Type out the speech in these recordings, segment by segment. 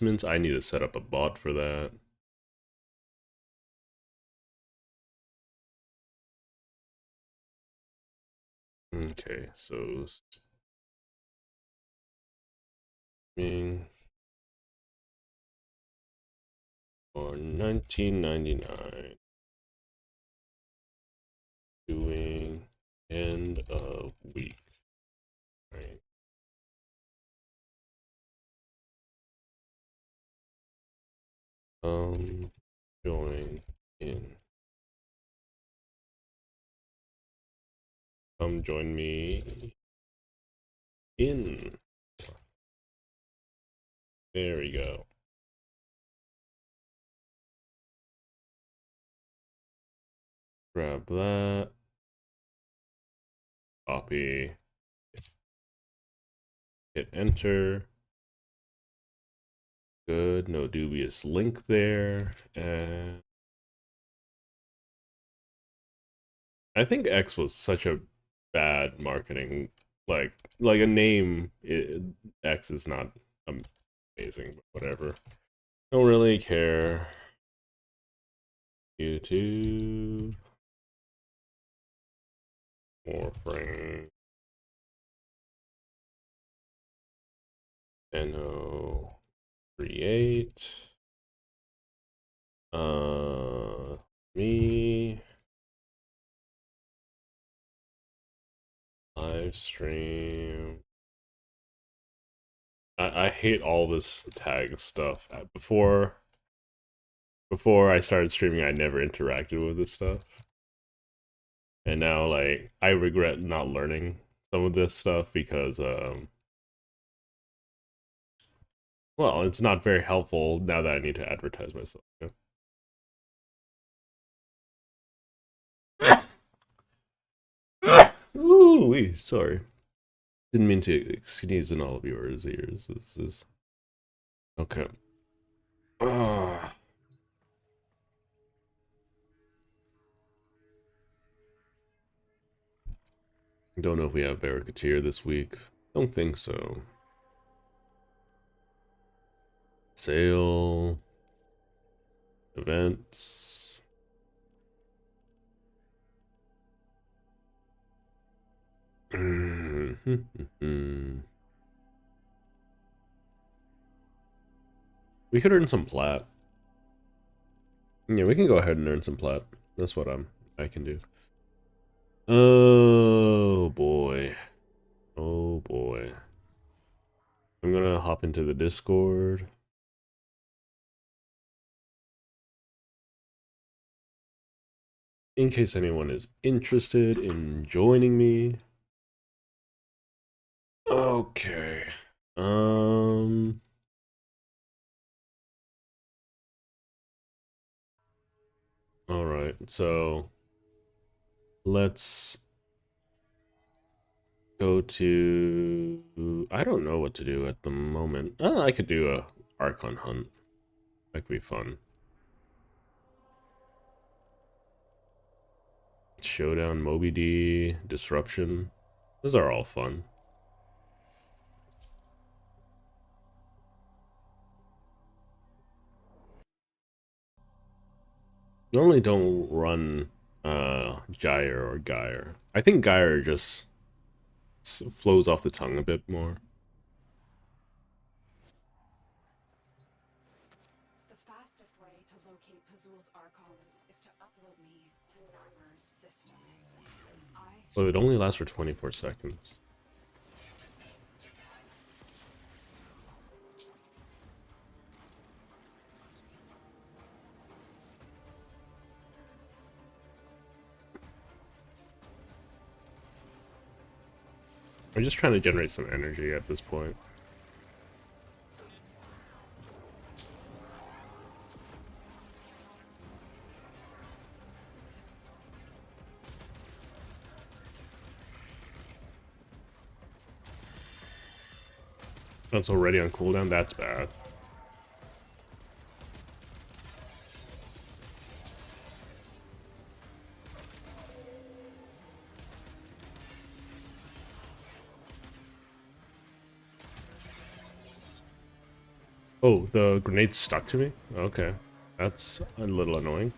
I need to set up a bot for that. Okay, so streaming for 1999, doing end of week, right? Join in. Come join me in. There we go. Grab that. Copy. Hit enter. Good. No dubious link there. And I think X was such a bad marketing. Like a name, X is not amazing, but whatever. Don't really care. YouTube. Warframe. No. Create. Me. Live stream. I hate all this tag stuff. Before I started streaming, I never interacted with this stuff. And now, like, I regret not learning some of this stuff because, well, it's not very helpful now that I need to advertise myself. Ooh, sorry. Didn't mean to sneeze in all of yours ears. This is okay. Don't know if we have Barricatier this week. Don't think so. Sale. Events. We could earn some plat. Yeah, we can go ahead and earn some plat. That's what I can do. Oh boy. Oh boy. I'm gonna hop into the Discord. In case anyone is interested in joining me. Okay. All right. So let's go to. I don't know what to do at the moment. I could do a Archon hunt. That could be fun. Showdown, Moby D, Disruption. Those are all fun. Normally don't run Gyre or Gyre. I think Gyre just flows off the tongue a bit more. The fastest way to locate Pazul's Archons is to upload me to Narmer's systems. But it only lasts for 24 seconds. I'm just trying to generate some energy at this point. That's already on cooldown? That's bad. Oh, the grenade stuck to me? Okay. That's a little annoying.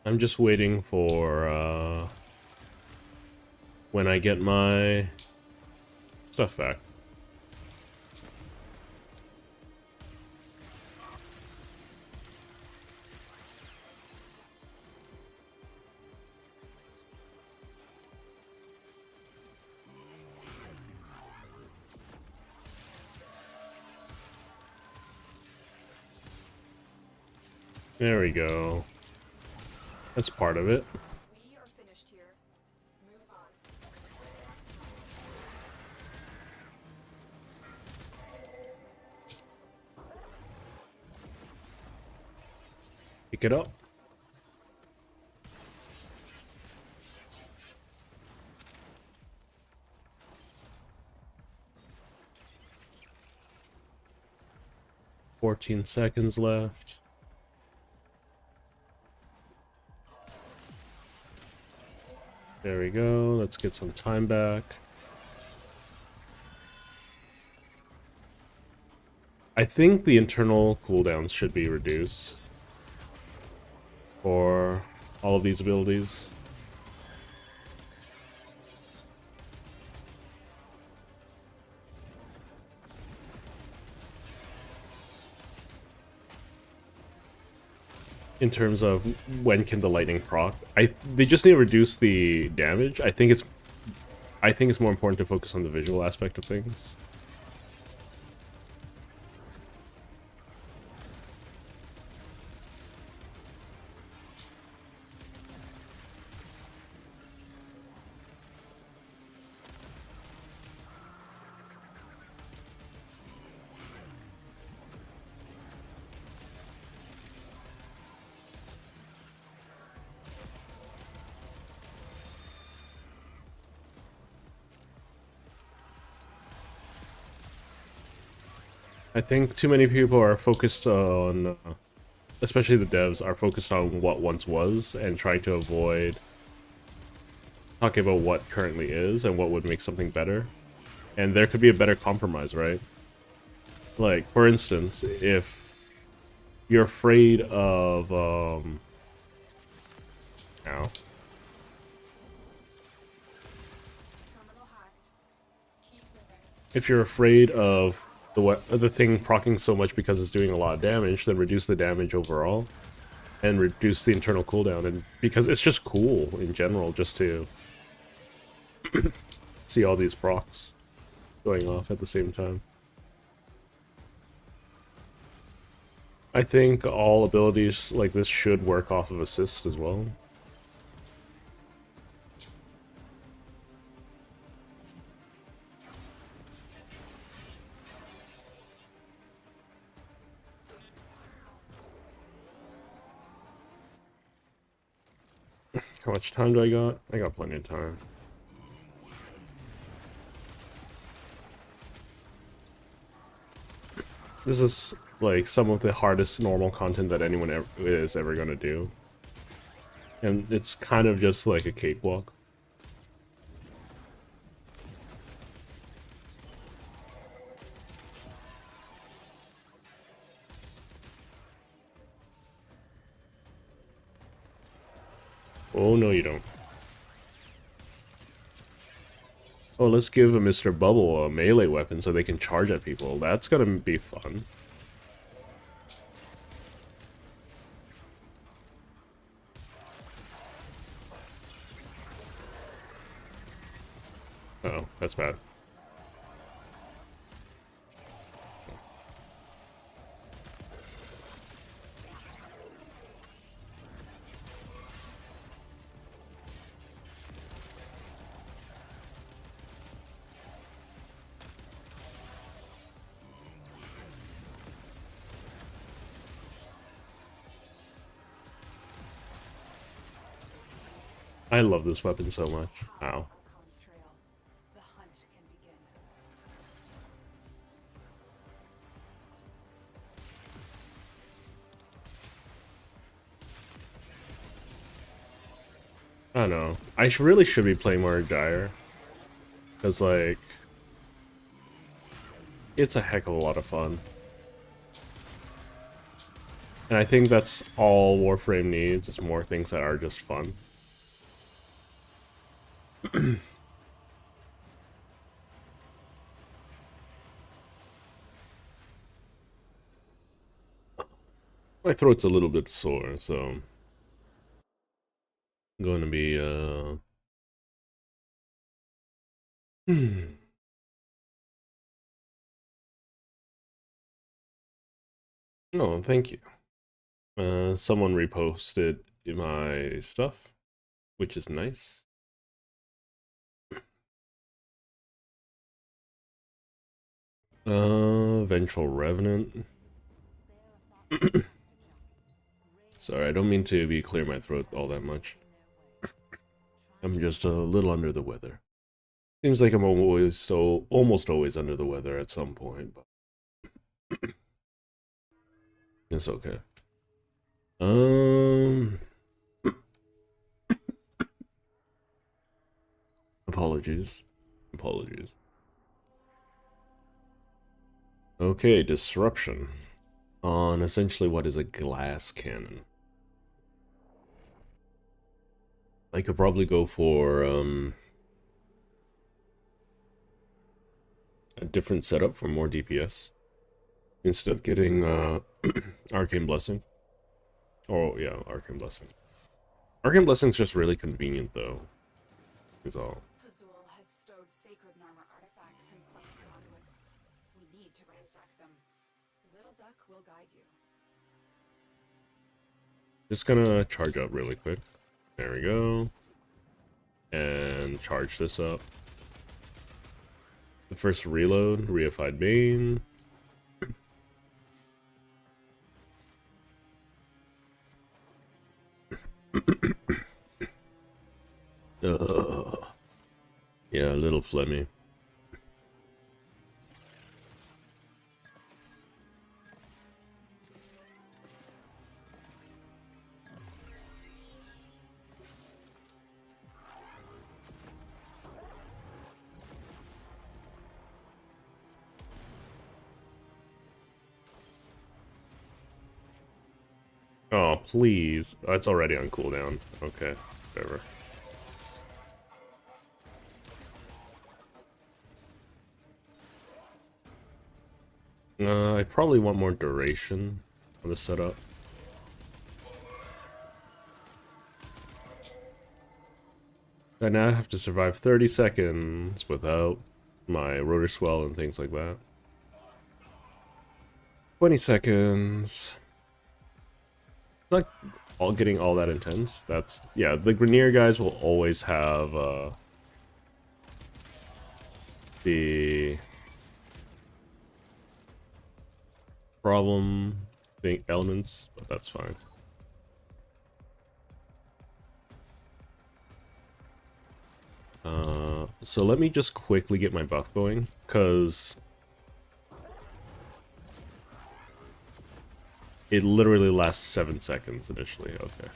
I'm just waiting for when I get my stuff back. There we go. That's part of it. We are finished here. Move on. Pick it up. $14 left. There we go. Let's get some time back. I think the internal cooldowns should be reduced for all of these abilities. In terms of when can the lightning proc, they just need to reduce the damage. I think it's more important to focus on the visual aspect of things. I think too many people are focused on, especially the devs, are focused on what once was and trying to avoid talking about what currently is and what would make something better. And there could be a better compromise, right? Like, for instance, if you're afraid of, ow. Terminal hacked. Keep moving. If you're afraid of the thing proccing so much because it's doing a lot of damage, then reduce the damage overall and reduce the internal cooldown. And because it's just cool in general, just to see all these procs going off at the same time. I think all abilities like this should work off of assist as well. How much time do I got? I got plenty of time. This is like some of the hardest normal content that anyone is ever gonna do. And it's kind of just like a cakewalk. Oh, no you don't. Oh, let's give a Mr. Bubble a melee weapon so they can charge at people. That's gonna be fun. Uh-oh, that's bad. I love this weapon so much. Ow. Archon's trail. The hunt can begin. I don't know. I really should be playing more Gyre. Because, like, it's a heck of a lot of fun. And I think that's all Warframe needs, is more things that are just fun. My throat's a little bit sore, so I'm going to be, Oh, thank you. Someone reposted my stuff, which is nice. Vengeful Revenant. Sorry, I don't mean to be clear my throat all that much. I'm just a little under the weather. Seems like I'm almost always under the weather at some point, but it's okay. Apologies. Apologies. Okay, disruption on essentially what is a glass cannon. I could probably go for a different setup for more DPS instead of getting Arcane Blessing. Oh yeah, Arcane Blessing. Arcane Blessing's just really convenient though. Is all. Pazul has stowed sacred Narmer artifacts in Plex conduits. We need to ransack them. Little Duck will guide you. Just gonna charge up really quick. There we go. And charge this up. The first reload, reified Bane. Yeah, a little phlegmy. Oh, please. Oh, it's already on cooldown. Okay, whatever. I probably want more duration on the setup. I now have to survive 30 seconds without my rotor swell and things like that. 20 seconds. Not all getting all that intense. That's, yeah, the Grineer guys will always have the problem being elements, but that's fine. So let me just quickly get my buff going, because it literally lasts 7 seconds initially. Okay.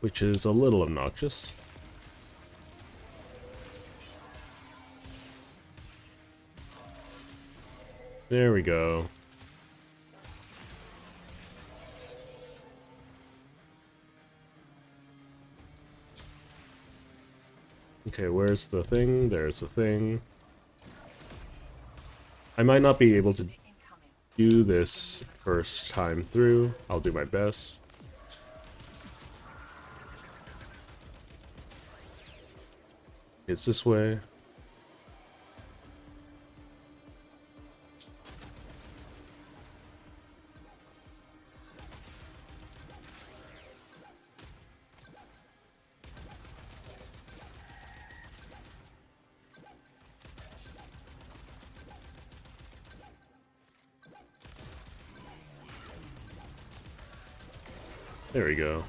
Which is a little obnoxious. There we go. Okay, where's the thing? There's the thing. I might not be able to do this first time through. I'll do my best. It's this way. There we go.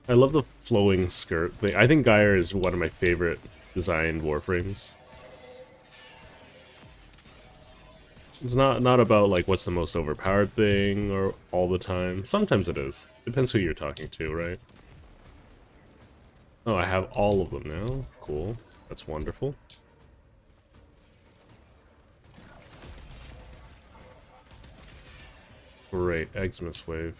I love the flowing skirt thing. I think Gyre is one of my favorite designed Warframes. It's not about like what's the most overpowered thing or all the time. Sometimes it is. Depends who you're talking to, right? Oh, I have all of them now. Cool. That's wonderful. Great, Xmas wave.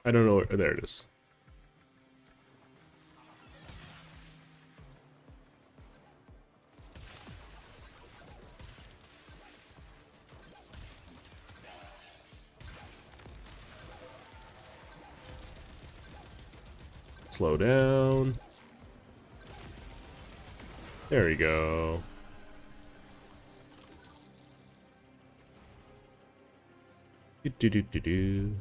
I don't know where, there it is. Slow down. There we go. Do do do do.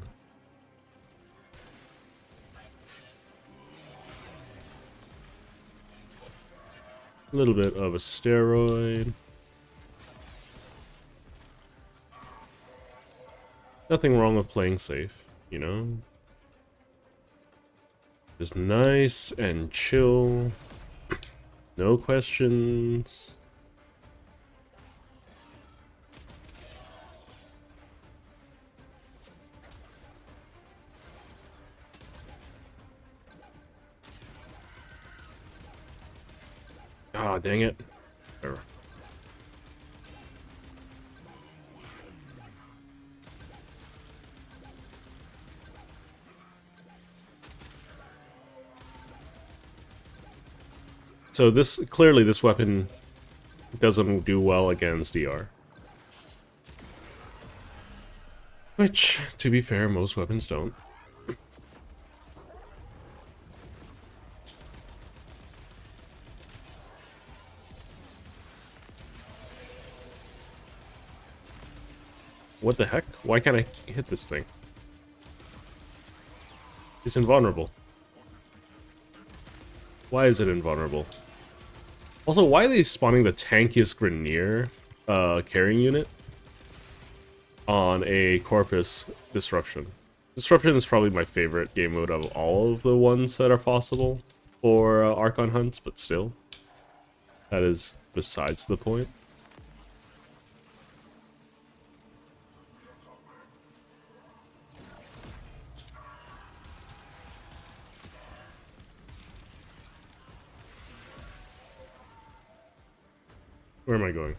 A little bit of a steroid. Nothing wrong with playing safe, you know? Just nice and chill. No questions. Ah, oh, dang it. Whatever. So this, clearly this weapon doesn't do well against DR. Which, to be fair, most weapons don't. What the heck? Why can't I hit this thing? It's invulnerable. Why is it invulnerable? Also, why are they spawning the tankiest Grineer carrying unit on a Corpus Disruption? Disruption is probably my favorite game mode of all of the ones that are possible for Archon hunts, but still. That is besides the point. Where am I going?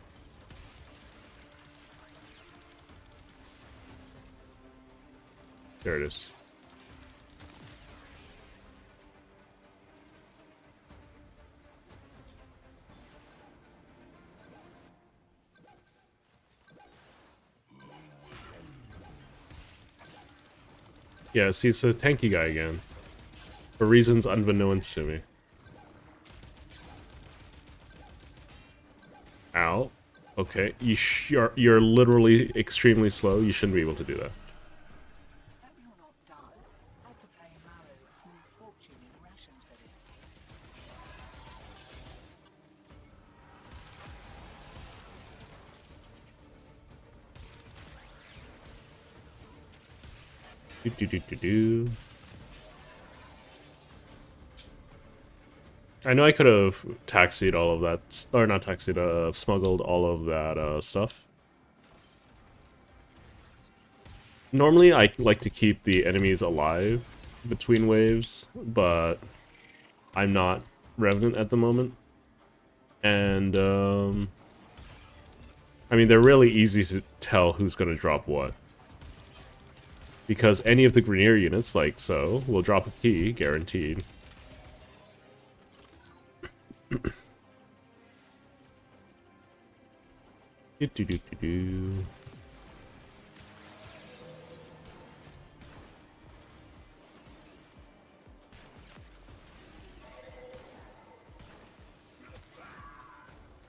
There it is. Yeah, see, it's a tanky guy again. For reasons unbeknownst to me. Ow. Okay, you're literally extremely slow. You shouldn't be able to do that. Do. I know I could have taxied all of that, or not taxied, smuggled all of that stuff. Normally, I like to keep the enemies alive between waves, but I'm not Revenant at the moment. And, I mean, they're really easy to tell who's going to drop what. Because any of the Grineer units, like so, will drop a key, guaranteed. Do.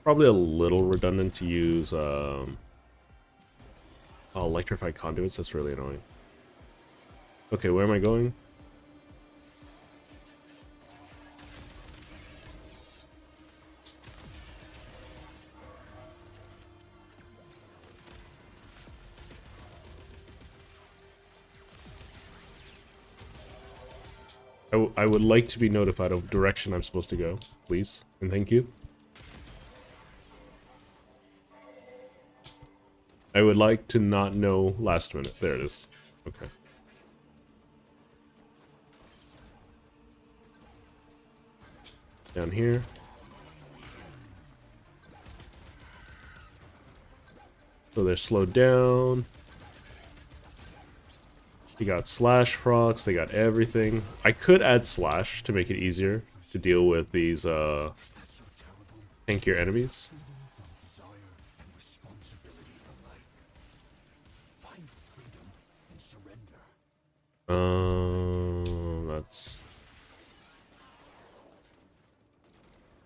Probably a little redundant to use electrified conduits. That's really annoying. Okay, where am I going? I would like to be notified of the direction I'm supposed to go, please, and thank you. I would like to not know last minute. There it is. Okay. Down here. So they're slowed down. You got slash procs, they got everything. I could add slash to make it easier to deal with these tankier enemies. That's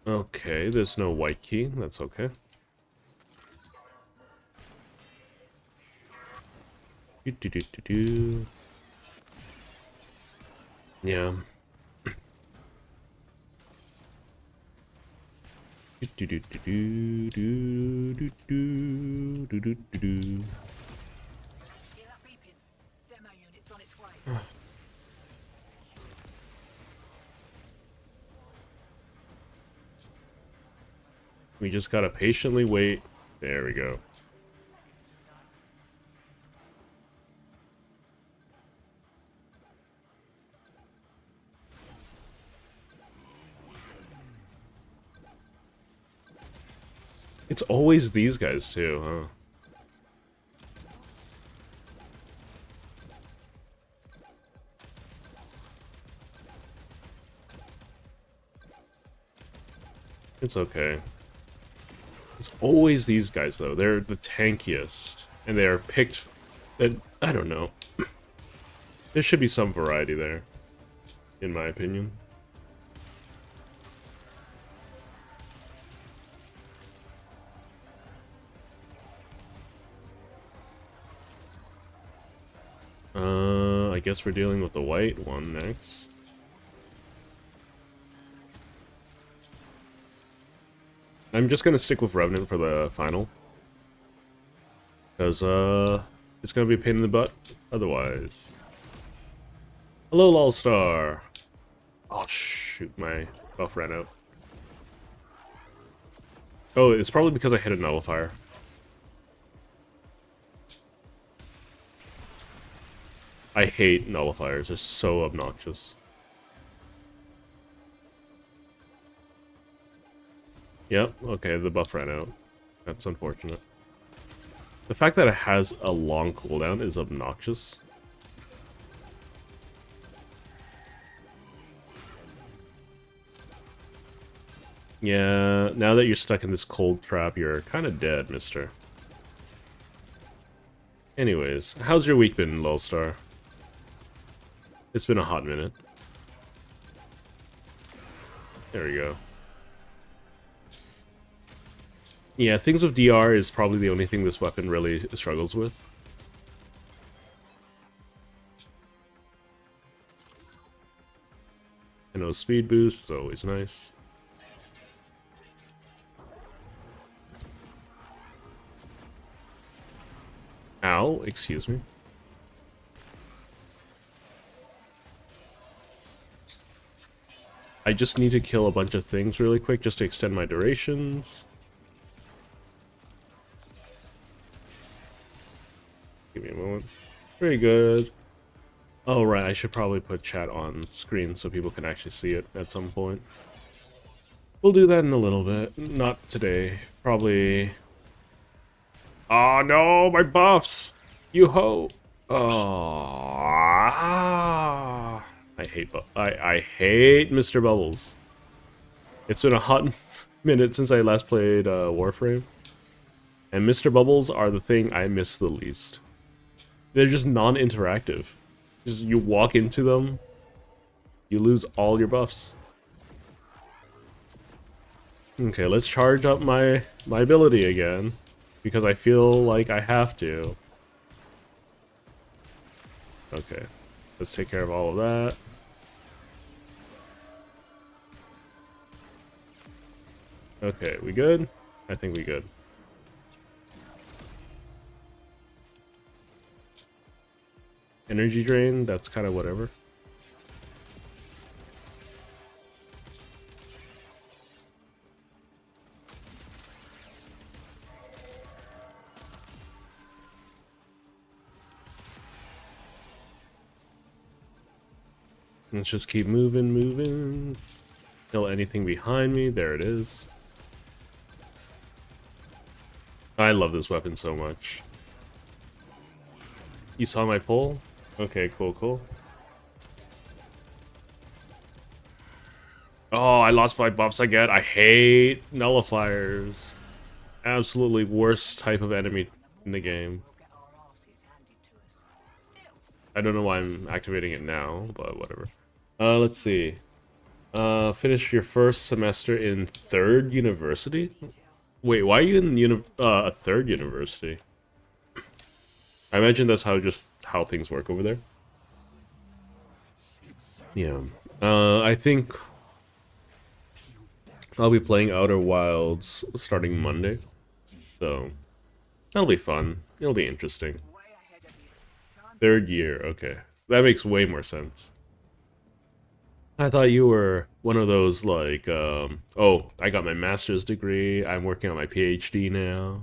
okay. There's no white key. That's okay. Do. Yeah. We just gotta patiently wait. There we go. It's always these guys too, huh? It's okay. It's always these guys though. They're the tankiest. And they are picked... I don't know. There should be some variety there, in my opinion. I guess we're dealing with the white one next. I'm just gonna stick with Revenant for the final. Because, it's gonna be a pain in the butt otherwise. Hello, Lolstar! Oh, shoot, my buff ran out. Oh, it's probably because I hit a nullifier. I hate nullifiers, they're so obnoxious. Yep, okay, the buff ran out. That's unfortunate. The fact that it has a long cooldown is obnoxious. Yeah, now that you're stuck in this cold trap, you're kind of dead, mister. Anyways, how's your week been, Lolstar? It's been a hot minute. There we go. Yeah, things with DR is probably the only thing this weapon really struggles with. You know, speed boost is always nice. Ow, excuse me. I just need to kill a bunch of things really quick just to extend my durations. Give me a moment. Very good. Oh, right, I should probably put chat on screen so people can actually see it at some point. We'll do that in a little bit. Not today. Probably... Oh, no, my buffs! You ho! Oh, I hate I hate Mr. Bubbles. It's been a hot minute since I last played Warframe. And Mr. Bubbles are the thing I miss the least. They're just non-interactive. Just you walk into them, you lose all your buffs. Okay, let's charge up my ability again. Because I feel like I have to. Okay, let's take care of all of that. Okay, we good? I think we good. Energy drain, that's kind of whatever. Let's just keep moving, moving. Kill anything behind me. There it is. I love this weapon so much. You saw my pull? Okay, cool, cool. Oh, I lost my buffs again. I hate nullifiers. Absolutely worst type of enemy in the game. I don't know why I'm activating it now, but whatever. Let's see. Finish your first semester in 3rd university? Wait, why are you in a 3rd university? I imagine that's how things work over there. Yeah. I think I'll be playing Outer Wilds starting Monday. So that'll be fun. It'll be interesting. 3rd year, okay. That makes way more sense. I thought you were one of those, like, oh, I got my master's degree, I'm working on my PhD now.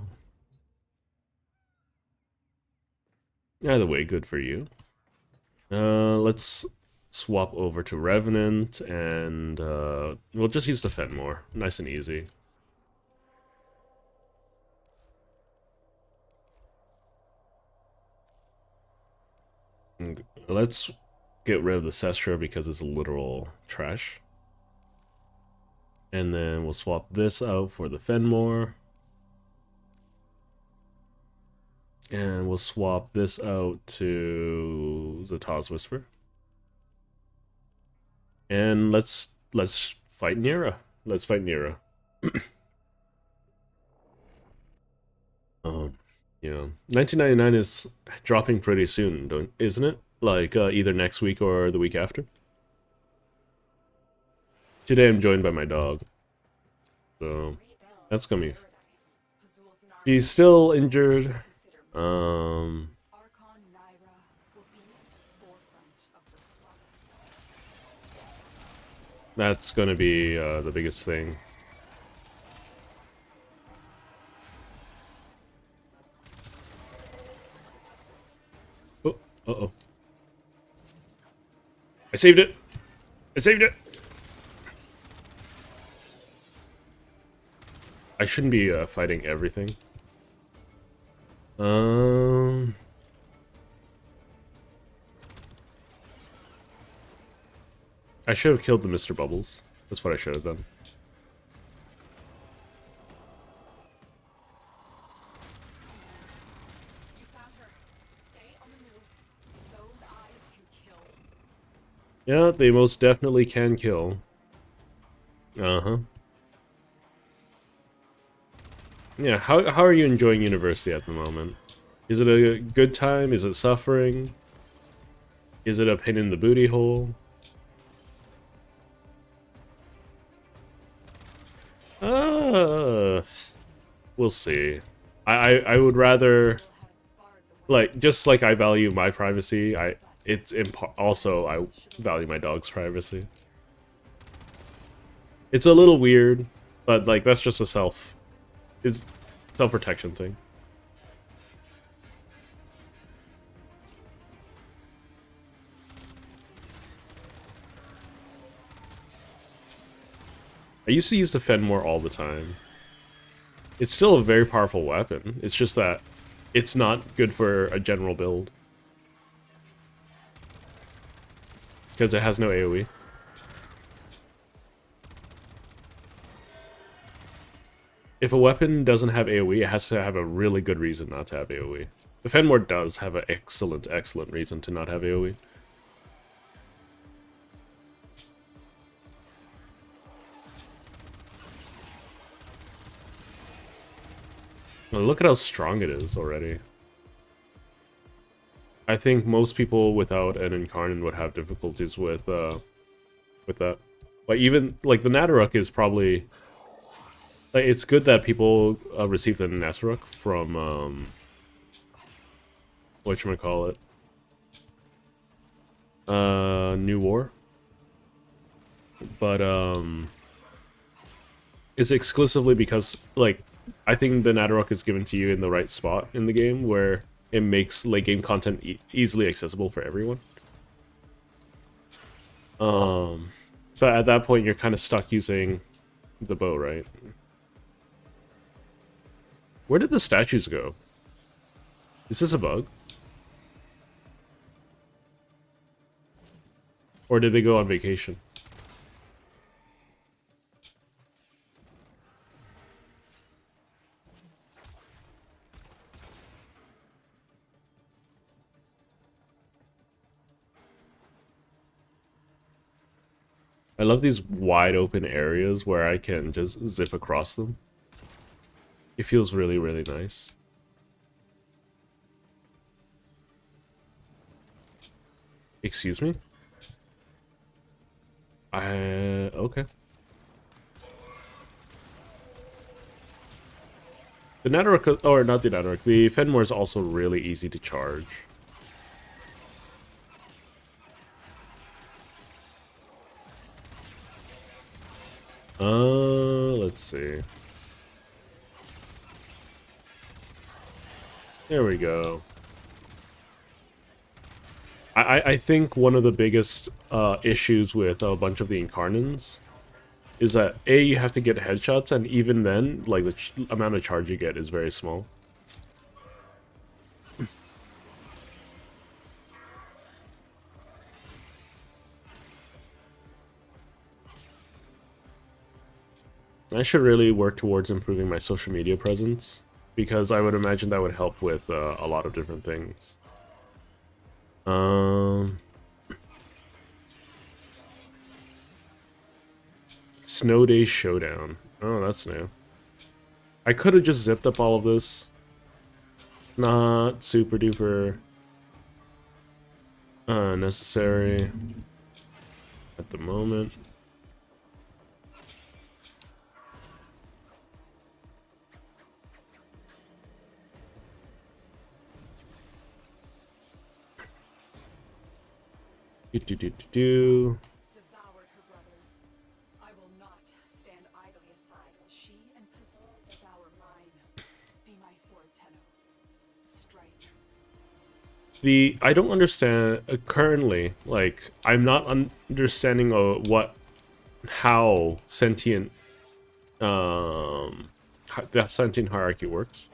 Either way, good for you. Let's swap over to Revenant, and, we'll just use the Fenmore. Nice and easy. Let's get rid of the Sestra because it's literal trash. And then we'll swap this out for the Fenmore. And we'll swap this out to Zataw's Whisper. And let's fight Nira. Let's fight Nira. Yeah. 1999 is dropping pretty soon, isn't it? Like either next week or the week after. Today I'm joined by my dog. So that's gonna be. He's still injured. That's gonna be the biggest thing. Oh, uh-oh. I saved it! I saved it! I shouldn't be fighting everything. I should have killed the Mr. Bubbles. That's what I should have done. You found her. Stay on the move. Those eyes can kill. Yeah, they most definitely can kill. Uh-huh. Yeah, how are you enjoying university at the moment? Is it a good time? Is it suffering? Is it a pain in the booty hole? We'll see. I would rather, like, just like I value my privacy, also I value my dog's privacy. It's a little weird, but like that's just it's self-protection thing. I used to use the Fenmore all the time. It's still a very powerful weapon. It's just that it's not good for a general build. Because it has no AoE. If a weapon doesn't have AoE, it has to have a really good reason not to have AoE. The Fenmore does have an excellent reason to not have AoE. Well, look at how strong it is already. I think most people without an Incarnate would have difficulties with that. But even, like, the Nataruk is probably... Like, it's good that people receive the Nataruk from, whatchamacallit? New War. But, it's exclusively because, like, I think the Nataruk is given to you in the right spot in the game, where it makes late game content easily accessible for everyone. But at that point, you're kind of stuck using the bow, right? Where did the statues go? Is this a bug? Or did they go on vacation? I love these wide open areas where I can just zip across them. It feels really, really nice. Excuse me? Okay. The network, or not the network, the Fenmore is also really easy to charge. Let's see. There we go. I think one of the biggest issues with a bunch of the Incarnans is that A, you have to get headshots, and even then, like, the amount of charge you get is very small. I should really work towards improving my social media presence, because I would imagine that would help with a lot of different things. Snow Day Showdown. Oh, that's new. I could have just zipped up all of this. Not super duper necessary at the moment. Do. Devoured her brothers. I will not stand idly aside while she and Kazul devour mine. Be my sword, Tenno. Strike. I don't understand currently. Like, I'm not understanding how sentient the sentient hierarchy works.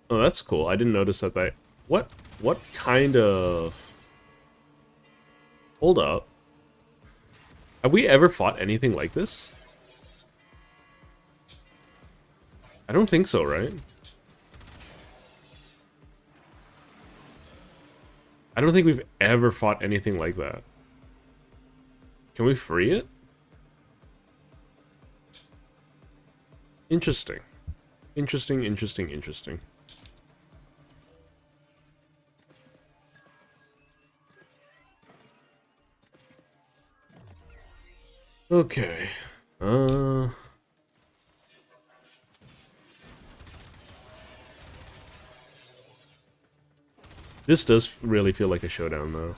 Oh, that's cool. I didn't notice that. What kind of? Hold up. Have we ever fought anything like this? I don't think so, right? I don't think we've ever fought anything like that. Can we free it? Interesting. Interesting. Okay. This does really feel like a showdown, though.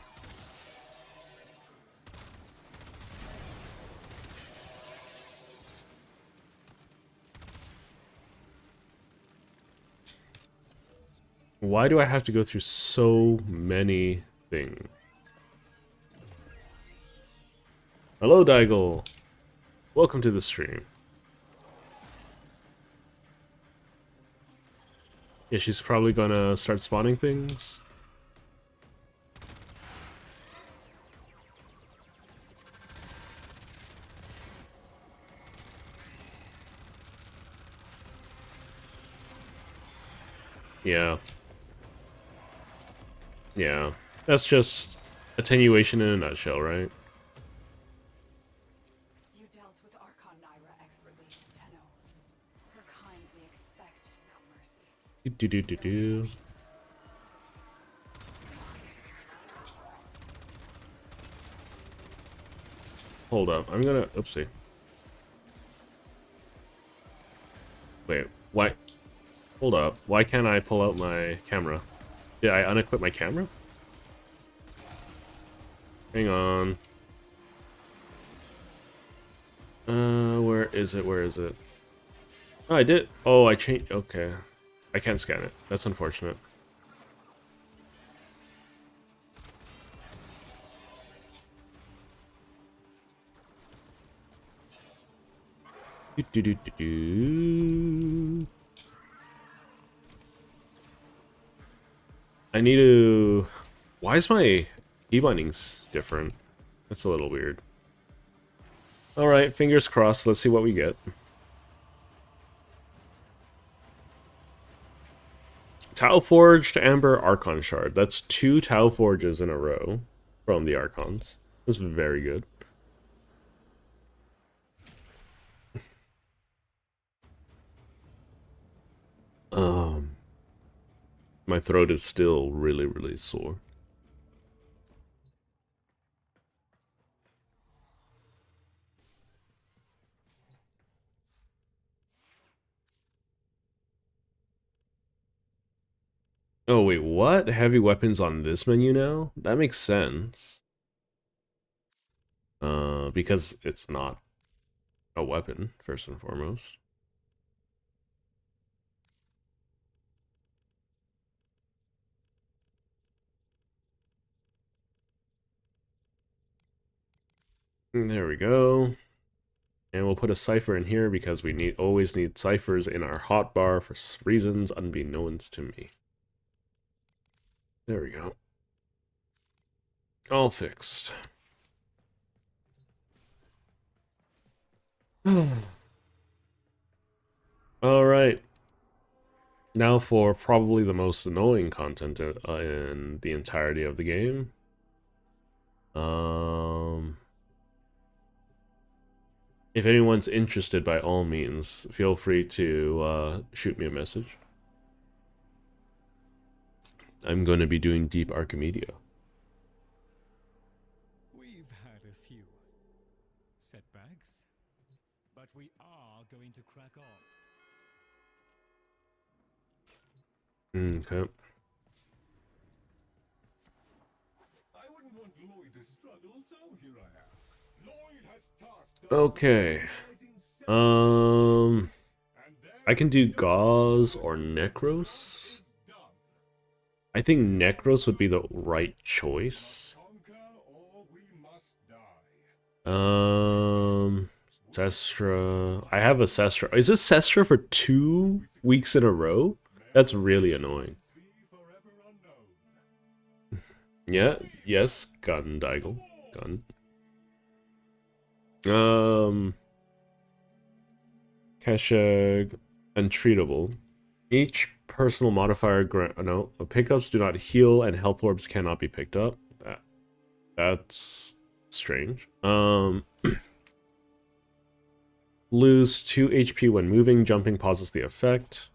Why do I have to go through so many things? Hello, Daigle. Welcome to the stream. Yeah, she's probably gonna start spawning things. Yeah. Yeah. That's just attenuation in a nutshell, right? You dealt with Archon Naira expertly, Tenno. Her kind we expect no mercy. Do. Hold up. I'm gonna... Oopsie. Wait. Why? Hold up. Why can't I pull out my camera? Did I unequip my camera? Hang on. Where is it? Oh, I did. Oh, I changed. Okay. I can't scan it. That's unfortunate. Do. I need to... Why is my key bindings different? That's a little weird. Alright, fingers crossed. Let's see what we get. Tau Forged Amber Archon Shard. That's 2 Tau Forges in a row from the Archons. That's very good. My throat is still really, really sore. Oh, wait, what? Heavy weapons on this menu now? That makes sense. Because it's not a weapon, first and foremost. There we go. And we'll put a cipher in here because we always need ciphers in our hotbar for reasons unbeknownst to me. There we go. All fixed. Alright. Now for probably the most annoying content in the entirety of the game. If anyone's interested, by all means, feel free to shoot me a message. I'm going to be doing Deep Archimedia. We've had a few setbacks, but we are going to crack on. Okay. I wouldn't want Lloyd to struggle, so here I am. Lloyd has tasked us Okay. I can do Gauze or Necros. I think Necros would be the right choice. Sestra. I have a Sestra. Is this Sestra for 2 weeks in a row? That's really annoying. Yeah, yes, gun, Deigel. Gun. Keshag, Untreatable. Each personal modifier pickups do not heal and health orbs cannot be picked up. That's strange. Lose 2 HP when moving, jumping pauses the effect.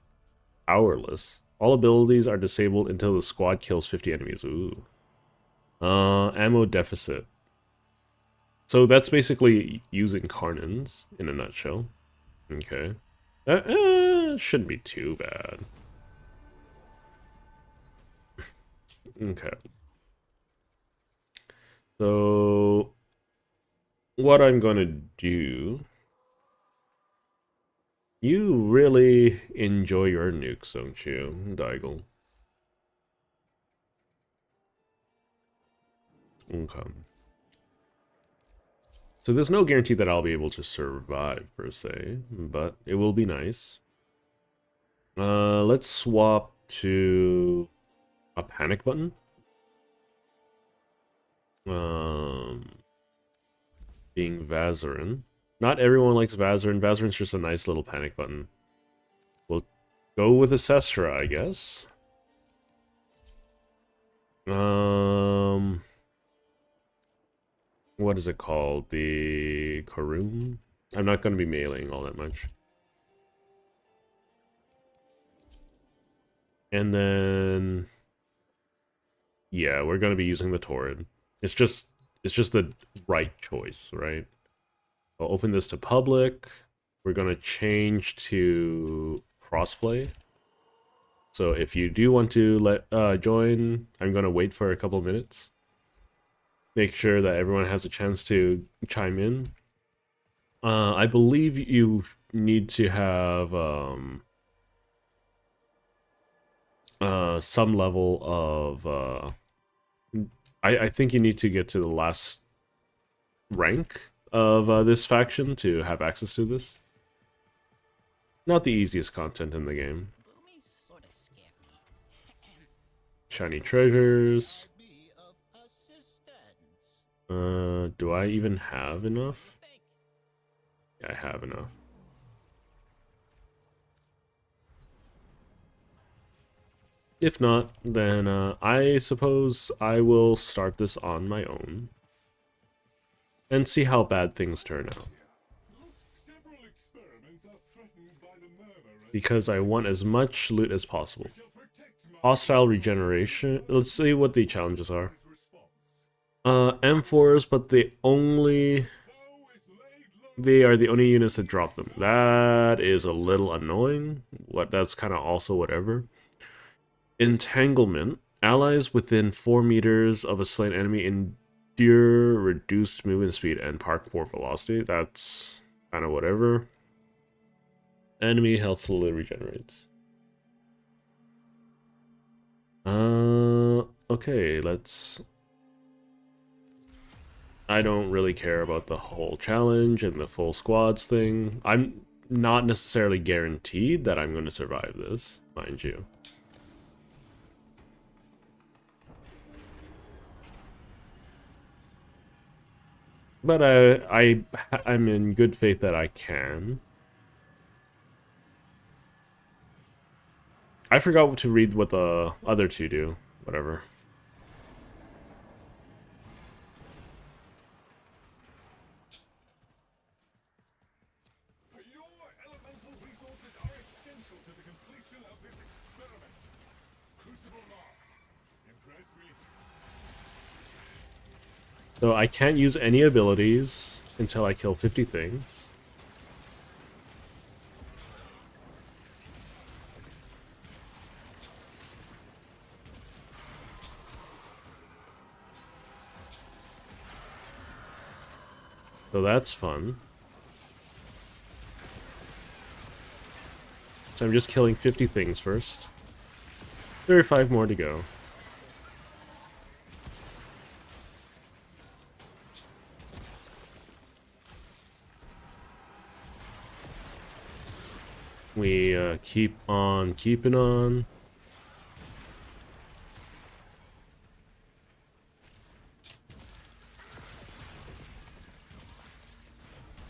Powerless. All abilities are disabled until the squad kills 50 enemies. Ooh. Ammo deficit. So that's basically using Carnins in a nutshell. Okay. Shouldn't be too bad. Okay. So, what I'm gonna do... You really enjoy your nukes, don't you, Deigel? Okay. So there's no guarantee that I'll be able to survive, per se, but it will be nice. Let's swap to a panic button. Being Vazarin. Not everyone likes Vazarin. Vazarin's just a nice little panic button. We'll go with a Sestra, I guess. What is it called? The Karoom? I'm not going to be mailing all that much. And then... Yeah, we're going to be using the Torrid. It's just the right choice, right? I'll open this to public. We're going to change to crossplay. So if you do want to join, I'm going to wait for a couple of minutes. Make sure that everyone has a chance to chime in. I believe you need to have some level of... I think you need to get to the last rank of this faction to have access to this. not the easiest content in the game. Boomy's sort of scared me. Shiny treasures. Be of assistance. Do I even have enough? Think. Yeah, I have enough. If not, then I suppose I will start this on my own and see how bad things turn out. Because I want as much loot as possible. Hostile regeneration. Let's see what the challenges are. M4s, but they are the only units that drop them. That is a little annoying. That's kind of also whatever. Entanglement. Allies within 4 meters of a slain enemy endure reduced movement speed and parkour velocity. That's kind of whatever. Enemy health slowly regenerates. Okay, let's... I don't really care about the whole challenge and the full squads thing. I'm not necessarily guaranteed that I'm going to survive this, mind you. But I'm in good faith that I can. I forgot to read what the other two do. Whatever. Your elemental resources are essential to the completion of this experiment. Crucible marked. Impress me. So I can't use any abilities until I kill 50 things. So that's fun. So I'm just killing 50 things first. There are 5 more to go. We keep on keeping on.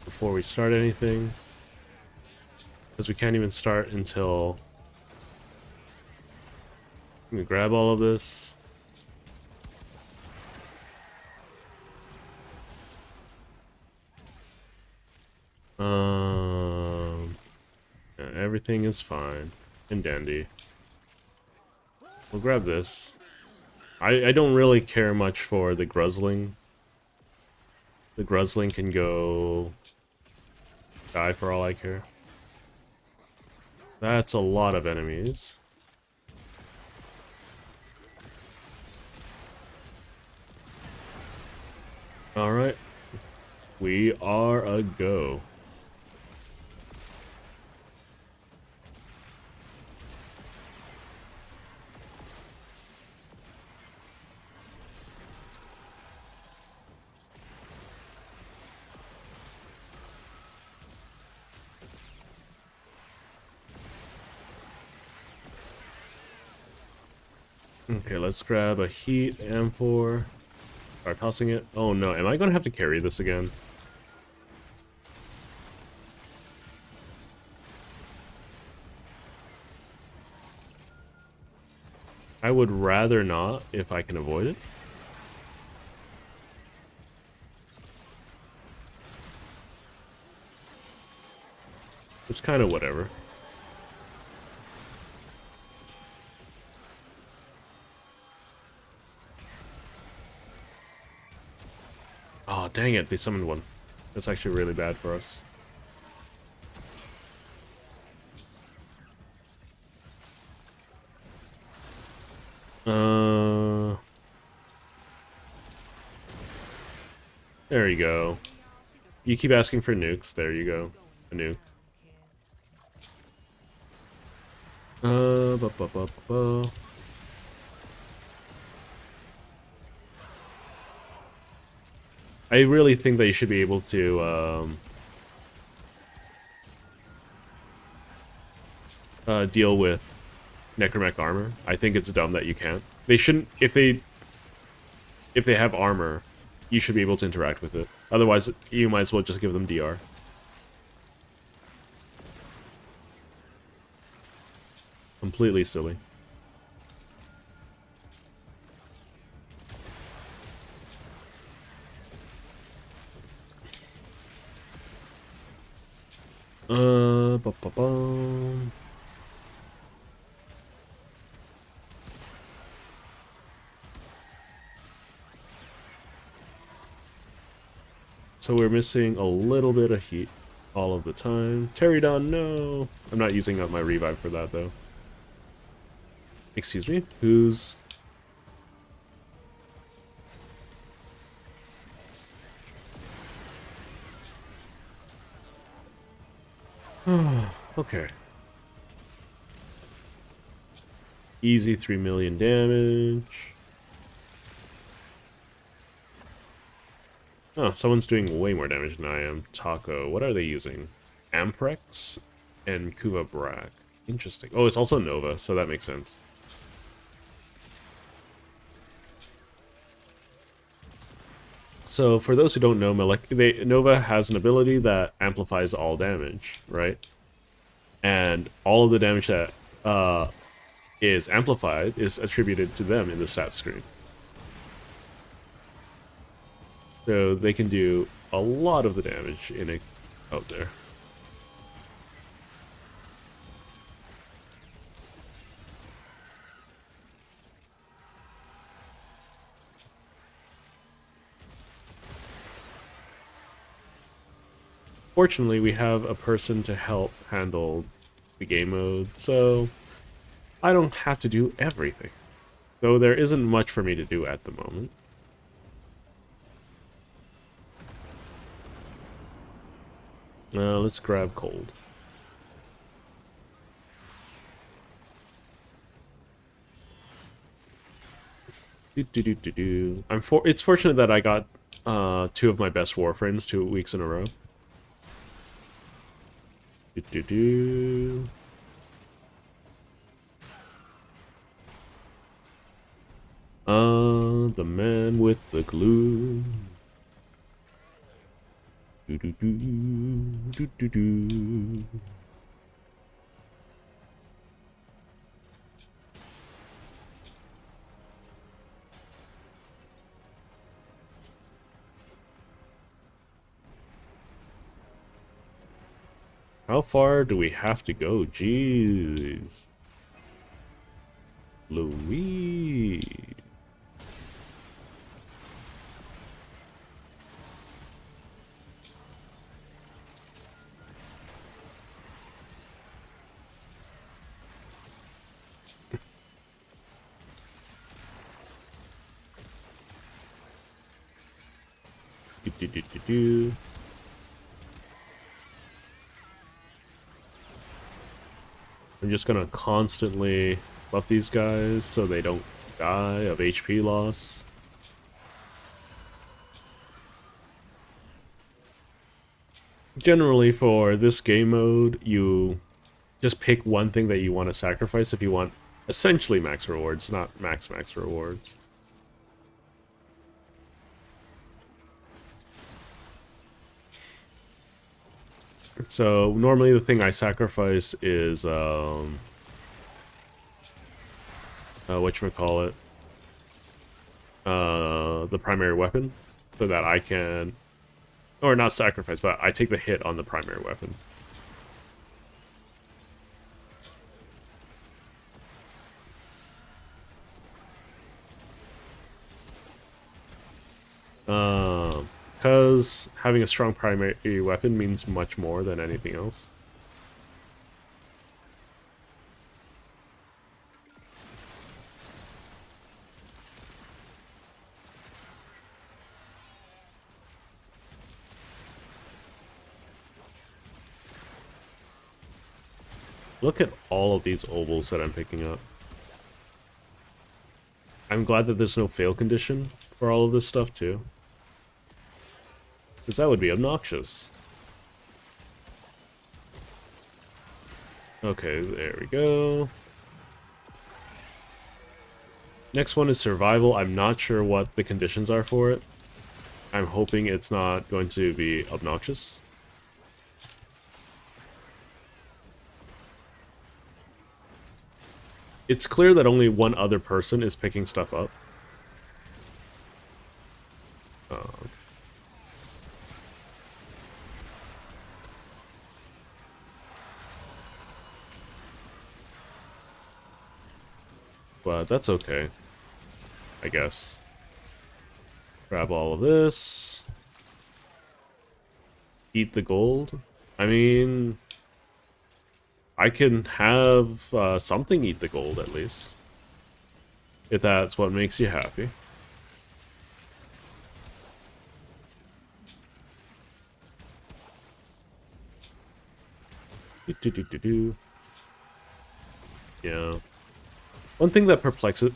Before we start anything. Because we can't even start until... Let me grab all of this. Yeah, everything is fine and dandy. We'll grab this. I don't really care much for the Gruzzling. The Gruzzling can go... die for all I care. That's a lot of enemies. Alright. We are a go. Okay, let's grab a heat M4. Start tossing it. Oh no, am I gonna have to carry this again? I would rather not if I can avoid it. It's kind of whatever. Oh, dang it, they summoned one. That's actually really bad for us. There you go. You keep asking for nukes. There you go. A nuke. Ba, ba, ba, ba. I really think that you should be able to, deal with necromech armor. I think it's dumb that you can't. They shouldn't. If they have armor, you should be able to interact with it. Otherwise, you might as well just give them DR. Completely silly. Ba-ba-bum. So we're missing a little bit of heat all of the time. Pterodon, no! I'm not using up my revive for that, though. Excuse me? Who's... okay. Easy 3 million damage. Oh, someone's doing way more damage than I am. Taco. What are they using? Amprex and Kuva Brak. Interesting. Oh, it's also Nova, so that makes sense. So, for those who don't know, Nova has an ability that amplifies all damage, right? And all of the damage that is amplified is attributed to them in the stat screen. So they can do a lot of the damage in a out there. Fortunately, we have a person to help handle the game mode, so I don't have to do everything. Though there isn't much for me to do at the moment. Let's grab cold. It's fortunate that I got 2 of my best Warframes 2 weeks in a row. The man with the glue. How far do we have to go? Jeez. Louise. I'm just gonna constantly buff these guys so they don't die of HP loss. Generally, for this game mode, you just pick one thing that you want to sacrifice if you want essentially max rewards, not max rewards. So normally the thing I sacrifice is whatchamacallit, the primary weapon, so that I can, or not sacrifice, but I take the hit on the primary weapon. Because having a strong primary weapon means much more than anything else. Look at all of these ovals that I'm picking up. I'm glad that there's no fail condition for all of this stuff too. Because that would be obnoxious. Okay, there we go. Next one is survival. I'm not sure what the conditions are for it. I'm hoping it's not going to be obnoxious. It's clear that only one other person is picking stuff up. Oh. But that's okay, I guess. Grab all of this. Eat the gold. I mean, I can have something eat the gold at least. If that's what makes you happy. Do. Yeah. One thing that perplexes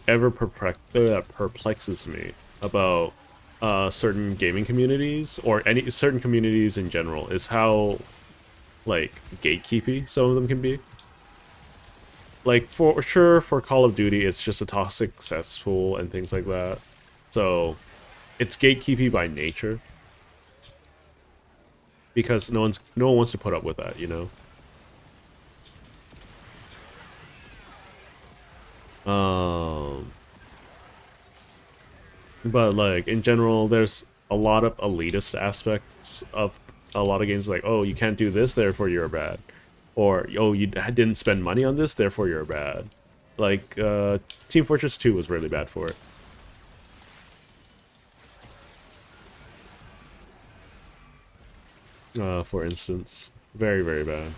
me about certain gaming communities, or any certain communities in general, is how, like, gatekeepy some of them can be. Like, for sure, for Call of Duty, it's just a toxic cesspool and things like that. So, it's gatekeepy by nature. Because no one wants to put up with that, you know? But like in general, there's a lot of elitist aspects of a lot of games. Like, oh, you can't do this, therefore you're bad, or oh, you didn't spend money on this, therefore you're bad. Like Team Fortress 2 was really bad for it. For instance, very, very bad.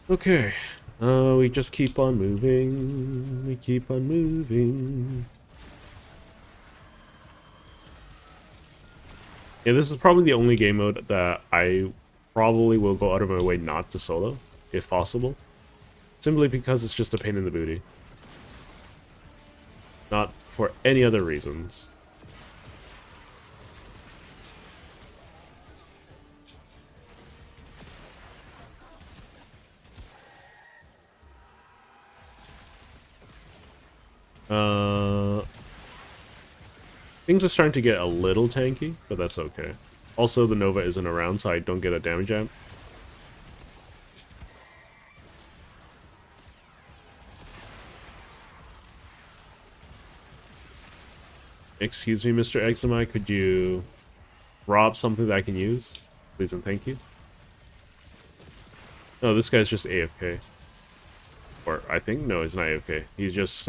Okay, we just keep on moving. We keep on moving. Yeah, this is probably the only game mode that I probably will go out of my way not to solo, if possible. Simply because it's just a pain in the booty. Not for any other reasons. Things are starting to get a little tanky, but that's okay. Also, the Nova isn't around, so I don't get a damage amp. Excuse me, Mr. Eczema, could you rob something that I can use? Please and thank you. No, this guy's just AFK. Or, I think, no, he's not AFK. He's just,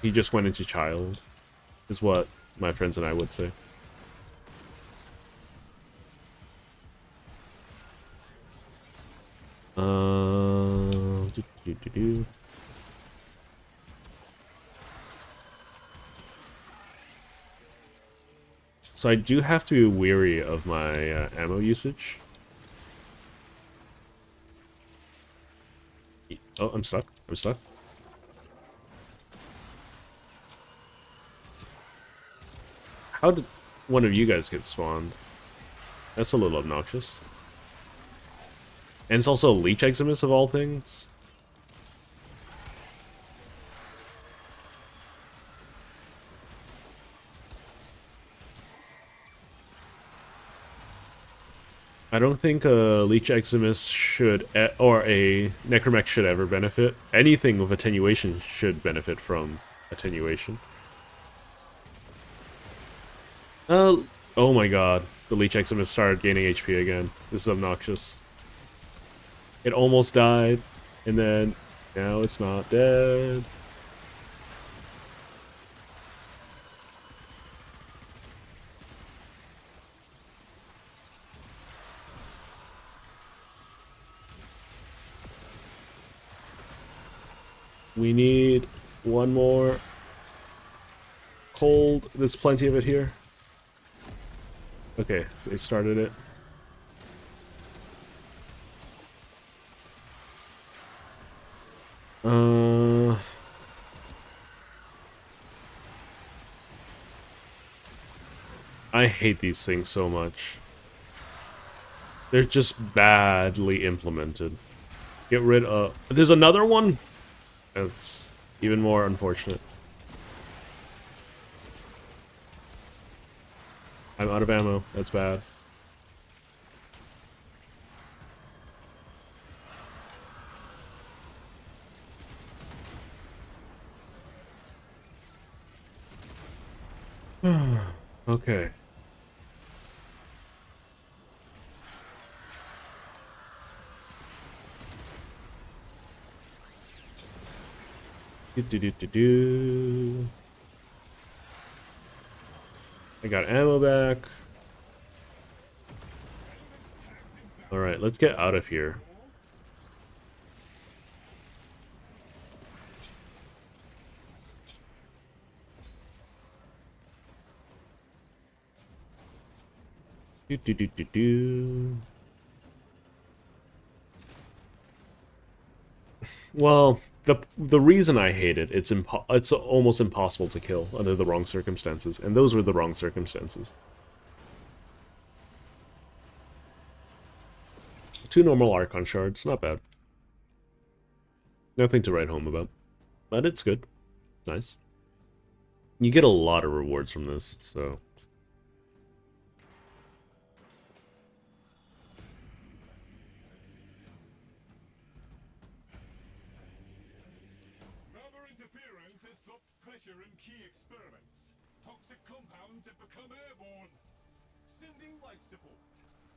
he just went into child, is what my friends and I would say. So I do have to be weary of my ammo usage. Oh, I'm stuck. I'm stuck. How did one of you guys get spawned? That's a little obnoxious. And it's also Leech Eximus of all things. I don't think a Leech Eximus should, or a Necromech should ever benefit. Anything with attenuation should benefit from attenuation. Oh my god. The Leech Eximus started gaining HP again. This is obnoxious. It almost died, and then now it's not dead. We need one more cold. There's plenty of it here. Okay, they started it. I hate these things so much. They're just badly implemented. Get rid of... There's another one? That's even more unfortunate. I'm out of ammo. That's bad. Okay. Do. I got ammo back. Alright, let's get out of here. Do. Well, the reason I hate it, it's almost impossible to kill under the wrong circumstances, and those were the wrong circumstances. 2 normal Archon shards, not bad. Nothing to write home about, but it's good. Nice. You get a lot of rewards from this, so... Murmur interference has dropped pressure in key experiments. Toxic compounds have become airborne. Sending life support.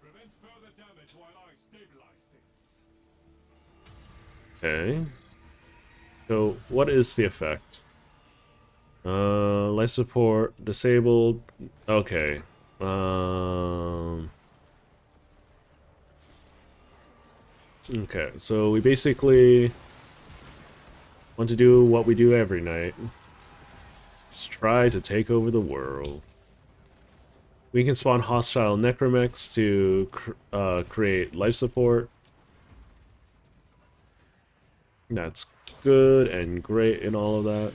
Prevent further damage while I stabilize things. Okay. So, what is the effect? Life support, disabled. Okay. Okay, so we basically want to do what we do every night. Just try to take over the world. We can spawn hostile necromechs to create life support. That's good and great and all of that.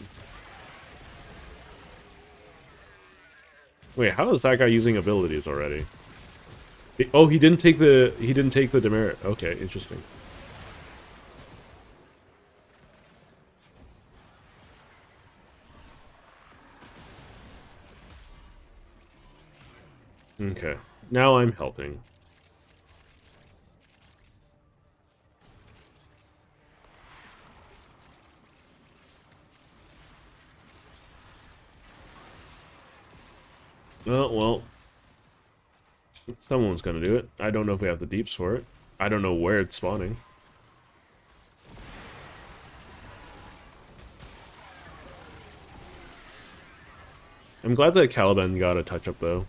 Wait, how is that guy using abilities already? Oh, he didn't take the demerit. Okay, interesting. Okay, now I'm helping. Oh, well. Someone's gonna do it. I don't know if we have the deeps for it. I don't know where it's spawning. I'm glad that Caliban got a touch-up, though.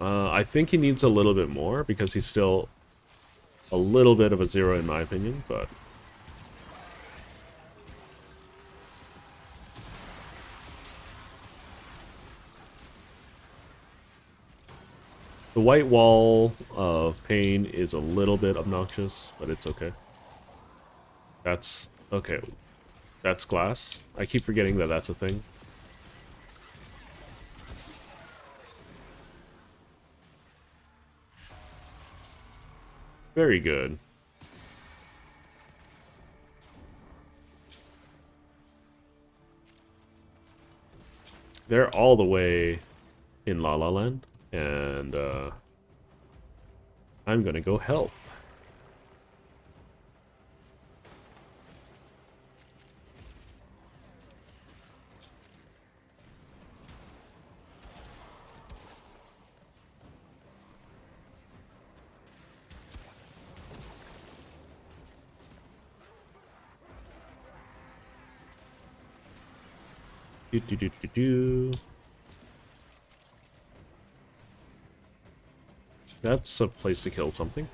I think he needs a little bit more, because he's still a little bit of a 0 in my opinion, but... The white wall of pain is a little bit obnoxious, but it's okay. That's... okay. That's glass. I keep forgetting that that's a thing. Very good. They're all the way in La La Land, and I'm gonna go help. Do. That's a place to kill something.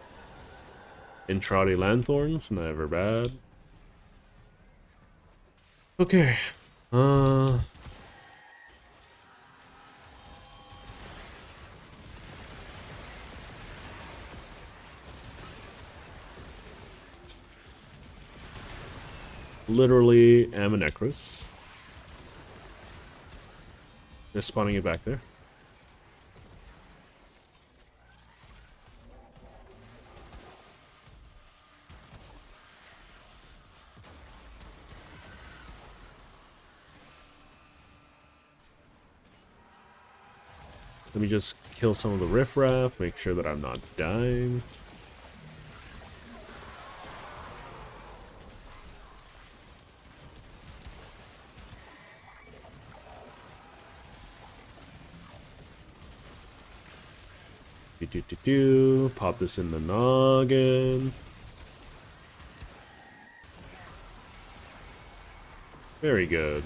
Intrati Lanthorns, never bad. Okay. literally am a Necros. Just spawning it back there. Let me just kill some of the riffraff, make sure that I'm not dying. Pop this in the noggin. Very good.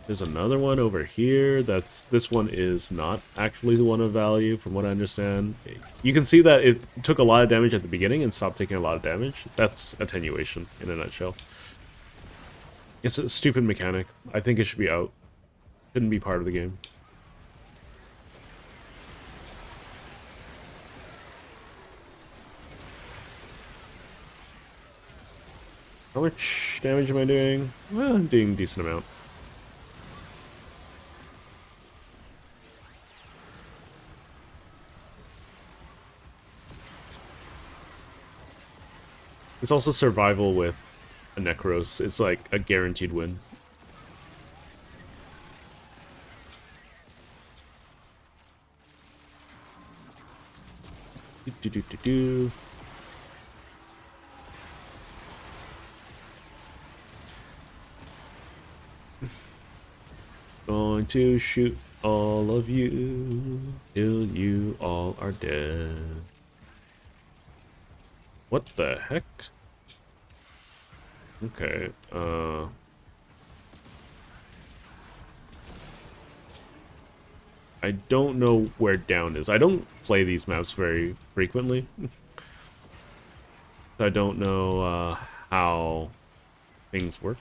There's another one over here. This one is not actually the one of value, from what I understand. You can see that it took a lot of damage at the beginning and stopped taking a lot of damage. That's attenuation in a nutshell. It's a stupid mechanic. I think it should be out. Shouldn't be part of the game. How much damage am I doing? Well, I'm doing a decent amount. It's also survival with a Necros. It's like a guaranteed win. Do. Going to shoot all of you till you all are dead. What the heck? Okay, I don't know where down is. I don't play these maps very frequently. I don't know how things work.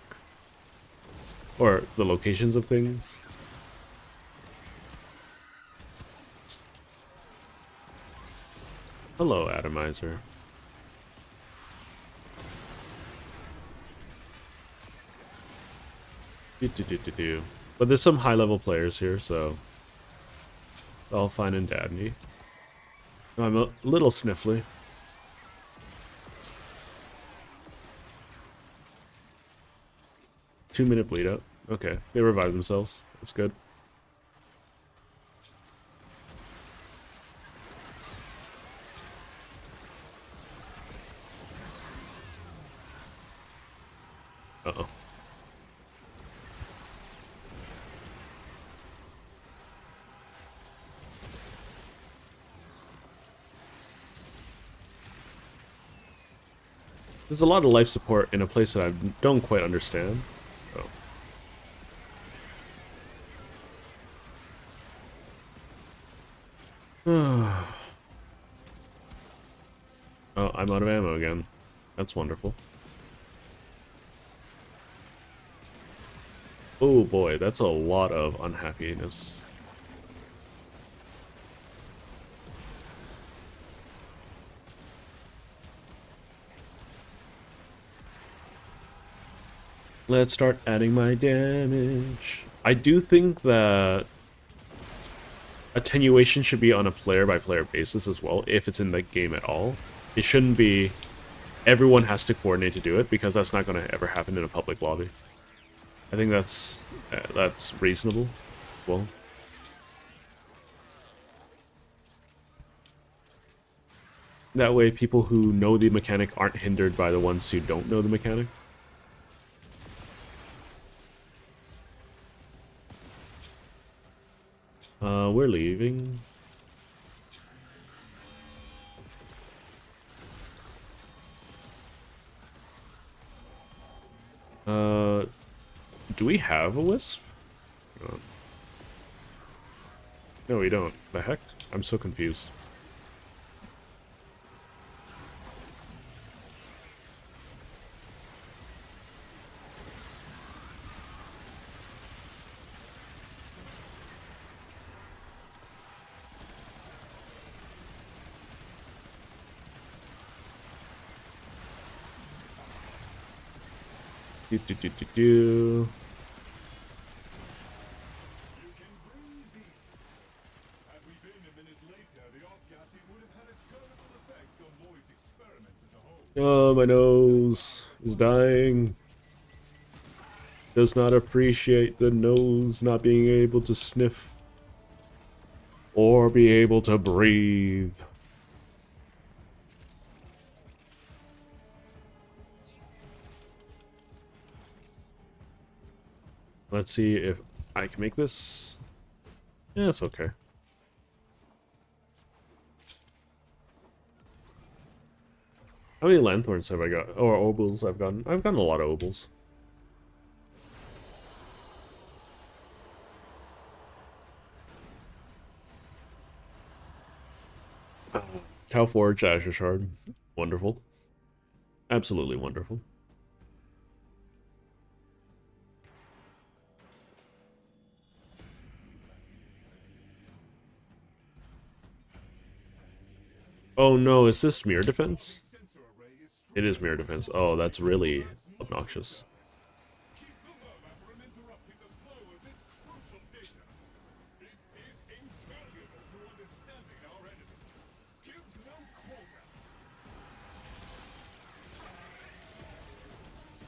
Or the locations of things. Hello, Atomizer. But there's some high-level players here, so all fine and dandy. I'm a little sniffly. Two-minute bleed out. Okay, they revive themselves. That's good. Uh-oh. There's a lot of life support in a place that I don't quite understand. Oh. Oh, I'm out of ammo again. That's wonderful. Oh boy, that's a lot of unhappiness. Let's start adding my damage. I do think that attenuation should be on a player-by-player basis as well, if it's in the game at all. It shouldn't be everyone has to coordinate to do it, because that's not going to ever happen in a public lobby. I think that's reasonable. Well, that way people who know the mechanic aren't hindered by the ones who don't know the mechanic. We're leaving. Do we have a wisp? No, we don't. The heck? I'm so confused. Do, do, do, do, do. You can breathe easy. Had we been a minute later, the off-gassing would have had a terrible effect on Lloyd's experiments as a whole. Oh, my nose is dying. Does not appreciate the nose not being able to sniff or be able to breathe. Let's see if I can make this. Yeah, it's okay. How many lanthorns have I got? Or obols I've gotten? I've gotten a lot of obols. Tau Forge, Azure Shard. Wonderful. Absolutely wonderful. Oh no, is this mirror defense? Sensor array is It is mirror defense. Oh, that's really obnoxious. Keep the murmur from interrupting the flow of this crucial data. It is invaluable for understanding our enemy. Give no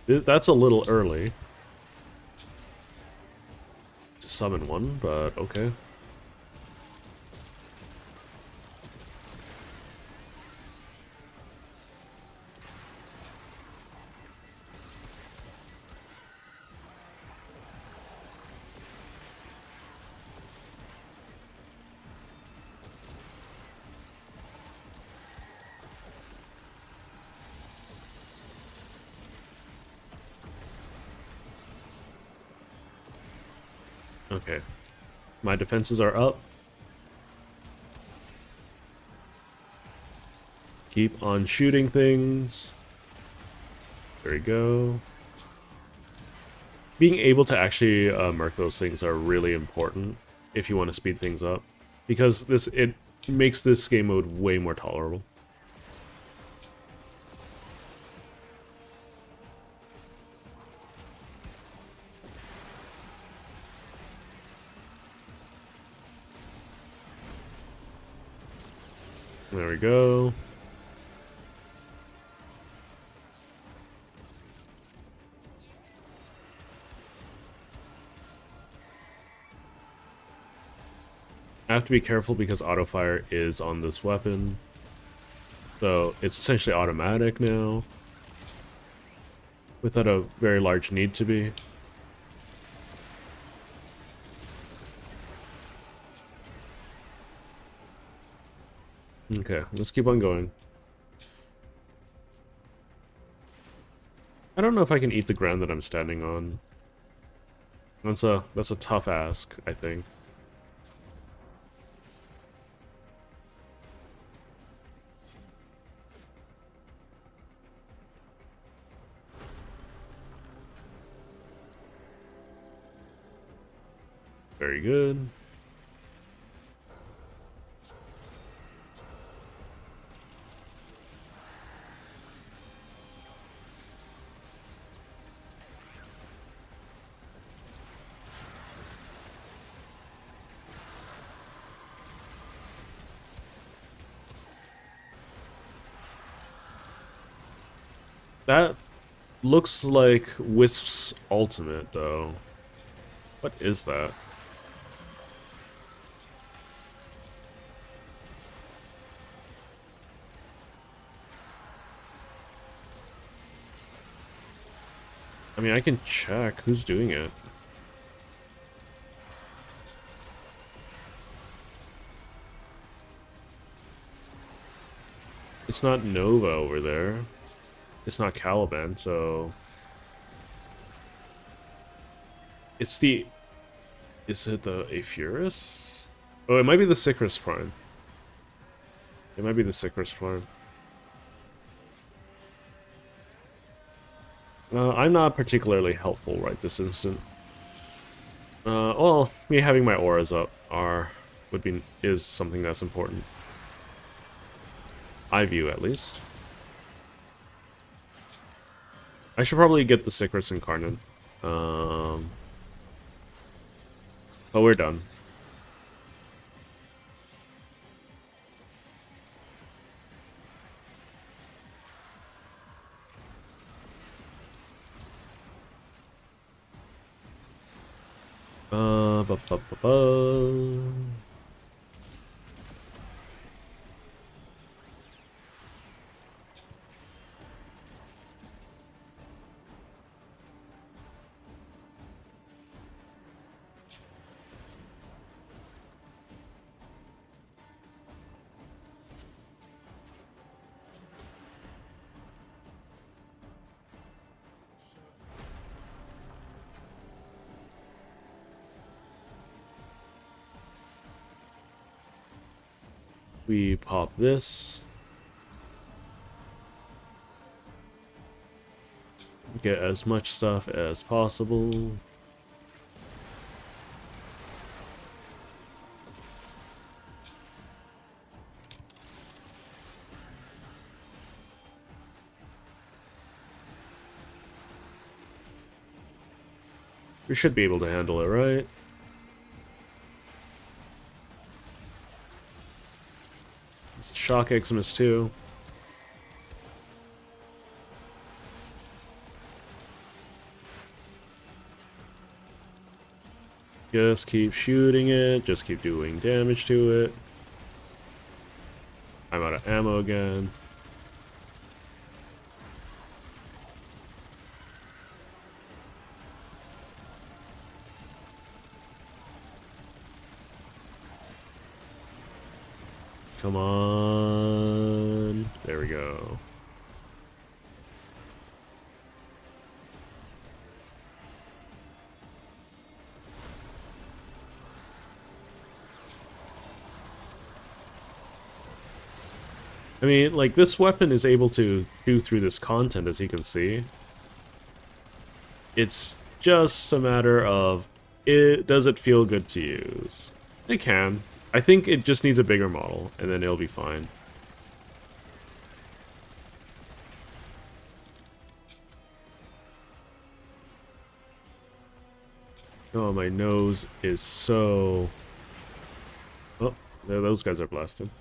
quarter. That's a little early to summon one, but okay. Okay. My defenses are up. Keep on shooting things. There we go. Being able to actually mark those things are really important if you want to speed things up. Because it makes this game mode way more tolerable. There we go. I have to be careful because auto fire is on this weapon. So it's essentially automatic now. Without a very large need to be. Okay, let's keep on going. I don't know if I can eat the ground that I'm standing on. That's a tough ask, I think. Very good. That looks like Wisp's ultimate, though. What is that? I mean, I can check who's doing it. It's not Nova over there. It's not Caliban, so... It's the... Is it the Aphurus? Oh, it might be the Sycris Prime. It might be the Sycris Prime. I'm not particularly helpful right this instant. Well, me having my auras up is something that's important. I view, at least. I should probably get the Sickris Incarnate. Oh, we're done. Ba, ba, ba, ba. We pop this. Get as much stuff as possible. We should be able to handle it, right? Shock Xmas too. Just keep shooting it, just keep doing damage to it. I'm out of ammo again. Come on. There we go. I mean, like, this weapon is able to do through this content, as you can see. It's just a matter of, does it feel good to use? It can. I think it just needs a bigger model, and then it'll be fine. Oh, my nose is so... Oh, there, those guys are blasted.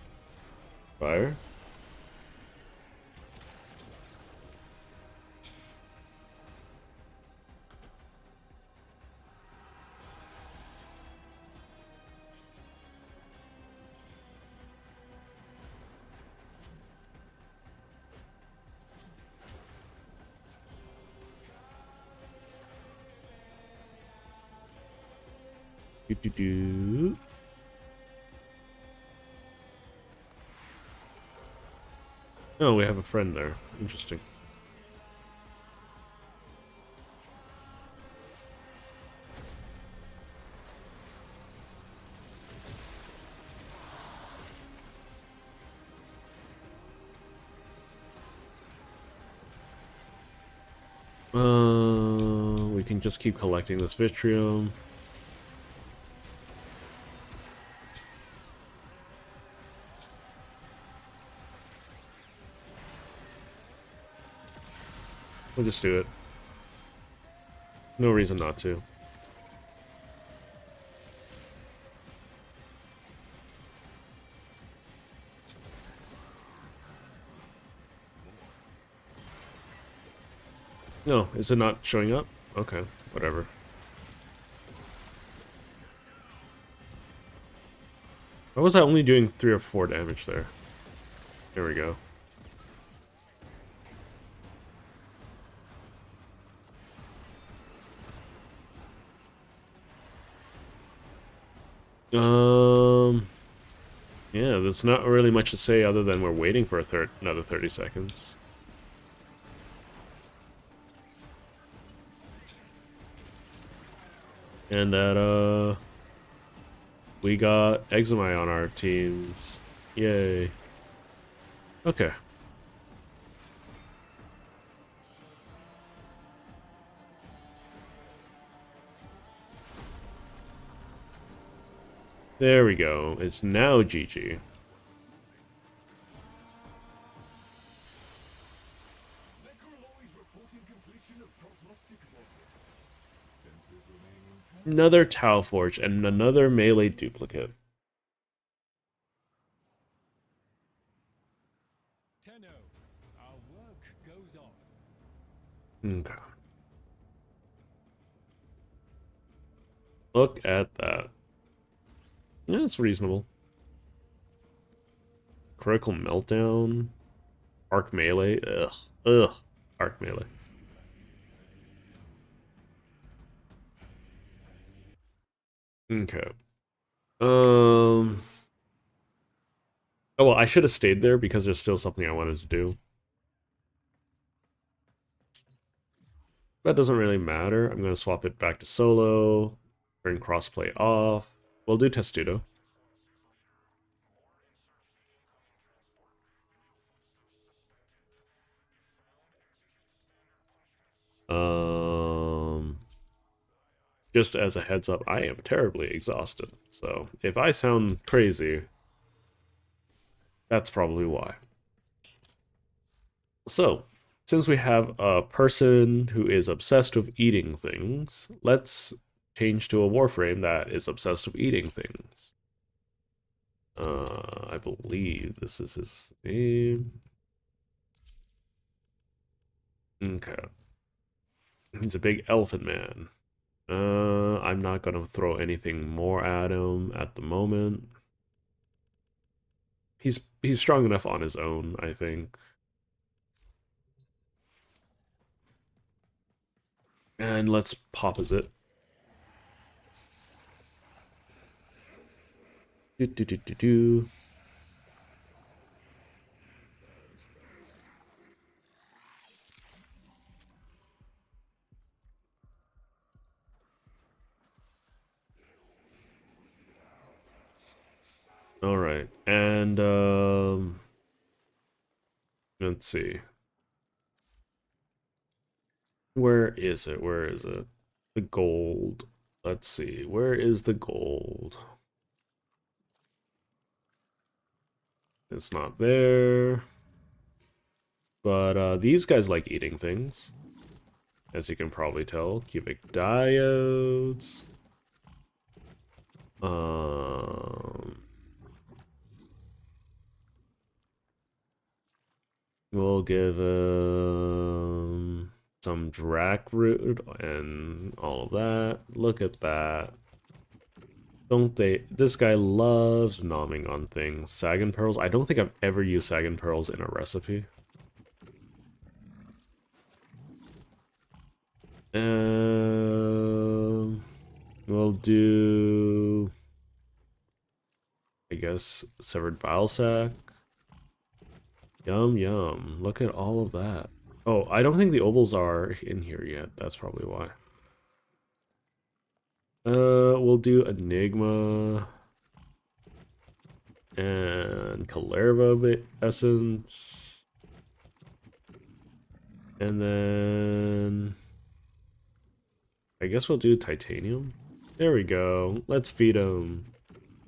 Fire. Do. Oh, we have a friend there. Interesting. We can just keep collecting this Vitrium. We'll just do it. No reason not to. No, is it not showing up? Okay, whatever. Why was I only doing 3 or 4 damage there? There we go. Yeah, there's not really much to say other than we're waiting for another 30 seconds. And that, we got Examai on our teams. Yay. Okay. There we go. It's now GG. Necroloid reporting completion Another Tau Forge and another melee duplicate. Tenno, our work goes on. Okay. Look at that. Yeah, it's reasonable. Critical Meltdown. Arc Melee. Ugh. Ugh. Arc Melee. Okay. Oh, well, I should have stayed there because there's still something I wanted to do. That doesn't really matter. I'm going to swap it back to solo. Turn crossplay off. We'll do Testudo. Just as a heads up, I am terribly exhausted. So if I sound crazy, that's probably why. So, since we have a person who is obsessed with eating things, let's change to a Warframe that is obsessed with eating things. I believe this is his name. Okay. He's a big elephant man. I'm not gonna throw anything more at him at the moment. He's strong enough on his own, I think. And let's popposite. Do do do do do. All right, and let's see. Where is it? Where is it? The gold. Let's see. Where is the gold? It's not there. But these guys like eating things, as you can probably tell. Cubic diodes. Um, we'll give some drac root and all of that. Look at that. Don't they? This guy loves nomming on things. Sagan pearls. I don't think I've ever used Sagan pearls in a recipe. We'll do, I guess, severed bile sac. Yum yum. Look at all of that. Oh, I don't think the ovals are in here yet. That's probably why. We'll do Enigma and Kalerva essence. And then I guess we'll do titanium. There we go. Let's feed him.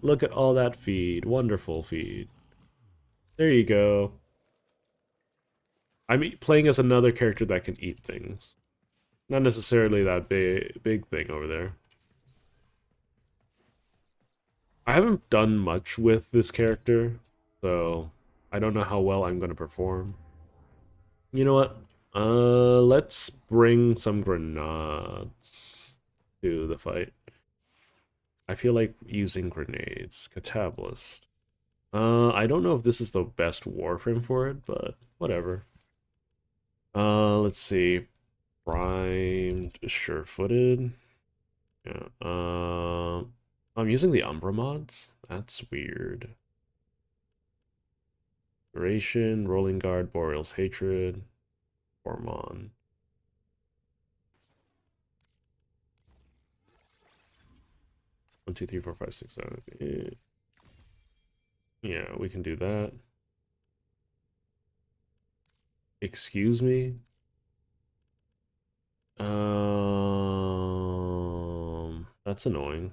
Look at all that feed. Wonderful feed. There you go. I'm playing as another character that can eat things. Not necessarily that big thing over there. I haven't done much with this character, so I don't know how well I'm going to perform. You know what? Let's bring some grenades to the fight. I feel like using grenades. Catabolist. I don't know if this is the best Warframe for it, but whatever. Let's see. Primed, sure-footed. Yeah. I'm using the Umbra mods. That's weird. Duration, Rolling Guard, Boreal's Hatred, Ormon. One, two, three, four, five, six, seven, eight. Yeah, we can do that. Excuse me? That's annoying.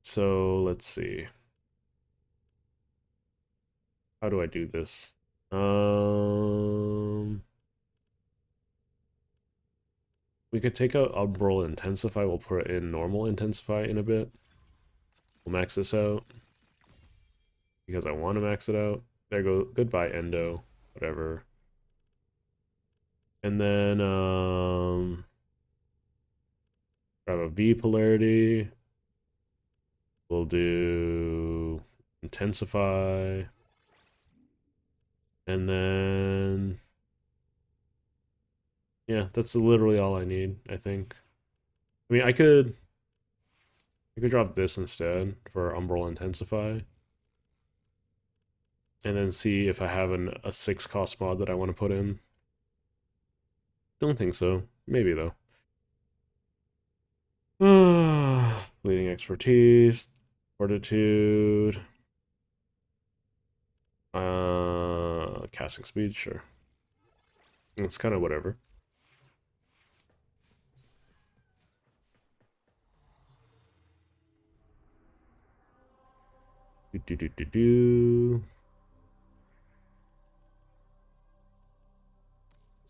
So let's see. How do I do this? We could take out Umbral Intensify. We'll put in Normal Intensify in a bit. We'll max this out. Because I want to max it out. There go. Goodbye, Endo. Whatever. And then, grab a V polarity. We'll do Intensify. And then, yeah, that's literally all I need, I think. I mean, I could drop this instead for Umbral Intensify. And then see if I have a 6 cost mod that I want to put in. Don't think so. Maybe, though. Bleeding Expertise. Fortitude. Casting Speed, sure. It's kind of whatever. Do.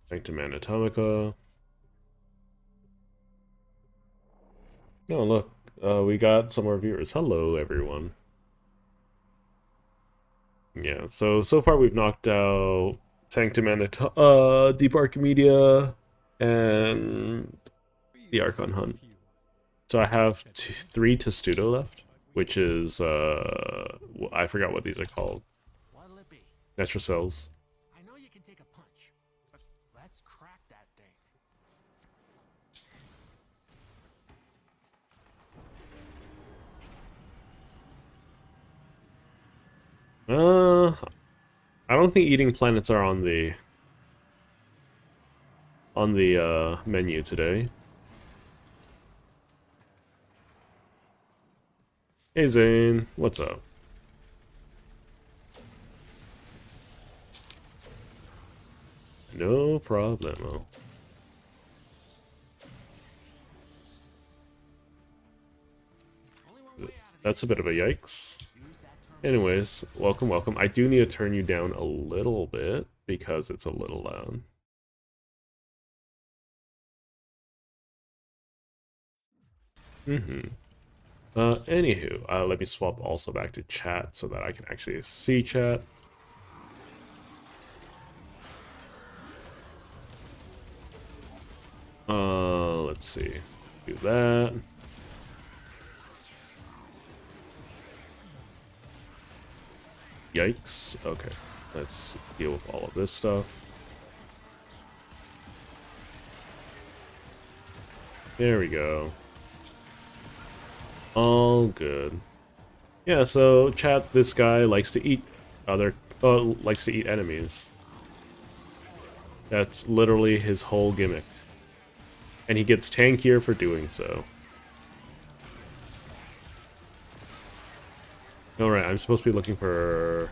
Sanctum Anatomica. Oh, look. We got some more viewers. Hello, everyone. Yeah, so far we've knocked out Sanctum Deep Archimedia, and the Archon Hunt. So I have 3 Testudo left, which is, I forgot what these are called. What'll it be? Natural cells. I know you can take a punch, but let's crack that thing. I don't think eating planets are on the menu today. Hey Zane, what's up? No problemo. That's a bit of a yikes. Anyways, welcome, welcome. I do need to turn you down a little bit because it's a little loud. Anywho, let me swap also back to chat so that I can actually see chat. Let's see. Do that. Yikes. Okay, let's deal with all of this stuff. There we go. All good. Yeah, so chat, this guy likes to eat likes to eat enemies. That's literally his whole gimmick. And he gets tankier for doing so. Alright, I'm supposed to be looking for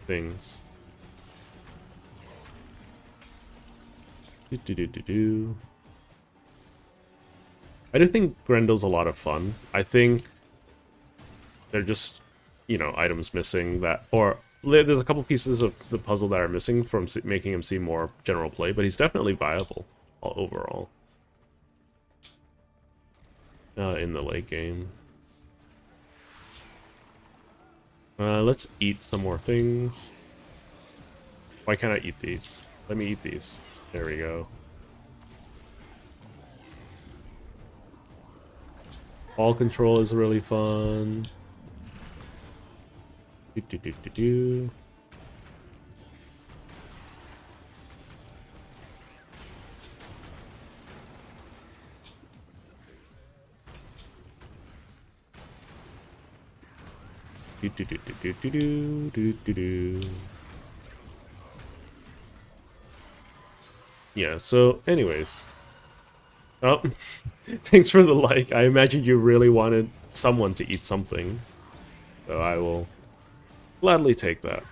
things. I do think Grendel's a lot of fun. I think they're just, you know, items missing that, or there's a couple pieces of the puzzle that are missing from making him see more general play, but he's definitely viable overall in the late game. Let's eat some more things. Why can't I eat these? Let me eat these. There we go. Ball control is really fun. Do. Yeah, so anyways. Oh, thanks for the like. I imagine you really wanted someone to eat something. So I will gladly take that.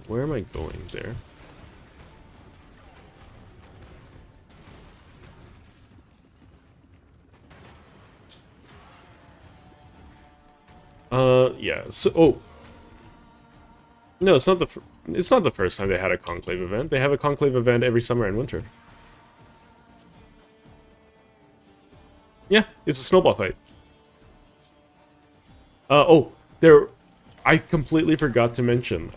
Where am I going there? yeah. So, oh, no, it's not it's not the first time they had a conclave event. They have a conclave event every summer and winter. Yeah, it's a snowball fight. Oh, there. I completely forgot to mention.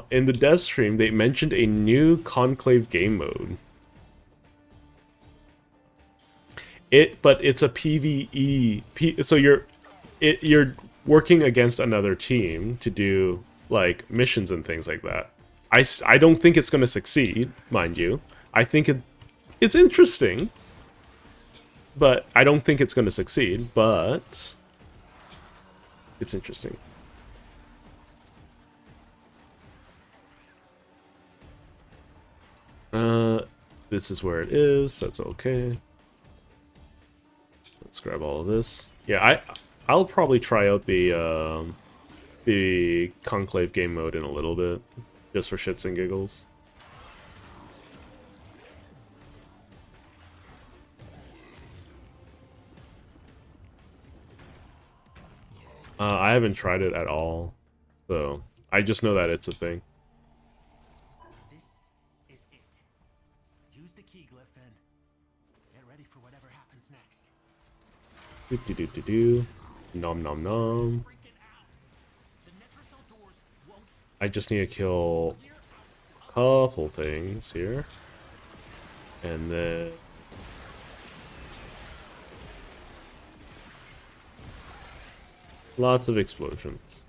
In the dev stream, they mentioned a new conclave game mode. But it's a PvE. So you're working against another team to do like missions and things like that. I don't think it's going to succeed, mind you. I think it's interesting, but I don't think it's going to succeed. But it's interesting. This is where it is. That's okay. Let's grab all of this. Yeah, I'll probably try out the conclave game mode in a little bit, just for shits and giggles. I haven't tried it at all, so I just know that it's a thing. This is it. Use the key glyph and get ready for whatever happens next. Do. Nom nom nom. I just need to kill a couple things here. And then... lots of explosions.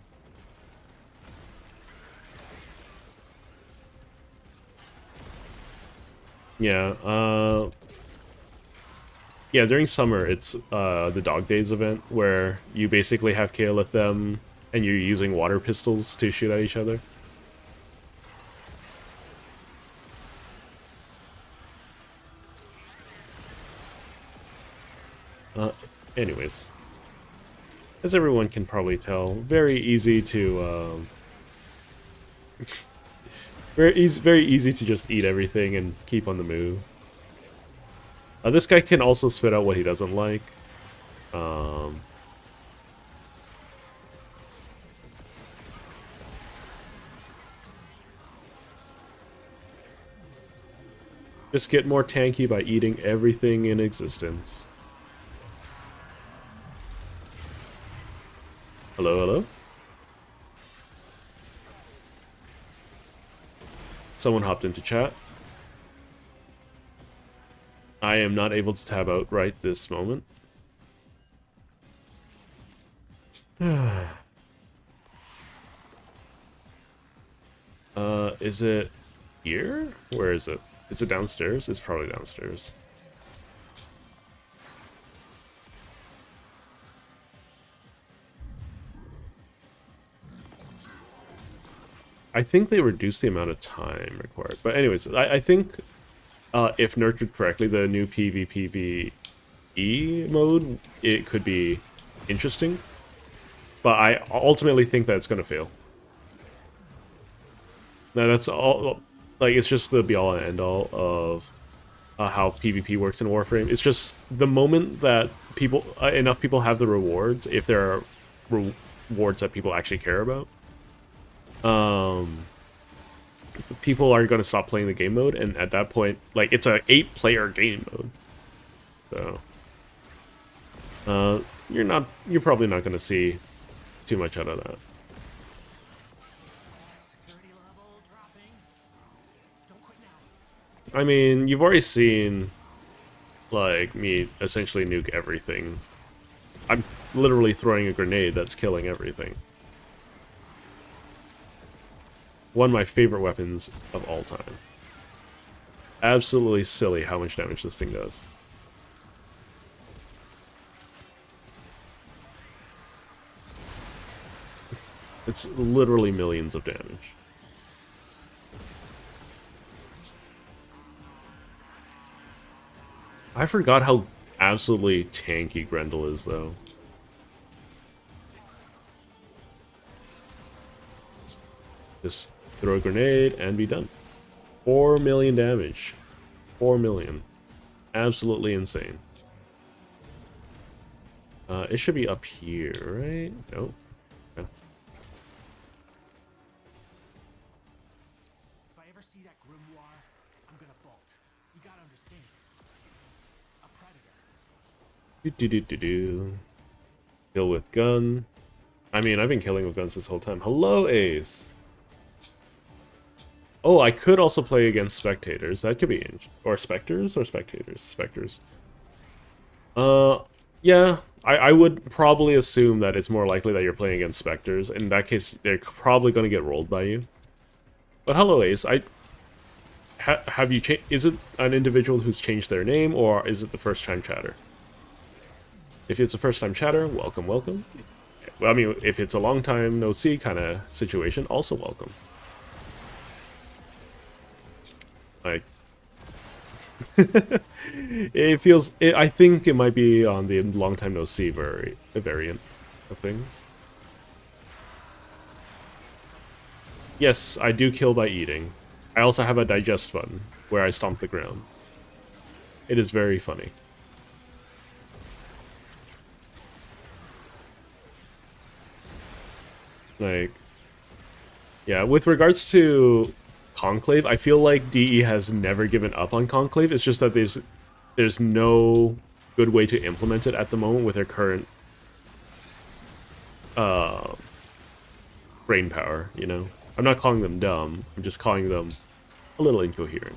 Yeah, yeah, during summer, it's the Dog Days event, where you basically have Kaelith them, and you're using water pistols to shoot at each other. Anyways. As everyone can probably tell, very easy to, very easy to just eat everything and keep on the move. This guy can also spit out what he doesn't like. Just get more tanky by eating everything in existence. Hello, hello? Someone hopped into chat. I am not able to tab out right this moment. Is it here? Where is it? Is it downstairs? It's probably downstairs. I think they reduced the amount of time required. But anyways, I think if nurtured correctly, the new PvPvE mode, it could be interesting. But I ultimately think that it's going to fail. Now that's all, like, it's just the be-all and end-all of how PvP works in Warframe. It's just the moment that people, enough people have the rewards, if there are rewards that people actually care about, people are going to stop playing the game mode, and at that point, like, it's a 8-player game mode. So, you're probably not going to see too much out of that. Security level dropping. Don't quit now. I mean, you've already seen, like, me essentially nuke everything. I'm literally throwing a grenade that's killing everything. One of my favorite weapons of all time. Absolutely silly how much damage this thing does. It's literally millions of damage. I forgot how absolutely tanky Grendel is, though. Just throw a grenade and be done. 4 million damage. 4 million. Absolutely insane. It should be up here, right? Nope. Yeah. ever see that grimoire, I'm gonna bolt. You gotta understand. It's a predator. Do. Kill with gun. I mean, I've been killing with guns this whole time. Hello, Ace. Oh, I could also play against spectators. That could be or specters or spectators. Specters. Yeah. I would probably assume that it's more likely that you're playing against specters. In that case, they're probably going to get rolled by you. But hello, Ace. Have you changed? Is it an individual who's changed their name, or is it the first time chatter? If it's a first time chatter, welcome, welcome. Well, I mean, if it's a long time no see kind of situation, also welcome. Like, it feels. I think it might be on the long time no see variant of things. Yes, I do kill by eating. I also have a digest button where I stomp the ground. It is very funny. Like, yeah, with regards to Conclave, I feel like DE has never given up on Conclave. It's just that there's no good way to implement it at the moment with their current brain power, you know? I'm not calling them dumb, I'm just calling them a little incoherent.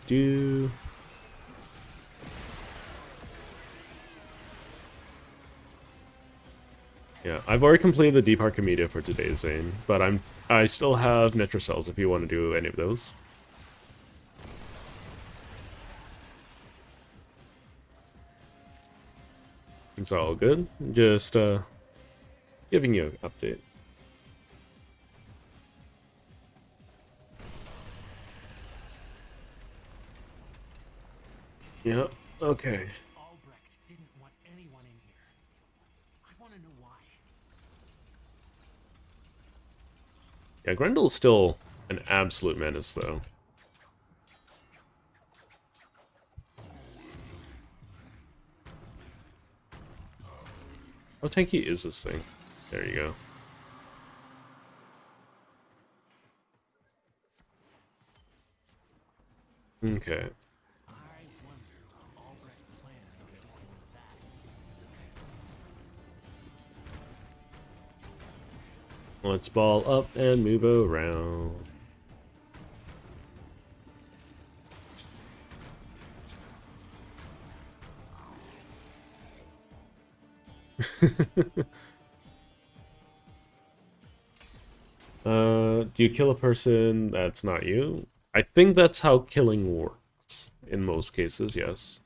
Do. Yeah, I've already completed the Deep Archimeda for today, Zane, but I still have Netrocells if you want to do any of those. It's all good. Just giving you an update. Yeah, okay. Albrecht didn't want anyone in here. I want to know why. Yeah, Grendel's still an absolute menace, though. How tanky is this thing? There you go. Okay. I wonder how Albrecht planned on dealing with that. Let's ball up and move around. Do you kill a person that's not you? I think that's how killing works. In most cases, yes.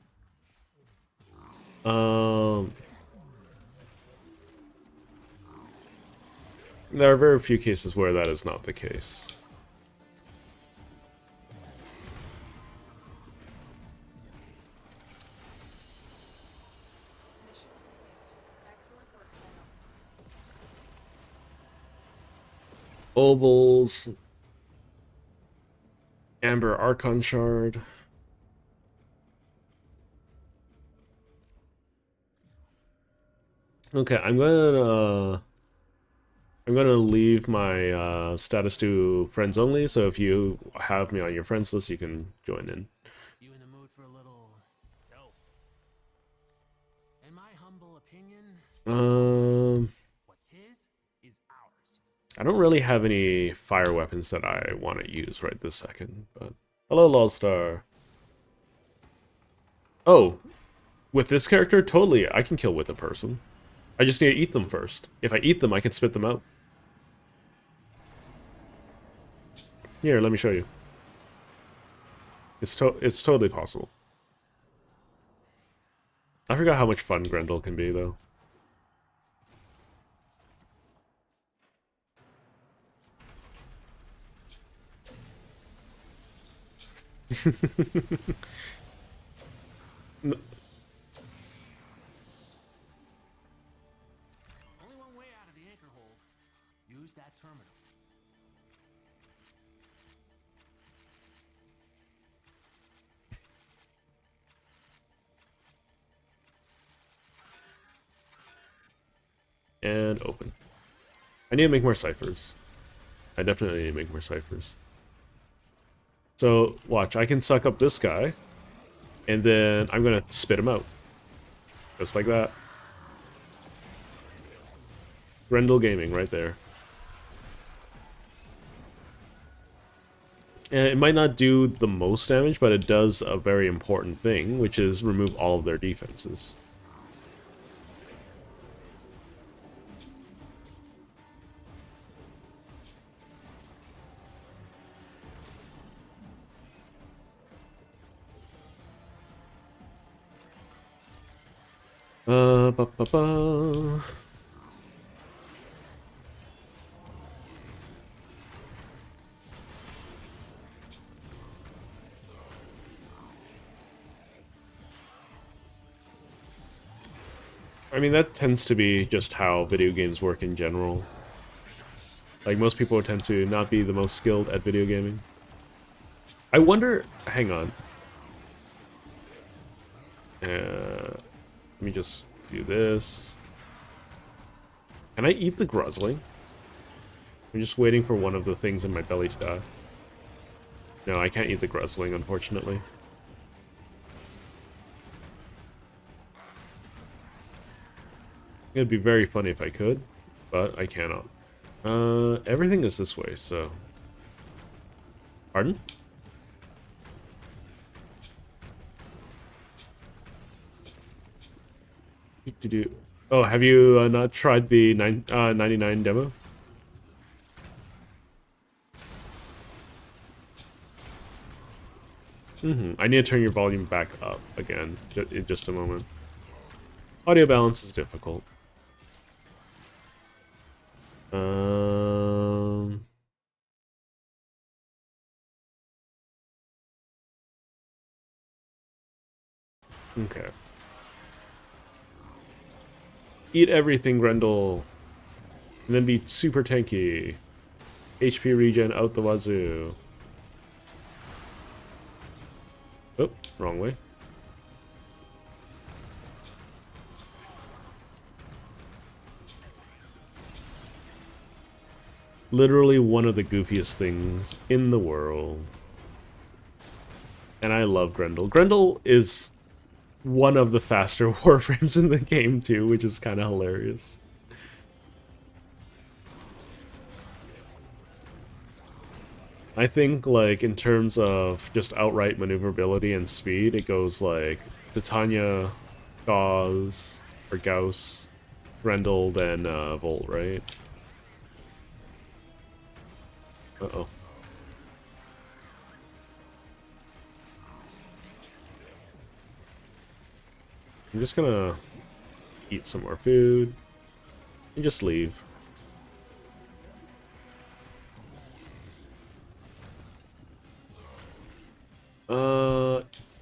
There are very few cases where that is not the case. Mission complete. Excellent work, Tenno. Obols. Amber Archon Shard. Okay, I'm gonna leave my status to friends only, so if you have me on your friends list, you can join in. You in the mood for a little dope? In my humble opinion, what's his is ours. I don't really have any fire weapons that I want to use right this second, but... Hello, Lolstar. Oh, with this character, totally, I can kill with a person. I just need to eat them first. If I eat them, I can spit them out. Here, let me show you. It's totally possible. I forgot how much fun Grendel can be, though. No. Only one way out of the anchor hold. Use that terminal. and open. I need to make more ciphers. I definitely need to make more ciphers. So, watch, I can suck up this guy, and then I'm gonna spit him out. Just like that. Grendel Gaming right there. And it might not do the most damage, but it does a very important thing, which is remove all of their defenses. Ba, ba, ba. I mean, that tends to be just how video games work in general. Like, most people tend to not be the most skilled at video gaming. I wonder... Hang on. Let me just do this. Can I eat the Gruzling? I'm just waiting for one of the things in my belly to die. No, I can't eat the Gruzling, unfortunately. It'd be very funny if I could, but I cannot. Everything is this way, so... Pardon? Oh, have you not tried the 99 demo? I need to turn your volume back up again in just a moment. Audio balance is difficult. Okay. Eat everything, Grendel. And then be super tanky. HP regen out the wazoo. Oh, wrong way. Literally one of the goofiest things in the world. And I love Grendel. Grendel is one of the faster Warframes in the game too, which is kind of hilarious. I think, like, in terms of just outright maneuverability and speed, it goes like Titania, Gauss, or Gauss, Grendel, then Volt, right? Uh-oh. I'm just gonna eat some more food and just leave.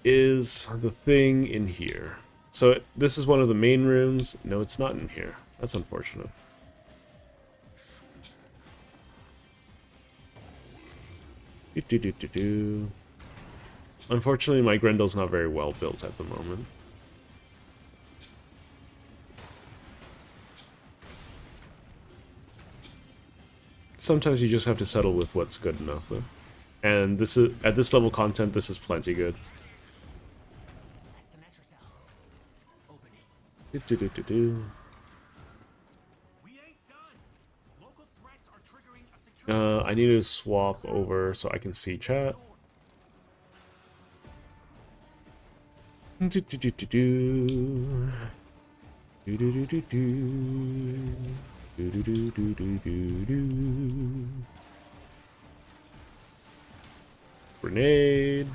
Is the thing in here? So this is one of the main rooms. No, it's not in here. That's unfortunate. Unfortunately, my Grendel's not very well built at the moment. Sometimes you just have to settle with what's good enough, though. And this is, at this level content, this is plenty good. That's the metro cell. Open it. We ain't done. Local threats are triggering a security. I need to swap over so I can see chat. Grenade.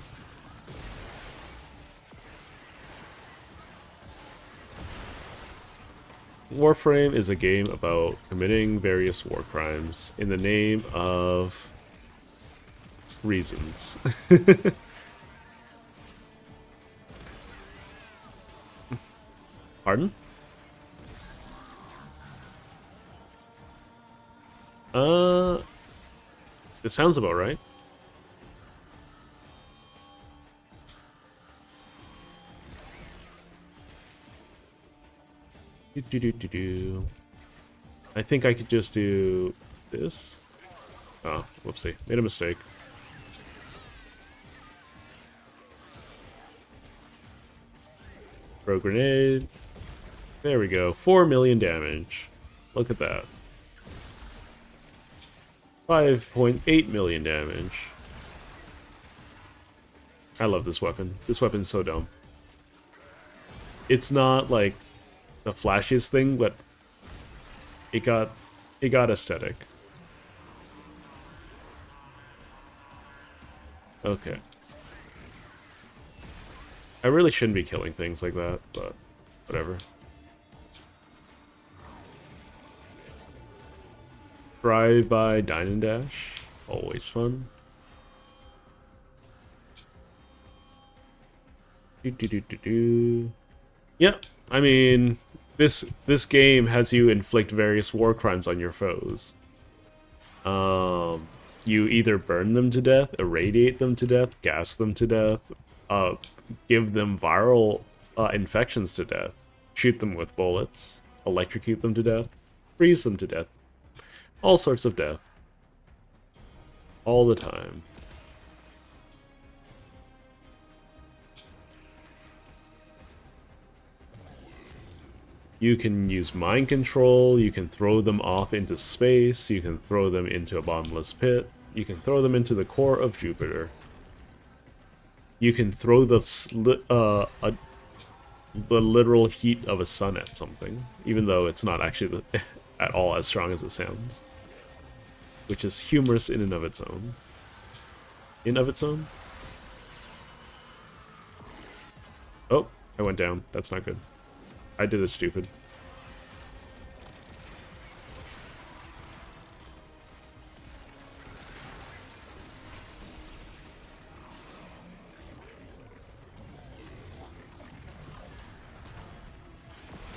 Warframe is a game about committing various war crimes in the name of reasons. Pardon? It sounds about right. I think I could just do this. Oh, whoopsie. Made a mistake. Throw grenade. There we go. 4 million damage. Look at that. 5.8 million damage. I love this weapon. This weapon's so dumb. It's not like the flashiest thing, but it got aesthetic. Okay. I really shouldn't be killing things like that, but whatever. Drive-by dine and dash. Always fun. Yeah, I mean, this game has you inflict various war crimes on your foes. You either burn them to death, irradiate them to death, gas them to death, give them viral infections to death, shoot them with bullets, electrocute them to death, freeze them to death. All sorts of death. All the time. You can use mind control, you can throw them off into space, you can throw them into a bottomless pit, you can throw them into the core of Jupiter. You can throw the literal heat of a sun at something, even though it's not actually at all as strong as it sounds. Which is humorous in and of its own. In of its own? Oh, I went down. That's not good. I did it stupid.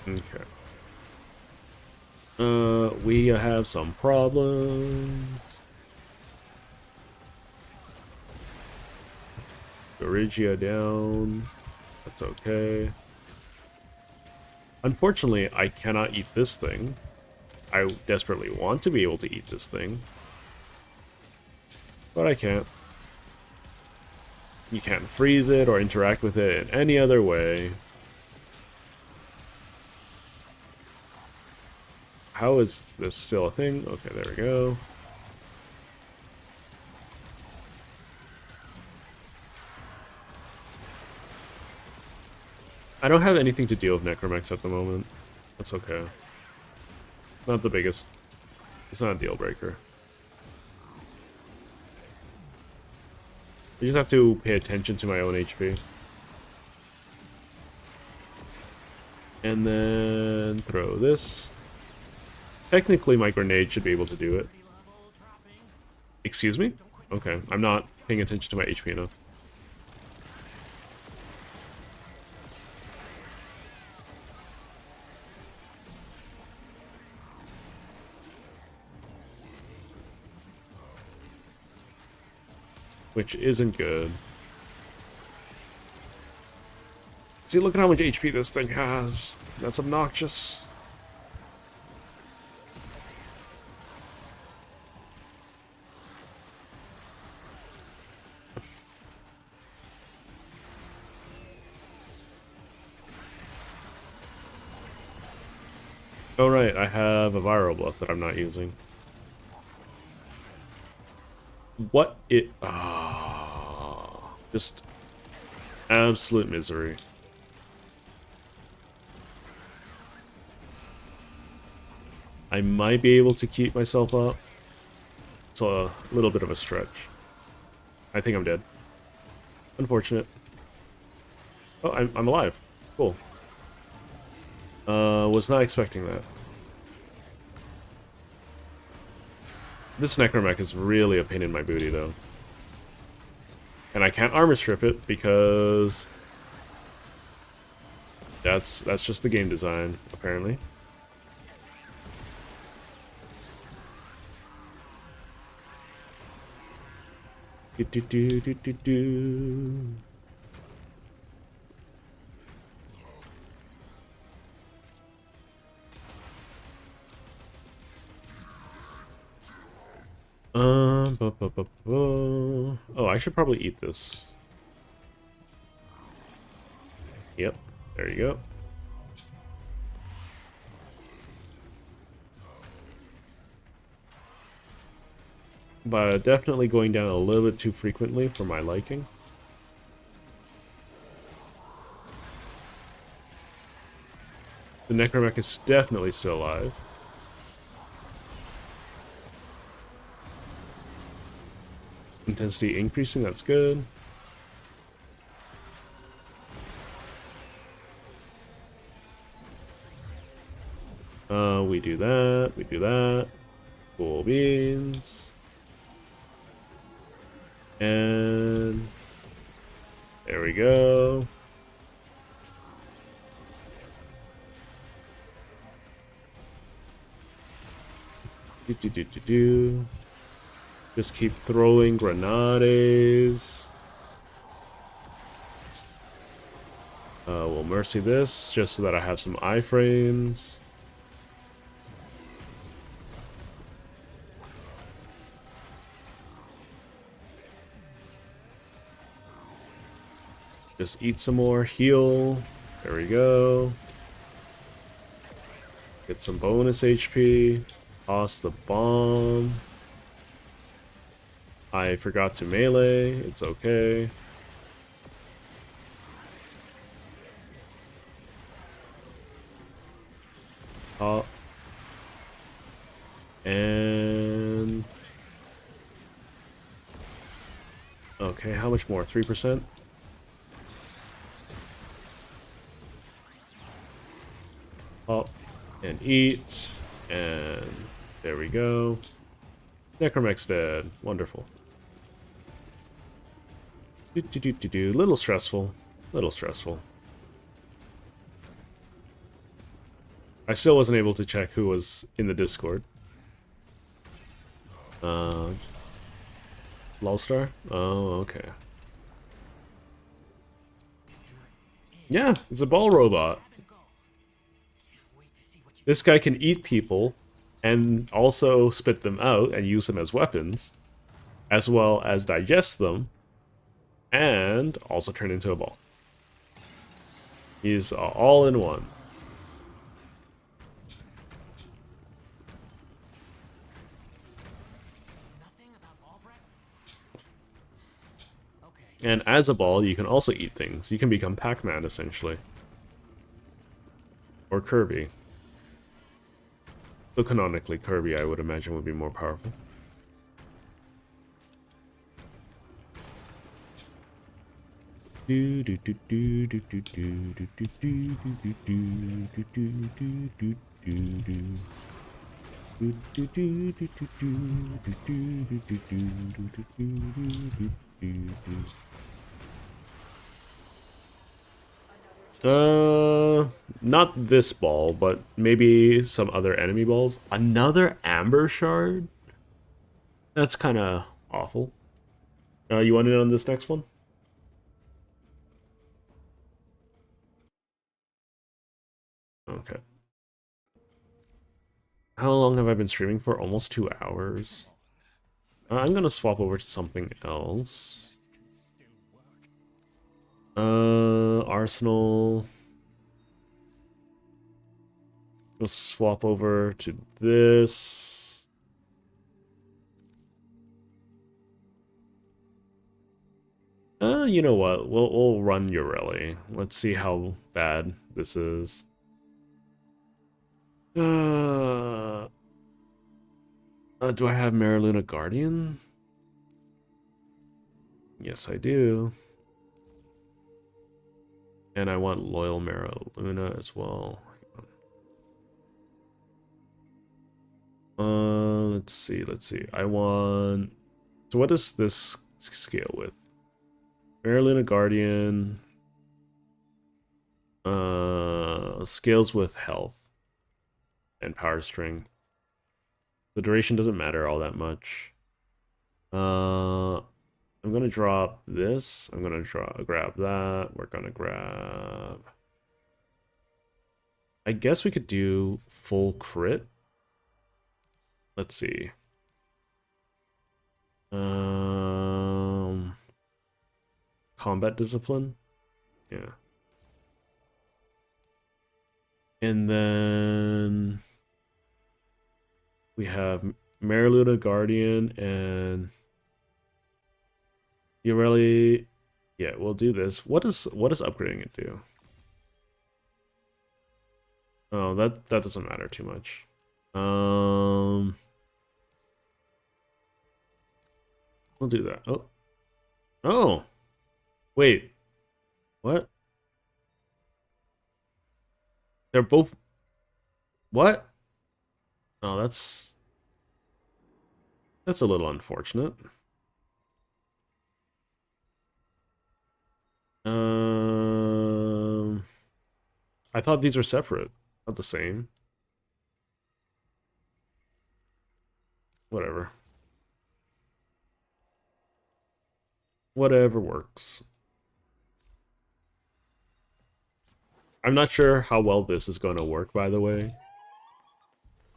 Okay. We have some problems. Origia down. That's okay. Unfortunately, I cannot eat this thing. I desperately want to be able to eat this thing. But I can't. You can't freeze it or interact with it in any other way. How is this still a thing? Okay, there we go. I don't have anything to deal with Necromechs at the moment. That's okay. Not the biggest. It's not a deal breaker. I just have to pay attention to my own HP. And then throw this. Technically, my grenade should be able to do it. Excuse me? Okay, I'm not paying attention to my HP enough. Which isn't good. See, look at how much HP this thing has. That's obnoxious. Oh right, I have a viral buff that I'm not using. What it... Ah, just absolute misery. I might be able to keep myself up. It's a little bit of a stretch. I think I'm dead. Unfortunate. Oh, I'm alive. Cool. Was not expecting that. This Necromech is really a pain in my booty, though. And I can't armor strip it because that's just the game design, apparently. Do do do do do do. Oh, I should probably eat this. Yep, there you go. But definitely going down a little bit too frequently for my liking. The Necromech is definitely still alive. Intensity increasing, that's good. We do that, we do that. Cool beans. And there we go. Just keep throwing grenades. We'll mercy this just so that I have some iframes. Just eat some more, heal. There we go. Get some bonus HP. Toss the bomb. I forgot to melee. It's okay. And... okay, how much more? 3%? Up and eat. And there we go. Necromech's dead. Wonderful. Little stressful. Little stressful. I still wasn't able to check who was in the Discord. Lulstar? Oh, okay. Yeah, it's a ball robot. This guy can eat people and also spit them out and use them as weapons, as well as digest them, and also turn into a ball. He's all in one. And as a ball, you can also eat things. You can become Pac-Man, essentially. Or Kirby. So canonically, Kirby, I would imagine, would be more powerful. Not this ball, but maybe some other enemy balls. Another Amber Shard? That's kind of awful. You want in on this next one? Okay. How long have I been streaming for? Almost 2 hours. I'm gonna swap over to something else. Arsenal. We'll swap over to this. You know what? We'll run Ureli. Let's see how bad this is. Do I have Mariluna Guardian? Yes, I do. And I want Loyal Mariluna as well. Let's see, let's see. I want... so what does this scale with? Mariluna Guardian... scales with health and power strength. The duration doesn't matter all that much. I'm gonna drop this. I'm gonna grab that. We're gonna grab... I guess we could do full crit. Let's see. Combat discipline. Yeah. And then we have Mariluna Guardian and you really, yeah, we'll do this. What does upgrading it do? Oh, that doesn't matter too much. We'll do that. Oh, wait, what? They're both what? Oh, that's a little unfortunate. Um, I thought these were separate, not the same. Whatever. Whatever works. I'm not sure how well this is going to work, by the way.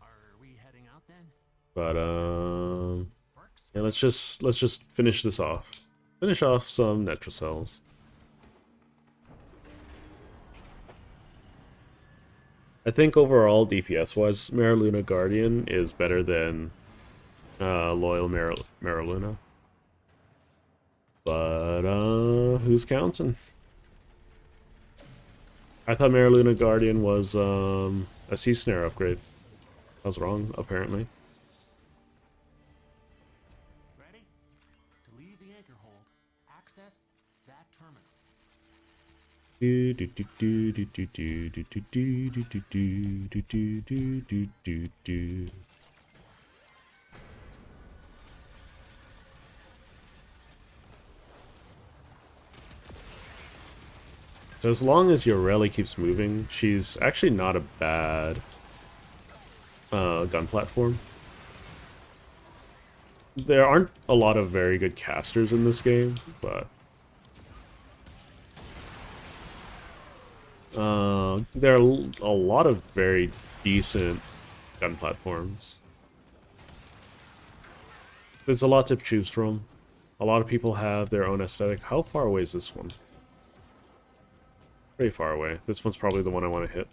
Are we heading out then? But Works. yeah, let's just finish this off. Finish off some Netrocells. I think overall DPS wise, Mariluna Guardian is better than Loyal Mariluna. But who's counting? I thought Mariluna Guardian was a Sea Snare upgrade. I was wrong, apparently. Ready? To leave the anchor hold, access that terminal. Do do do do do do do do do do do do do do do do do. So as long as Yoreli keeps moving, she's actually not a bad gun platform. There aren't a lot of very good casters in this game, but there are a lot of very decent gun platforms. There's a lot to choose from. A lot of people have their own aesthetic. How far away is this one? Pretty far away. This one's probably the one I want to hit.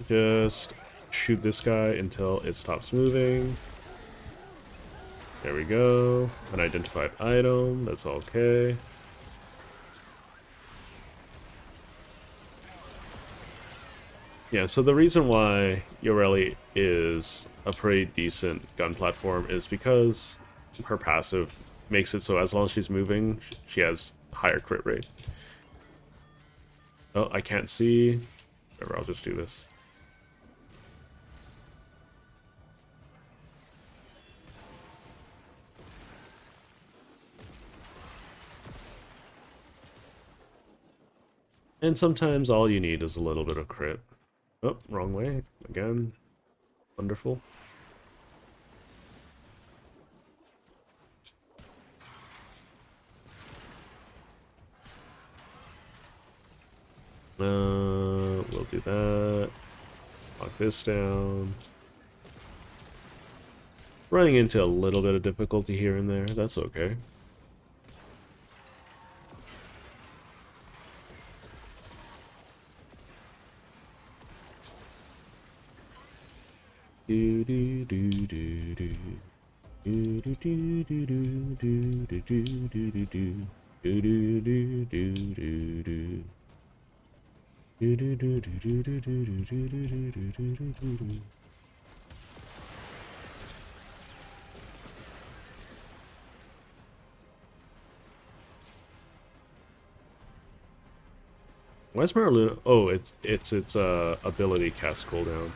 Just shoot this guy until it stops moving. There we go. Unidentified item. That's okay. Yeah, so the reason why Yoreli is a pretty decent gun platform is because her passive makes it so as long as she's moving, she has higher crit rate. Oh, I can't see. Whatever, I'll just do this. And sometimes all you need is a little bit of crit. Oh, wrong way. Again. Wonderful. We'll do that. Lock this down. Running into a little bit of difficulty here and there. That's okay. Do do do do do. Do do do do do do do do do do do. Do do do do do do. Do do do do do do do do do do do do do. Why is Mariluna? Oh, it's ability cast cooldown.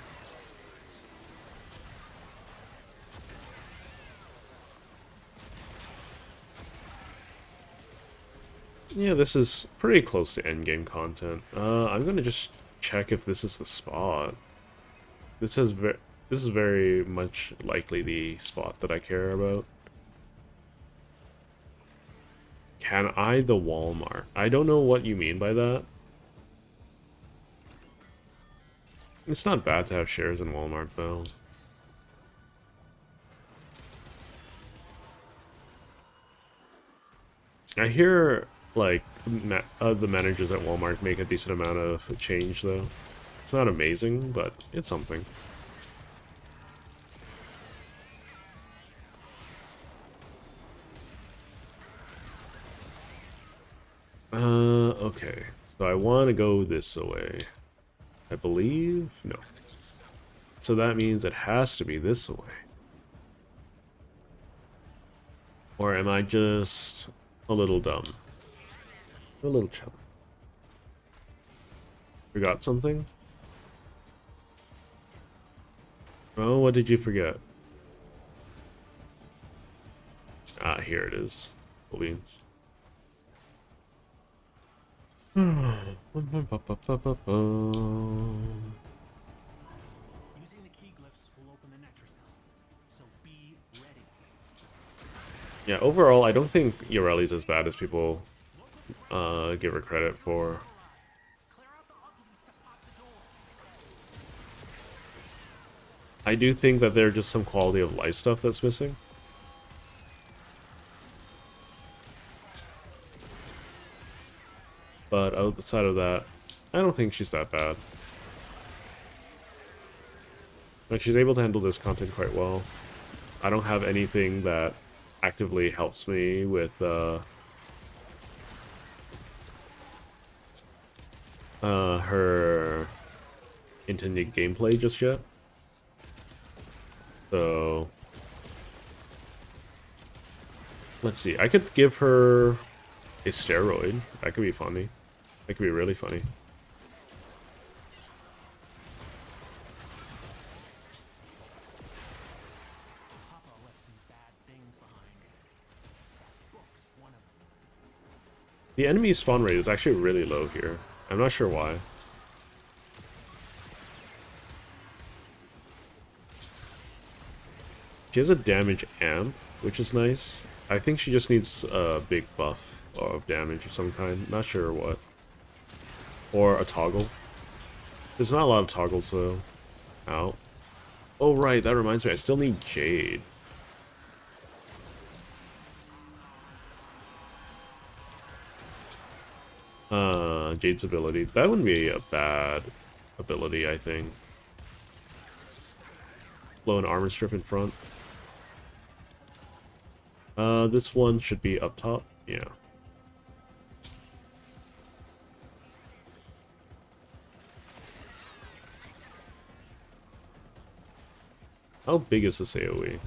Yeah, this is pretty close to endgame content. I'm gonna just check if this is the spot. This says This is very much likely the spot that I care about. Can I the Walmart? I don't know what you mean by that. It's not bad to have shares in Walmart, though. I hear, like, the managers at Walmart make a decent amount of change, though. It's not amazing, but it's something. Okay. So I want to go this way. I believe? No. So that means it has to be this way. Or am I just a little dumb? A little chubby. Forgot something? Oh, what did you forget? Ah, here it is. Cool beans. Using the key glyphs will open the Netracell, so be ready. Yeah, overall, I don't think Yoreli's as bad as people give her credit for. Clear out the uglies to pop the door. I do think that there's just some quality of life stuff that's missing. But outside of that, I don't think she's that bad. Like, she's able to handle this content quite well. I don't have anything that actively helps me with her intended gameplay just yet. So let's see. I could give her a steroid. That could be funny. That could be really funny. Papa left some bad things behind. That book's one of them. The enemy spawn rate is actually really low here. I'm not sure why. She has a damage amp, which is nice. I think she just needs a big buff of damage of some kind. Not sure what. Or a toggle. There's not a lot of toggles though. Ow. Oh right, that reminds me, I still need Jade. Jade's ability. That wouldn't be a bad ability, I think. Blow an armor strip in front. This one should be up top. Yeah. How big is this AoE?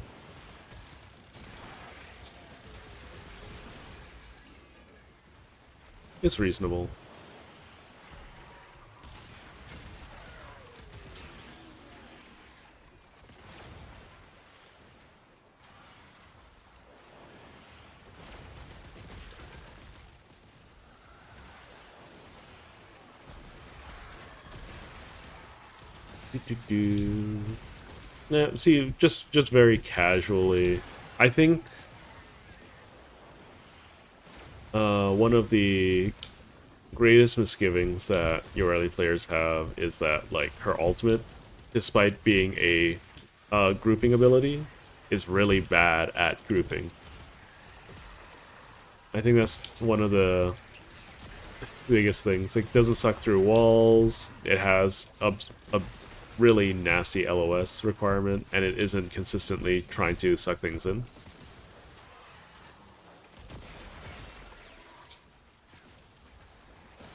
It's reasonable. Yeah, see, just very casually, I think one of the greatest misgivings that Yoreli players have is that, like, her ultimate, despite being a grouping ability, is really bad at grouping. I think that's one of the biggest things. Like, doesn't suck through walls. It has a really nasty LOS requirement, and it isn't consistently trying to suck things in.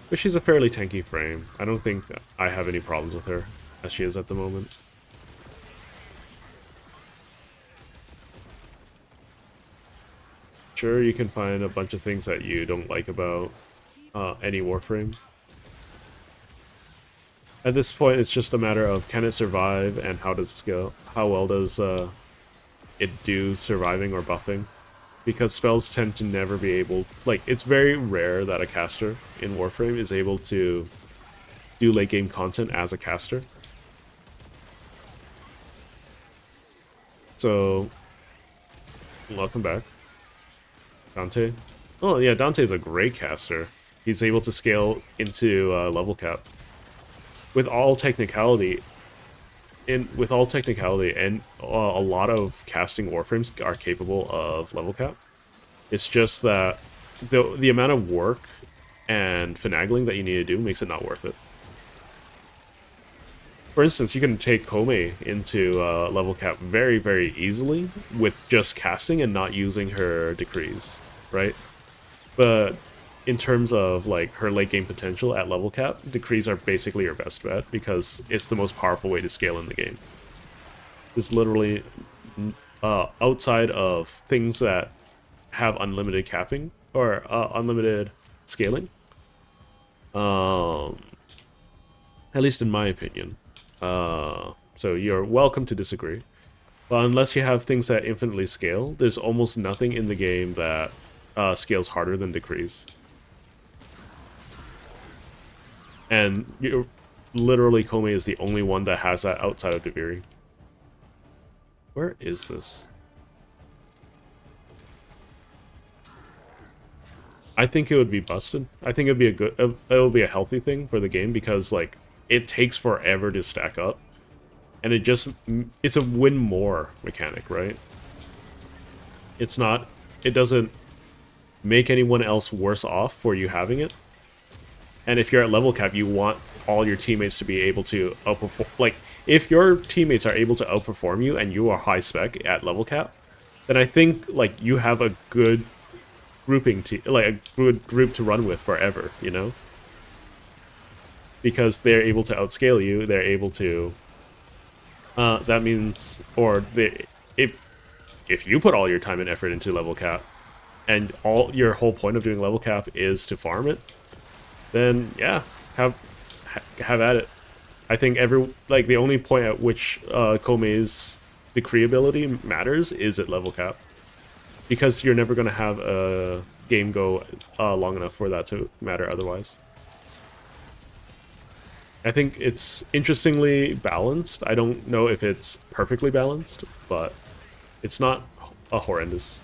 But she's a fairly tanky frame. I don't think I have any problems with her, as she is at the moment. Sure, you can find a bunch of things that you don't like about any Warframe. At this point, it's just a matter of can it survive and how does skill, how well does it do surviving or buffing? Because spells tend to never be able, like, it's very rare that a caster in Warframe is able to do late game content as a caster. So, welcome back, Dante. Oh yeah, Dante's a great caster. He's able to scale into level cap with all technicality. With all technicality, and a lot of casting Warframes are capable of level cap. It's just that the amount of work and finagling that you need to do makes it not worth it. For instance, you can take Kome into level cap very, very easily with just casting and not using her decrees, right? But in terms of like her late game potential at level cap, decrees are basically your best bet because it's the most powerful way to scale in the game. It's literally outside of things that have unlimited capping or unlimited scaling. At least in my opinion. So you're welcome to disagree. But unless you have things that infinitely scale, there's almost nothing in the game that scales harder than decrees. And you're, literally Kome is the only one that has that outside of Deviri. Where is this? I think it would be busted. I think it'd be a good, it would be a healthy thing for the game because like it takes forever to stack up, and it's a win more mechanic, right? It's not, it doesn't make anyone else worse off for you having it. And if you're at level cap, you want all your teammates to be able to outperform. Like, if your teammates are able to outperform you and you are high spec at level cap, then I think like you have a good grouping like a good group to run with forever, you know? Because they're able to outscale you, they're able to that means, or they, if you put all your time and effort into level cap and your whole point of doing level cap is to farm it, then yeah, have at it. I think the only point at which Kome's decree ability matters is at level cap, because you're never going to have a game go long enough for that to matter otherwise. I think it's interestingly balanced. I don't know if it's perfectly balanced, but it's not horrendous.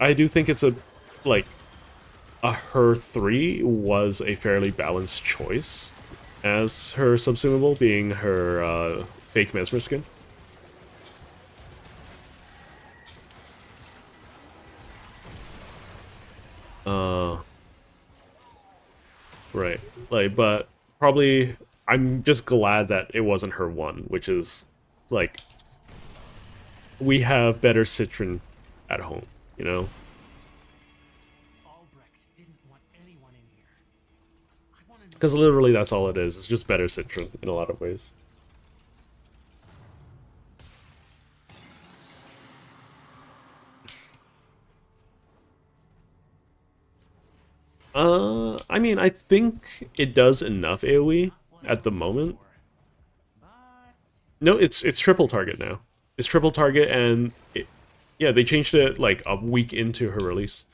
I do think it's her 3 was a fairly balanced choice as her subsumable, being her fake Mesmer skin. Right. Like, but probably I'm just glad that it wasn't her 1, which is like we have better Citron at home, you know? Because literally that's all it is. It's just better Citron in a lot of ways. I mean, I think it does enough AoE at the moment. No, it's triple target now. It's triple target, and yeah, they changed it like a week into her release.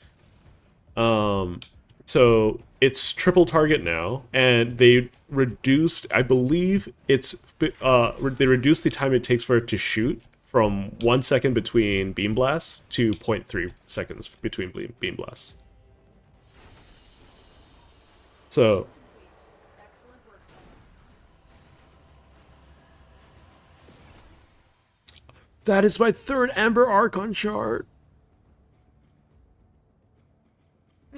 So it's triple target now, and they reduced, I believe they reduced the time it takes for it to shoot from 1 second between beam blasts to 0.3 seconds between beam blasts. So Excellent work, Tenno. that is my 3rd Amber Archon shard.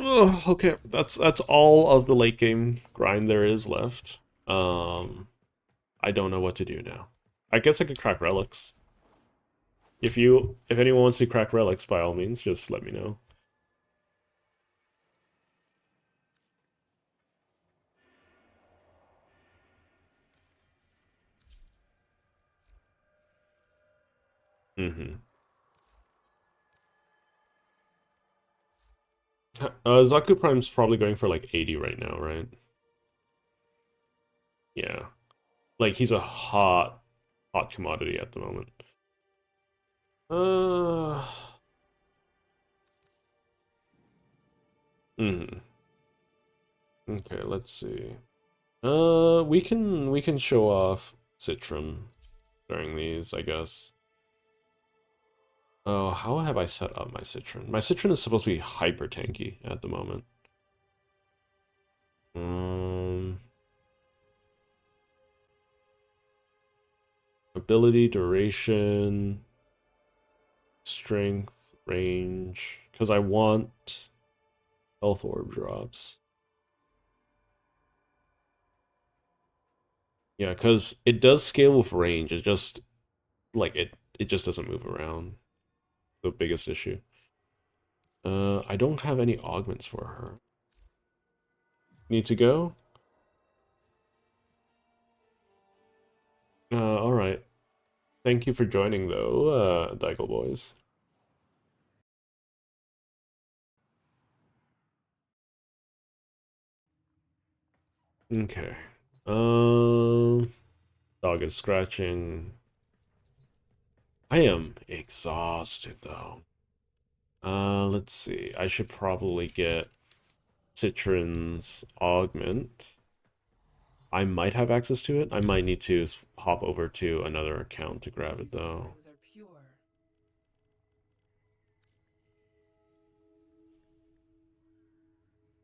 Oh, okay, that's all of the late game grind there is left. I don't know what to do now. I guess I could crack relics. If anyone wants to crack relics, by all means, just let me know. Mm-hmm. Zaku Prime's probably going for like 80 right now, right? Yeah. Like, he's a hot commodity at the moment. Mm-hmm. Okay, let's see. We can show off Citron. during these, I guess. Oh, how have I set up my Citron? My Citron is supposed to be hyper tanky at the moment. Ability, duration, strength, range. Because I want health orb drops. Yeah, because it does scale with range. It just like it just doesn't move around. The biggest issue. I don't have any augments for her. Need to go? All right. Thank you for joining though, Daigle boys. Okay. Dog is scratching. I am exhausted though. Let's see. I should probably get Citron's augment. I might have access to it. I might need to hop over to another account to grab it though. Things are pure.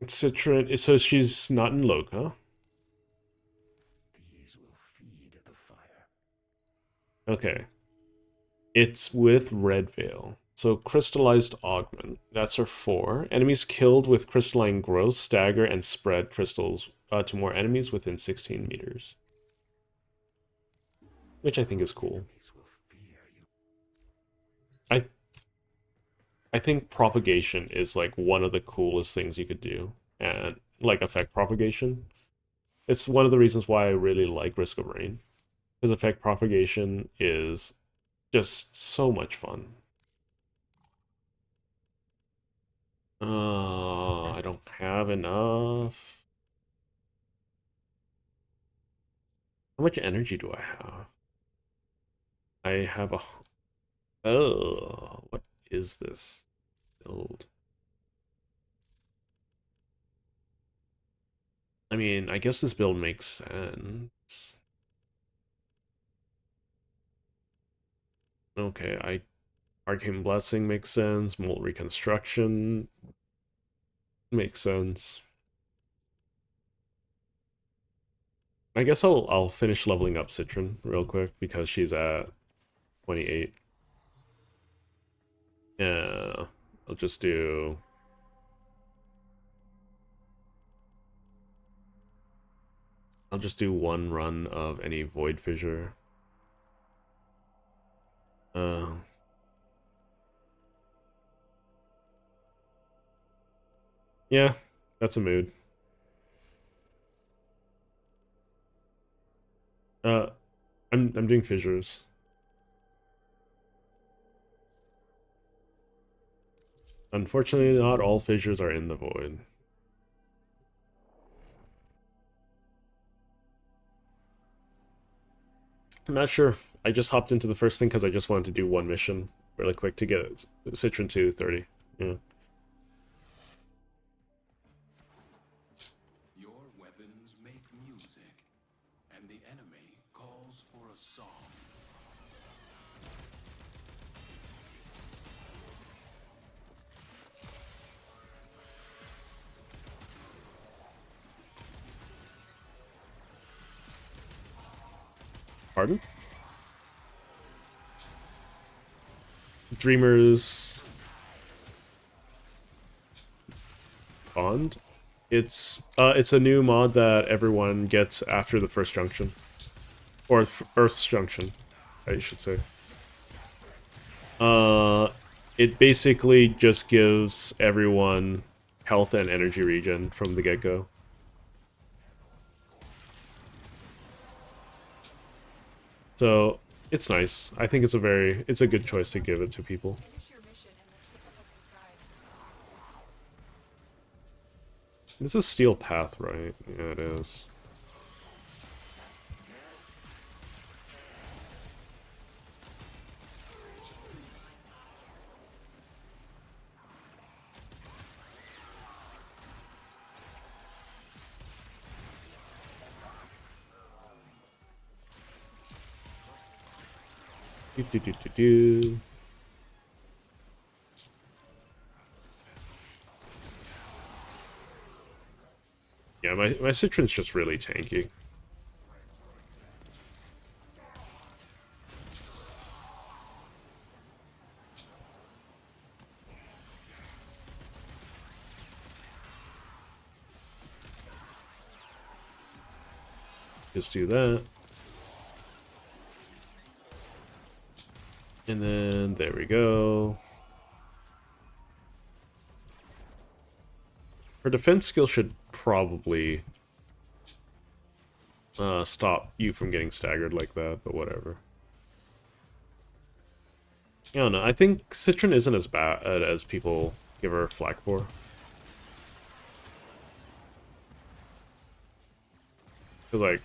Citron, so she's not in Loka. These will feed the fire. Okay. It's with Red Veil. So crystallized augment. That's her 4. Enemies killed with crystalline growth stagger and spread crystals to more enemies within 16 meters. Which I think is cool. Enemies will fear you. I think propagation is like one of the coolest things you could do. And like effect propagation. It's one of the reasons why I really like Risk of Rain. Because effect propagation is just so much fun. I don't have enough. How much energy do I have? I have a... Oh, what is this build? I mean, I guess this build makes sense. Okay, Arcane Blessing makes sense. Mold Reconstruction makes sense. I guess I'll finish leveling up Citron real quick because she's at 28. Yeah, I'll just do... I'll just do one run of any Void Fissure. Yeah, that's a mood. Uh, I'm doing fissures. Unfortunately, not all fissures are in the void. I'm not sure. I just hopped into the first thing because I just wanted to do one mission really quick to get Citron to 30. Yeah. Your weapons make music, and the enemy calls for a song. Pardon? Dreamers Bond? It's a new mod that everyone gets after the first junction. Or Earth's junction, I should say. It basically just gives everyone health and energy regen from the get-go. So it's nice. I think it's a good choice to give it to people. Finish your mission and let's pick up inside. This is Steel Path, right? Yeah, it is. Do, do, do, do, do. Yeah, my Citron's just really tanky. Just do that. And then there we go. Her defense skill should probably stop you from getting staggered like that, but whatever. I don't know. I think Citron isn't as bad as people give her flack for. Cause like,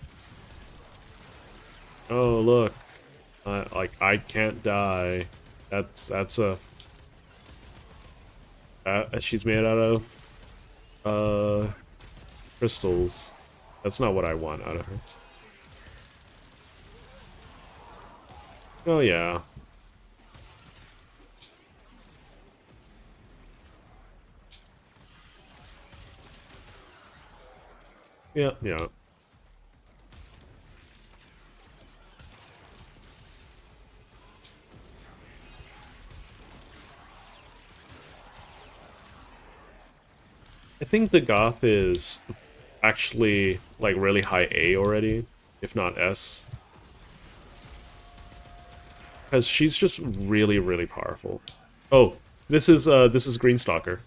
oh look, like I can't die. That's a she's made out of crystals. That's not what I want out of her. Oh yeah. Yeah, yeah. I think the Goth is actually like really high A already, if not S. Because she's just really, really powerful. Oh, this is Greenstalker.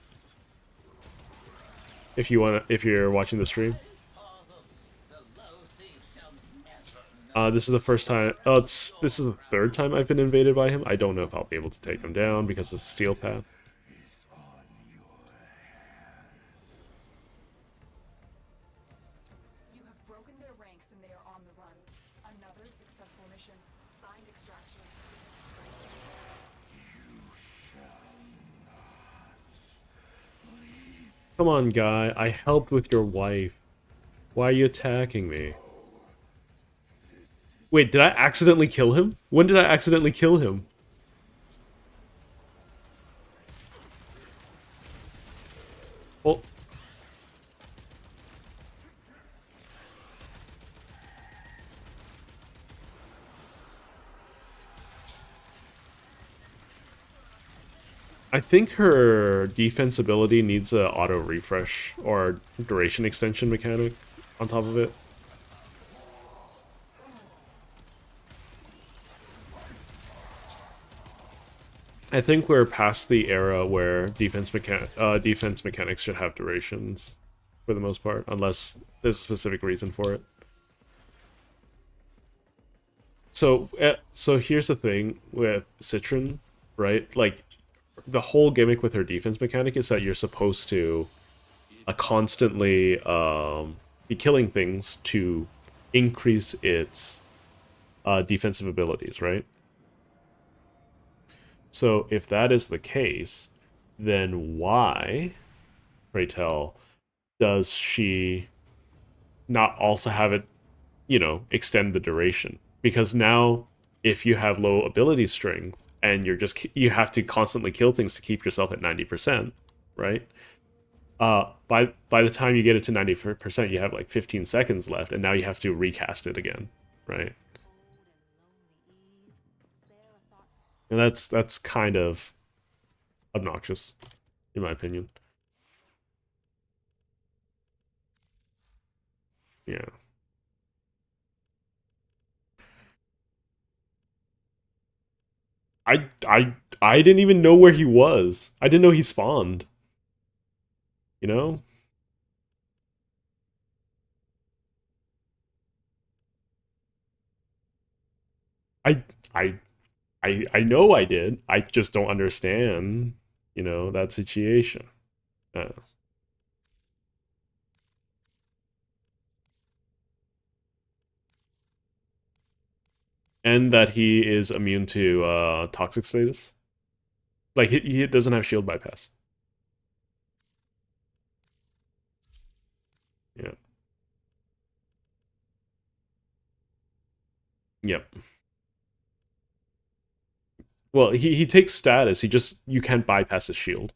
If you're watching the stream. This is the first time. Oh, this is the third time I've been invaded by him. I don't know if I'll be able to take him down because of the steel path. You have broken their ranks and they are on the run. Another successful mission. Find extraction. Come on, guy. I helped with your wife. Why are you attacking me? Wait, did I accidentally kill him? When did I accidentally kill him? Well, I think her defense ability needs a auto refresh or duration extension mechanic on top of it. I think we're past the era where defense mechanics should have durations for the most part, unless there's a specific reason for it. So here's the thing with Citron, right? Like the whole gimmick with her defense mechanic is that you're supposed to constantly be killing things to increase its defensive abilities, right? So if that is the case, then why, pray tell, does she not also have it, extend the duration? Because now, if you have low ability strength and you have to constantly kill things to keep yourself at 90%, right? By the time you get it to 90%, you have like 15 seconds left, and now you have to recast it again, right? And that's kind of obnoxious, in my opinion. Yeah. I didn't even know where he was. I didn't know he spawned. You know? I I I know I did. I just don't understand, that situation. Uh, and that he is immune to toxic status. Like he doesn't have shield bypass. Yeah. Yep. Well, he takes status. You can't bypass his shield.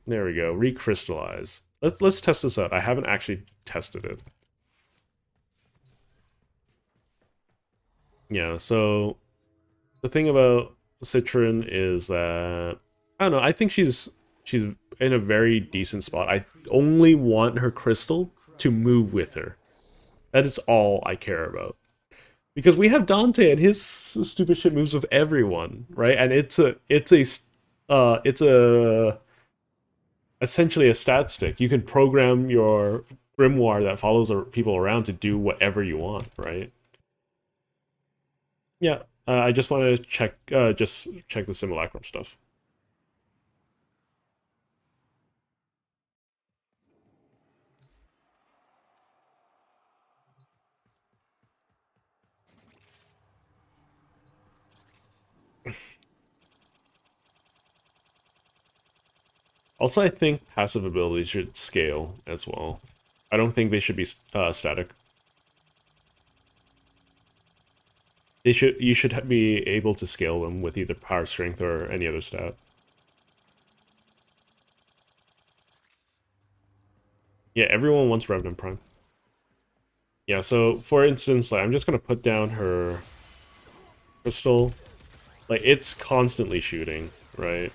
There we go. Recrystallize. Let's test this out. I haven't actually tested it. Yeah, so the thing about Citron is that I don't know, I think she's in a very decent spot. I only want her crystal to move with her. That is all I care about. Because we have Dante and his stupid shit moves with everyone, right? And it's a essentially a stat stick. You can program your grimoire that follows people around to do whatever you want, right? Yeah, I just want to just check the simulacrum stuff. Also, I think passive abilities should scale as well. I don't think they should be static. You should be able to scale them with either power, strength, or any other stat. Yeah, everyone wants Revenant Prime. Yeah, so for instance, like I'm just gonna put down her crystal. Like it's constantly shooting, right?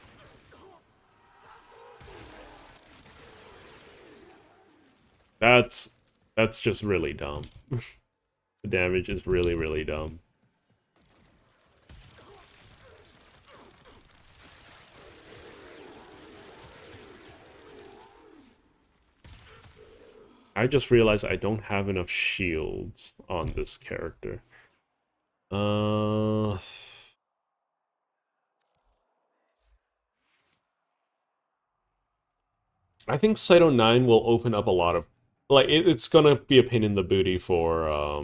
That's that's just really dumb. The damage is really, really dumb. I just realized I don't have enough shields on this character. I think Cyto 9 will open up a lot of like it's gonna be a pain in the booty for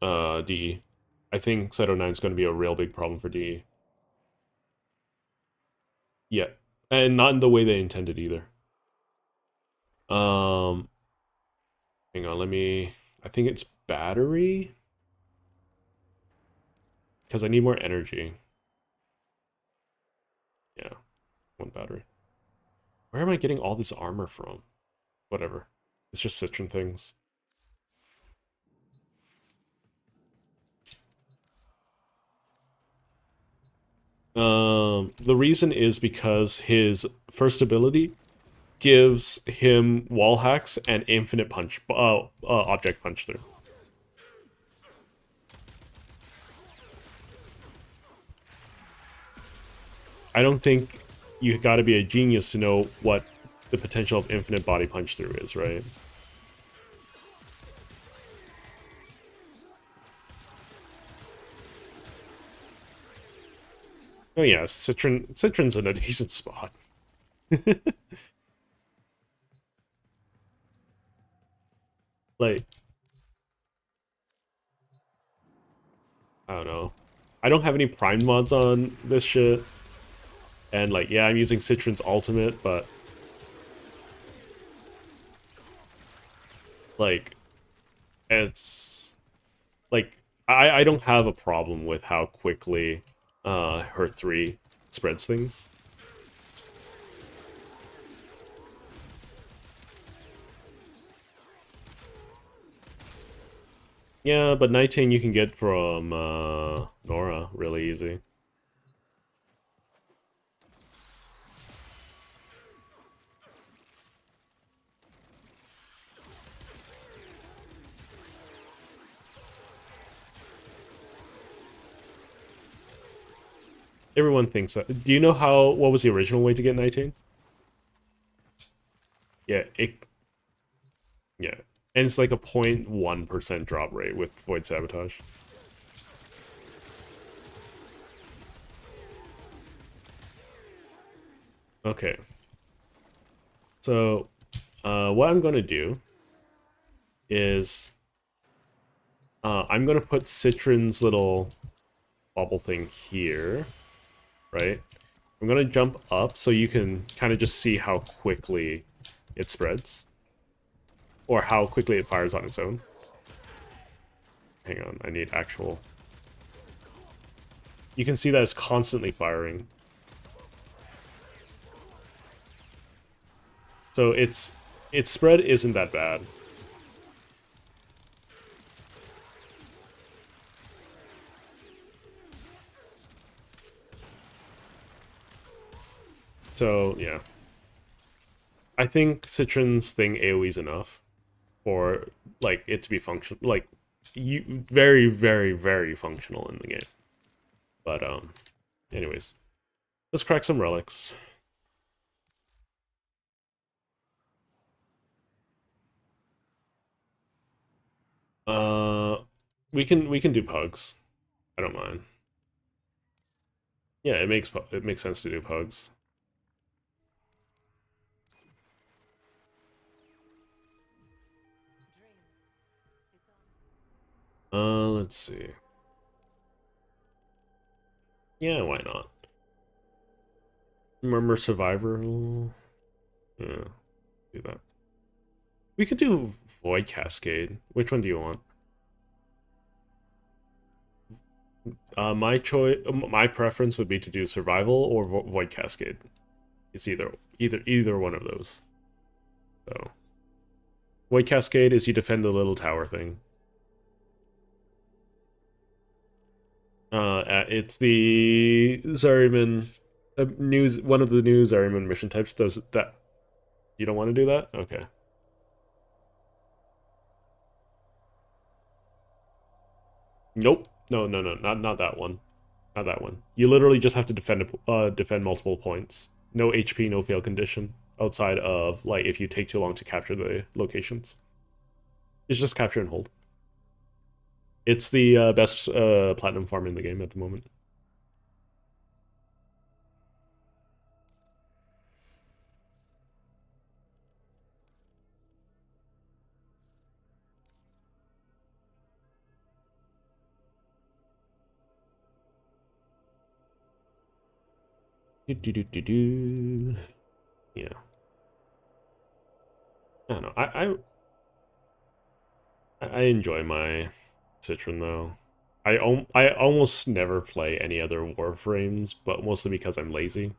DE. I think Cyto 9 is gonna be a real big problem for DE. Yeah. And not in the way they intended either. Um hang on, I think it's battery. Because I need more energy. Yeah, one battery. Where am I getting all this armor from? Whatever. It's just Citron things. The reason is because his first ability gives him wall hacks and infinite object punch through. I don't think you gotta be a genius to know what the potential of infinite body punch through is, right? Oh yeah, Citron's in a decent spot. Like, I don't know. I don't have any prime mods on this shit. And like, yeah, I'm using Citron's ultimate, but like it's like I don't have a problem with how quickly her 3 spreads things. Yeah, but 19 you can get from Nora really easy. Everyone thinks that. Do you know what was the original way to get 19? Yeah, yeah. And it's like a 0.1% drop rate with Void Sabotage. Okay. So, what I'm going to do is I'm going to put Citron's little bubble thing here, right? I'm gonna jump up so you can kind of just see how quickly it spreads. Or how quickly it fires on its own. Hang on, I need actual... You can see that it's constantly firing. So its spread isn't that bad. So, yeah. I think Citron's thing AoE's enough for, like, it to be functional. Like, very, very, very functional in the game. But, anyways. Let's crack some relics. Uh, we can do pugs. I don't mind. Yeah, it makes sense to do pugs. Let's see. Yeah, why not? Murmur Survivor. Yeah, do that. We could do Void Cascade. Which one do you want? My preference would be to do Survival or Void Cascade. It's either one of those. So, Void Cascade is you defend the little tower thing. It's the Zariman one of the new Zariman mission types does that. You don't want to do that? Okay. Nope. No, not that one. Not that one. You literally just have to defend multiple points. No HP, no fail condition. Outside of, like, if you take too long to capture the locations. It's just capture and hold. It's the best platinum farm in the game at the moment. Yeah. I don't know. I enjoy my Citron though. I almost never play any other Warframes, but mostly because I'm lazy.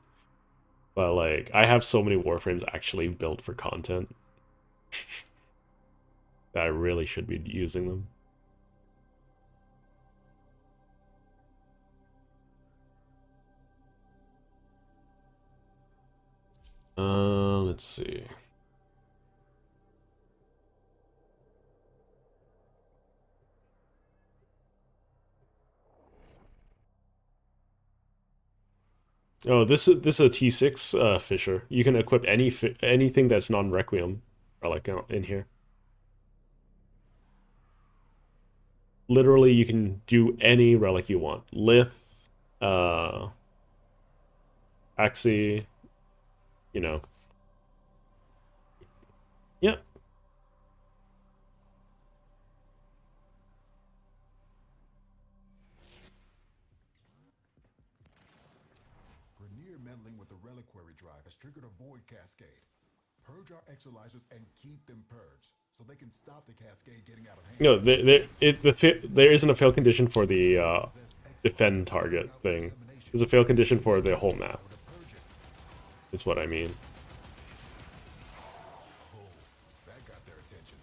But like I have so many Warframes actually built for content that I really should be using them. Let's see. Oh, this is a T6 Fisher. You can equip anything that's non-Requiem relic in here. Literally, you can do any relic you want. Lith, uh, Axie, you know. Yeah. Grenier meddling with the reliquary drive has triggered a void cascade. Purge our exolizers and keep them purged, so they can stop the cascade getting out of hand. No, there isn't a fail condition for the defend target thing. There's a fail condition for the whole map. Is what I mean. Oh, that got their attention.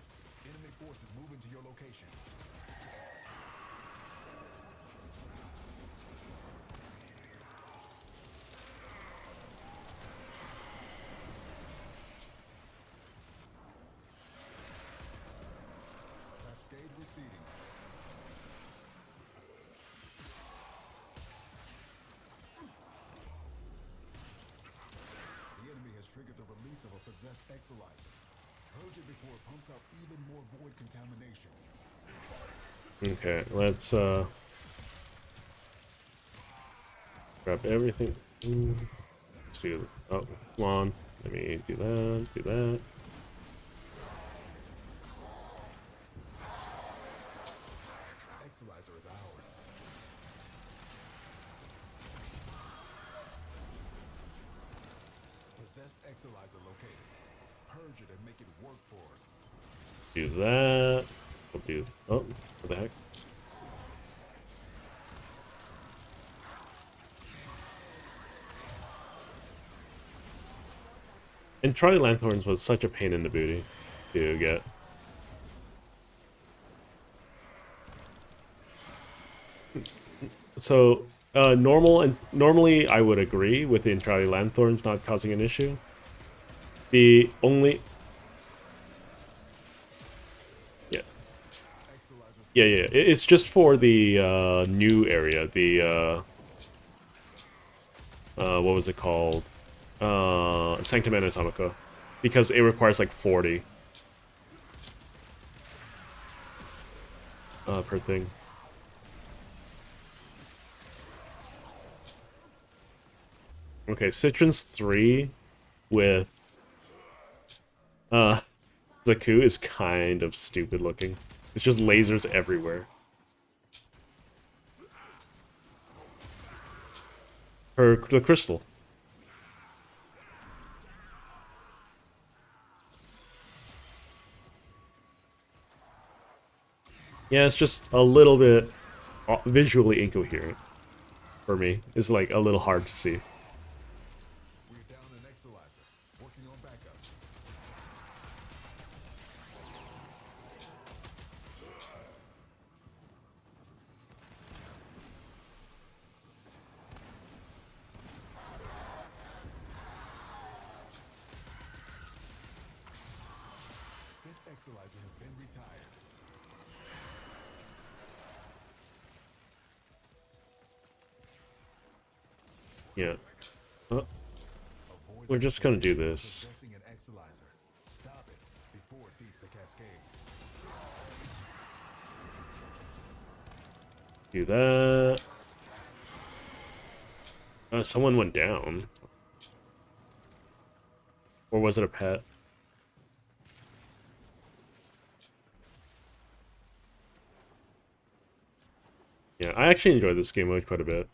Enemy forces moving to your location. Cascade receding. The enemy has triggered the release of a possessed exolizer. Purge it before it pumps out even more void contamination. Okay, let's grab everything. Let's do. Oh, come on. Let me do that. Do that. Exolizer is ours. best Exilizer located. Purge it and make it work for us. Do that. We'll do. Oh, what the heck? And Charlie Lanthorns was such a pain in the booty to get. So, normally I would agree with the Charlie Lanthorns not causing an issue. The only... Yeah. Yeah. It's just for the new area. The, what was it called? Sanctum Anatomica. Because it requires like 40. Per thing. Okay, Citrons 3 with Zaku is kind of stupid looking. It's just lasers everywhere. The crystal. Yeah, it's just a little bit visually incoherent for me. It's like a little hard to see. We're down an Exilizer. Working on backups. Spit Exilizer has been retired. Yeah. We're just gonna do this. Possessing an Exilizer. Stop it before it feeds the cascade. Do that. Someone went down. Or was it a pet? Yeah, I actually enjoy this game mode quite a bit.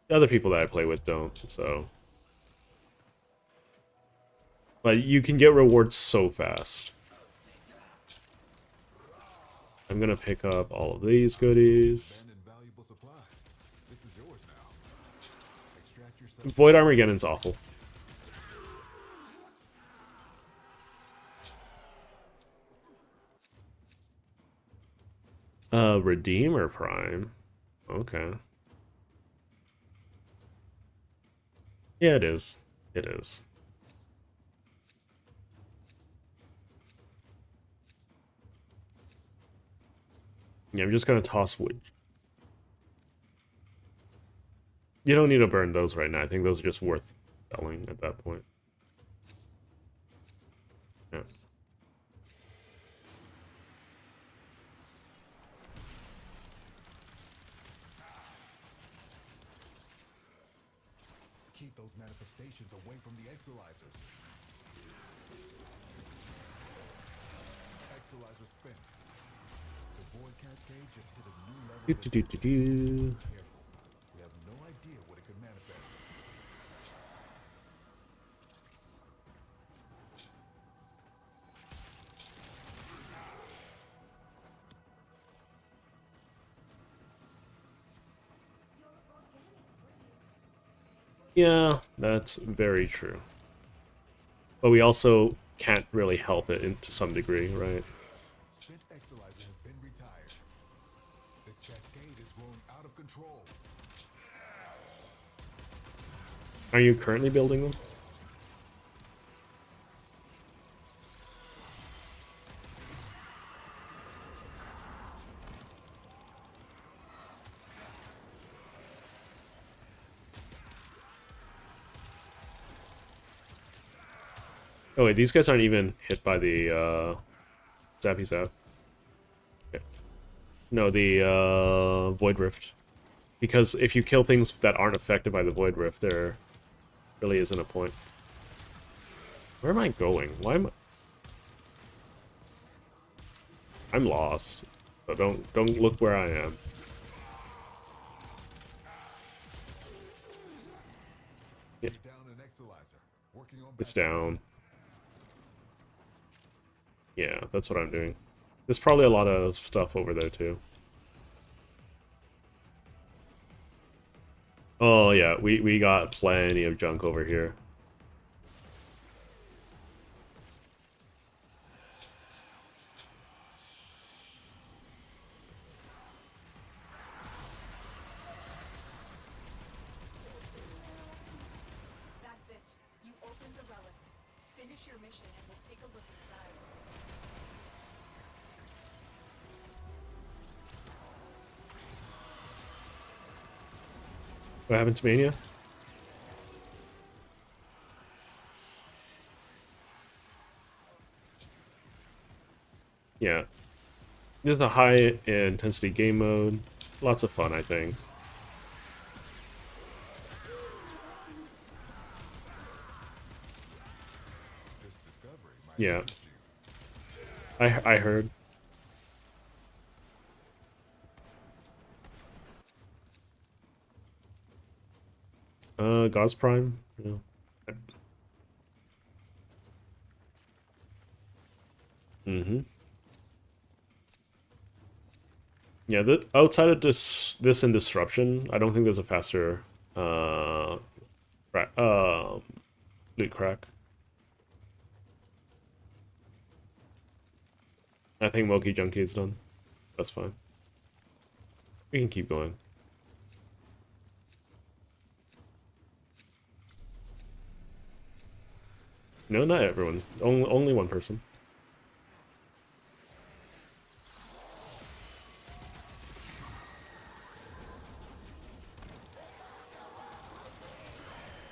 The other people that I play with don't, so... But you can get rewards so fast. I'm gonna pick up all of these goodies. Abandoned valuable supplies. This is yours now. Extract yourself. Void Armageddon's awful. Redeemer Prime. Okay. Yeah, it is. It is. Yeah, I'm just gonna toss wood. You don't need to burn those right now. I think those are just worth selling at that point. Yeah. Keep those manifestations away from the Exilizers. Exilizer spent. The Void Cascade just hit a new level. Do, do, do, do, do. Careful. We have no idea what it could manifest. Yeah, that's very true. But we also can't really help it to some degree, right? Spent Exilizer has been retired. This cascade is growing out of control. Are you currently building them? Oh wait, these guys aren't even hit by the Zappy Zap. Okay. No, the Void Rift. Because if you kill things that aren't affected by the Void Rift, there really isn't a point. Where am I going? Why am I... I'm lost. So don't look where I am. You're down an Exilizer. It's down. Yeah, that's what I'm doing. There's probably a lot of stuff over there too. Oh yeah, we got plenty of junk over here. That's it. You opened the relic. Finish your mission and we'll take a look inside. What happened to Mania? Yeah. This is a high intensity game mode. Lots of fun, I think. This discovery might Yeah. interest you. I heard. God's Prime. Yeah. Mm-hmm. Yeah, outside of this and Disruption, I don't think there's a faster loot crack. I think Moki Junkie is done. That's fine. We can keep going. No, not everyone's. Only one person.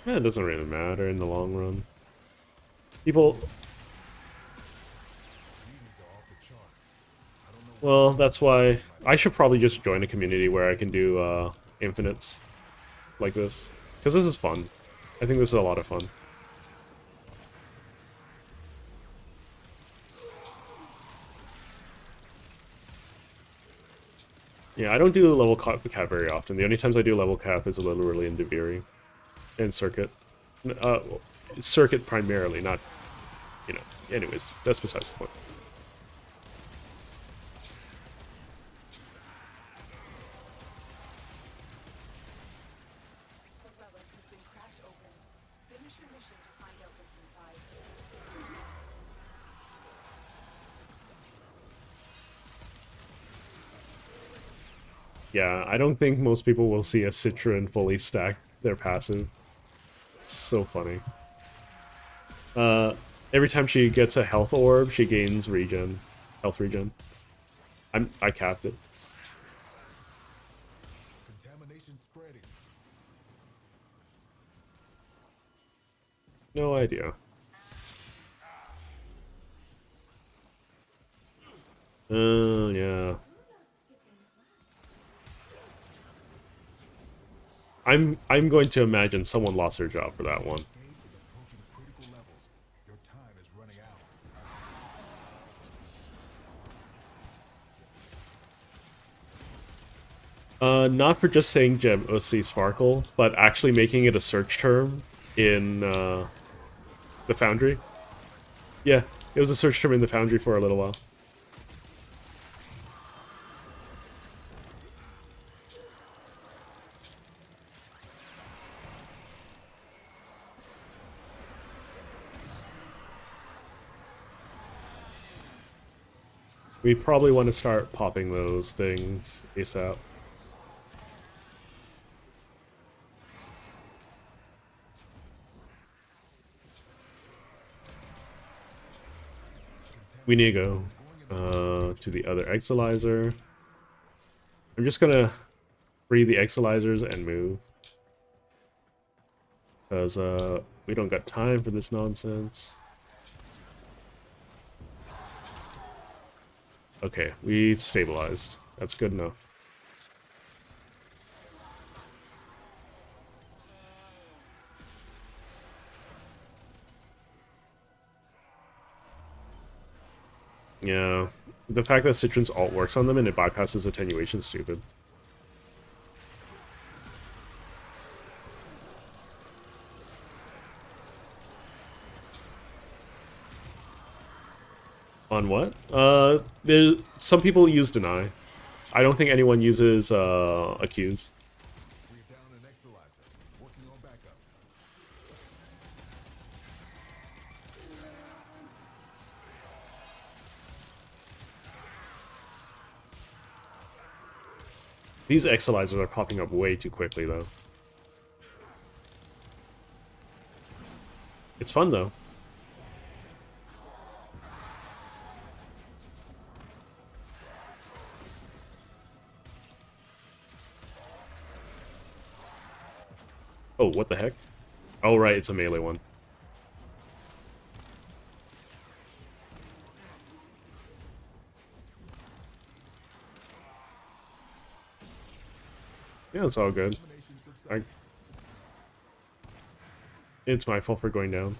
Yeah, it doesn't really matter in the long run. People... These are off the charts. I don't know Well, that's why I should probably just join a community where I can do infinites like this. Because this is fun. I think this is a lot of fun. Yeah, I don't do level cap very often. The only times I do level cap is literally in Deviri and Circuit. Circuit primarily, not, you know. Anyways, that's besides the point. The relic has been cracked open. Finish your mission to find out what's inside. Yeah, I don't think most people will see a Citron fully stack their passive. It's so funny. Every time she gets a health orb, she gains regen. Health regen. I capped it. contamination spreading. No idea. Yeah. I'm going to imagine someone lost their job for that one. Escape is approaching critical levels. Your time is running out. Not for just saying Gem OC Sparkle, but actually making it a search term in the Foundry. Yeah, it was a search term in the Foundry for a little while. We probably want to start popping those things ASAP. We need to go to the other Exilizer. I'm just gonna free the Exilizers and move. Because we don't got time for this nonsense. Okay, we've stabilized. That's good enough. Yeah, the fact that Citron's alt works on them and it bypasses attenuation is stupid. On what? There's some people use deny. I don't think anyone uses accuse. We're down an Exalizer. Working on backups. These Exalizers are popping up way too quickly, though. It's fun, though. Oh, what the heck? Oh, right, it's a melee one. Yeah, it's all good. It's my fault for going down.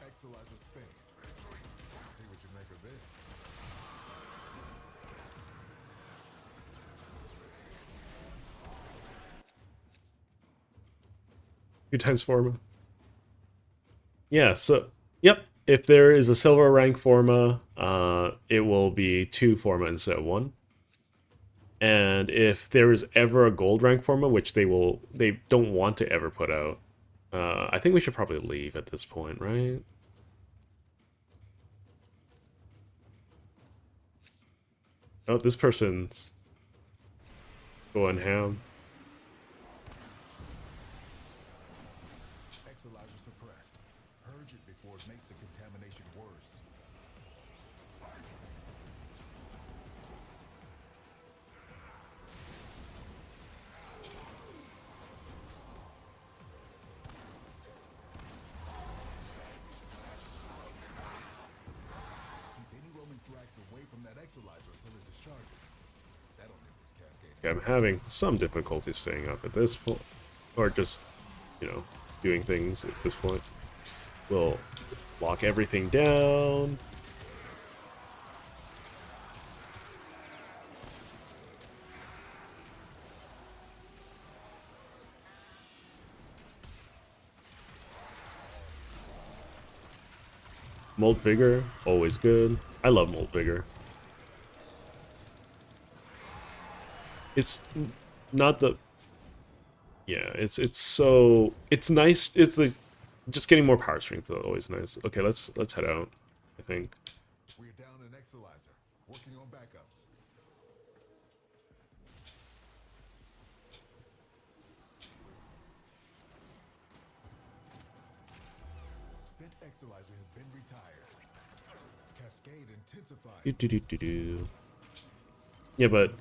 Exalizer spent. See what you make of this. 2 times Forma. Yeah, so, yep. If there is a silver rank Forma, it will be 2 Forma instead of 1. And if there is ever a gold rank Forma, which they don't want to ever put out, I think we should probably leave at this point, right? Oh, this person's going ham. Exalizer suppressed. Purge it before it makes the contamination worse. Keep any roaming thrax away from that Exalizer until it discharges. That'll nip this cascade. Okay, I'm having some difficulty staying up at this point, or just, you know, doing things at this point. We'll lock everything down. Mold Vigor, always good. I love Mold Vigor. It's not the... Yeah, it's so... It's nice. It's like just getting more power strength is always nice. Okay, let's head out, I think. We're down an Exalizer. Working on backups. Spent Exalizer has been retired. Cascade intensified. Yeah, but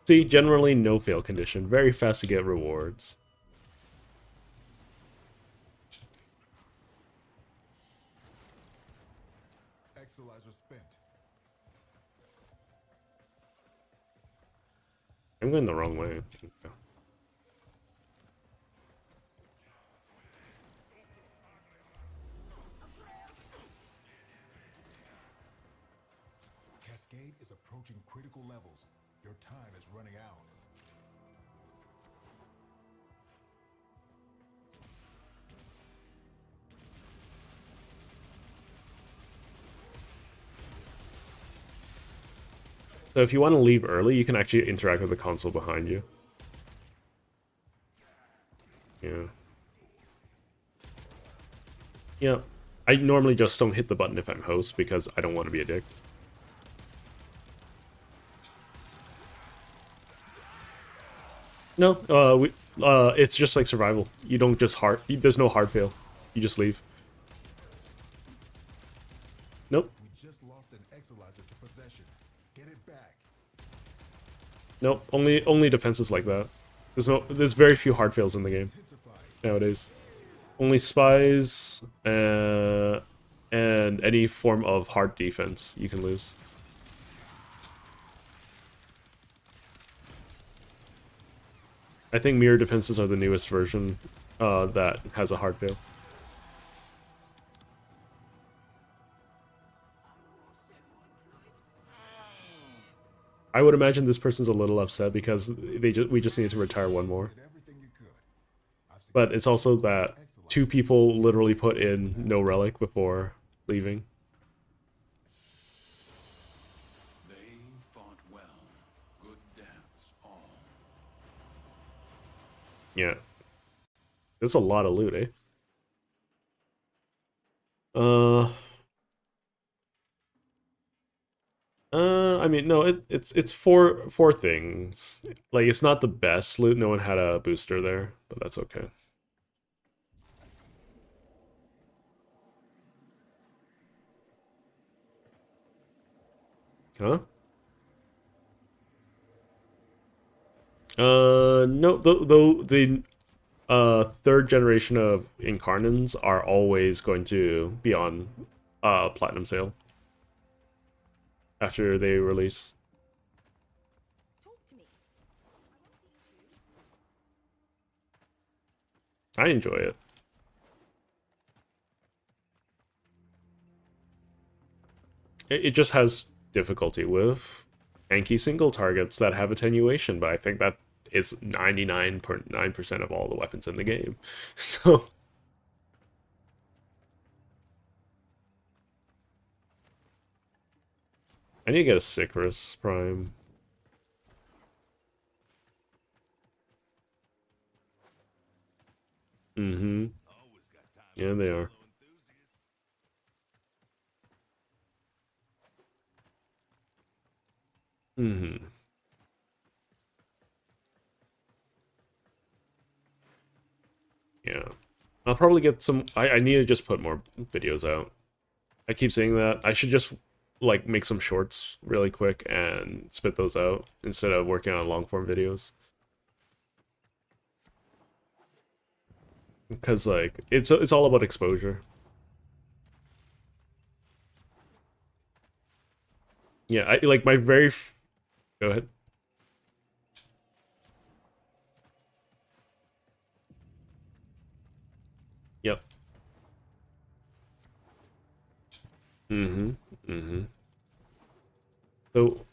see, generally no fail condition. Very fast to get rewards. Exalizer spent. I'm going the wrong way. Okay. Cascade is approaching critical levels. Your time is running out. So if you want to leave early, you can actually interact with the console behind you. Yeah. Yeah. I normally just don't hit the button if I'm host because I don't want to be a dick. No, it's just like survival. You don't just there's no hard fail. You just leave. Nope. We just lost an Exalizer to possession. Get it back. Nope. Only defenses like that. There's very few hard fails in the game Intensified. nowadays. Only spies and any form of hard defense you can lose. I think mirror defenses are the newest version that has a hard fail. I would imagine this person's a little upset because we just need to retire one more. But it's also that two people literally put in no relic before leaving. They fought well. Good dance, all. Yeah. That's a lot of loot, eh? I mean, no, it's four things. Like, it's not the best loot. No one had a booster there, but that's okay. Huh? No, though the third generation of Incarnans are always going to be on platinum sale after they release. I enjoy it. It just has difficulty with tanky single targets that have attenuation, but I think that is 99.9% of all the weapons in the game. So I need to get a Sicarus Prime. Mm-hmm. Yeah, they are. Mm-hmm. Yeah. I'll probably get some... I need to just put more videos out. I keep saying that. I should just, like, make some shorts really quick and spit those out instead of working on long-form videos. Because, like, it's all about exposure. Yeah, I like my very... Go ahead. Yep. Mm-hmm. Mm-hmm. So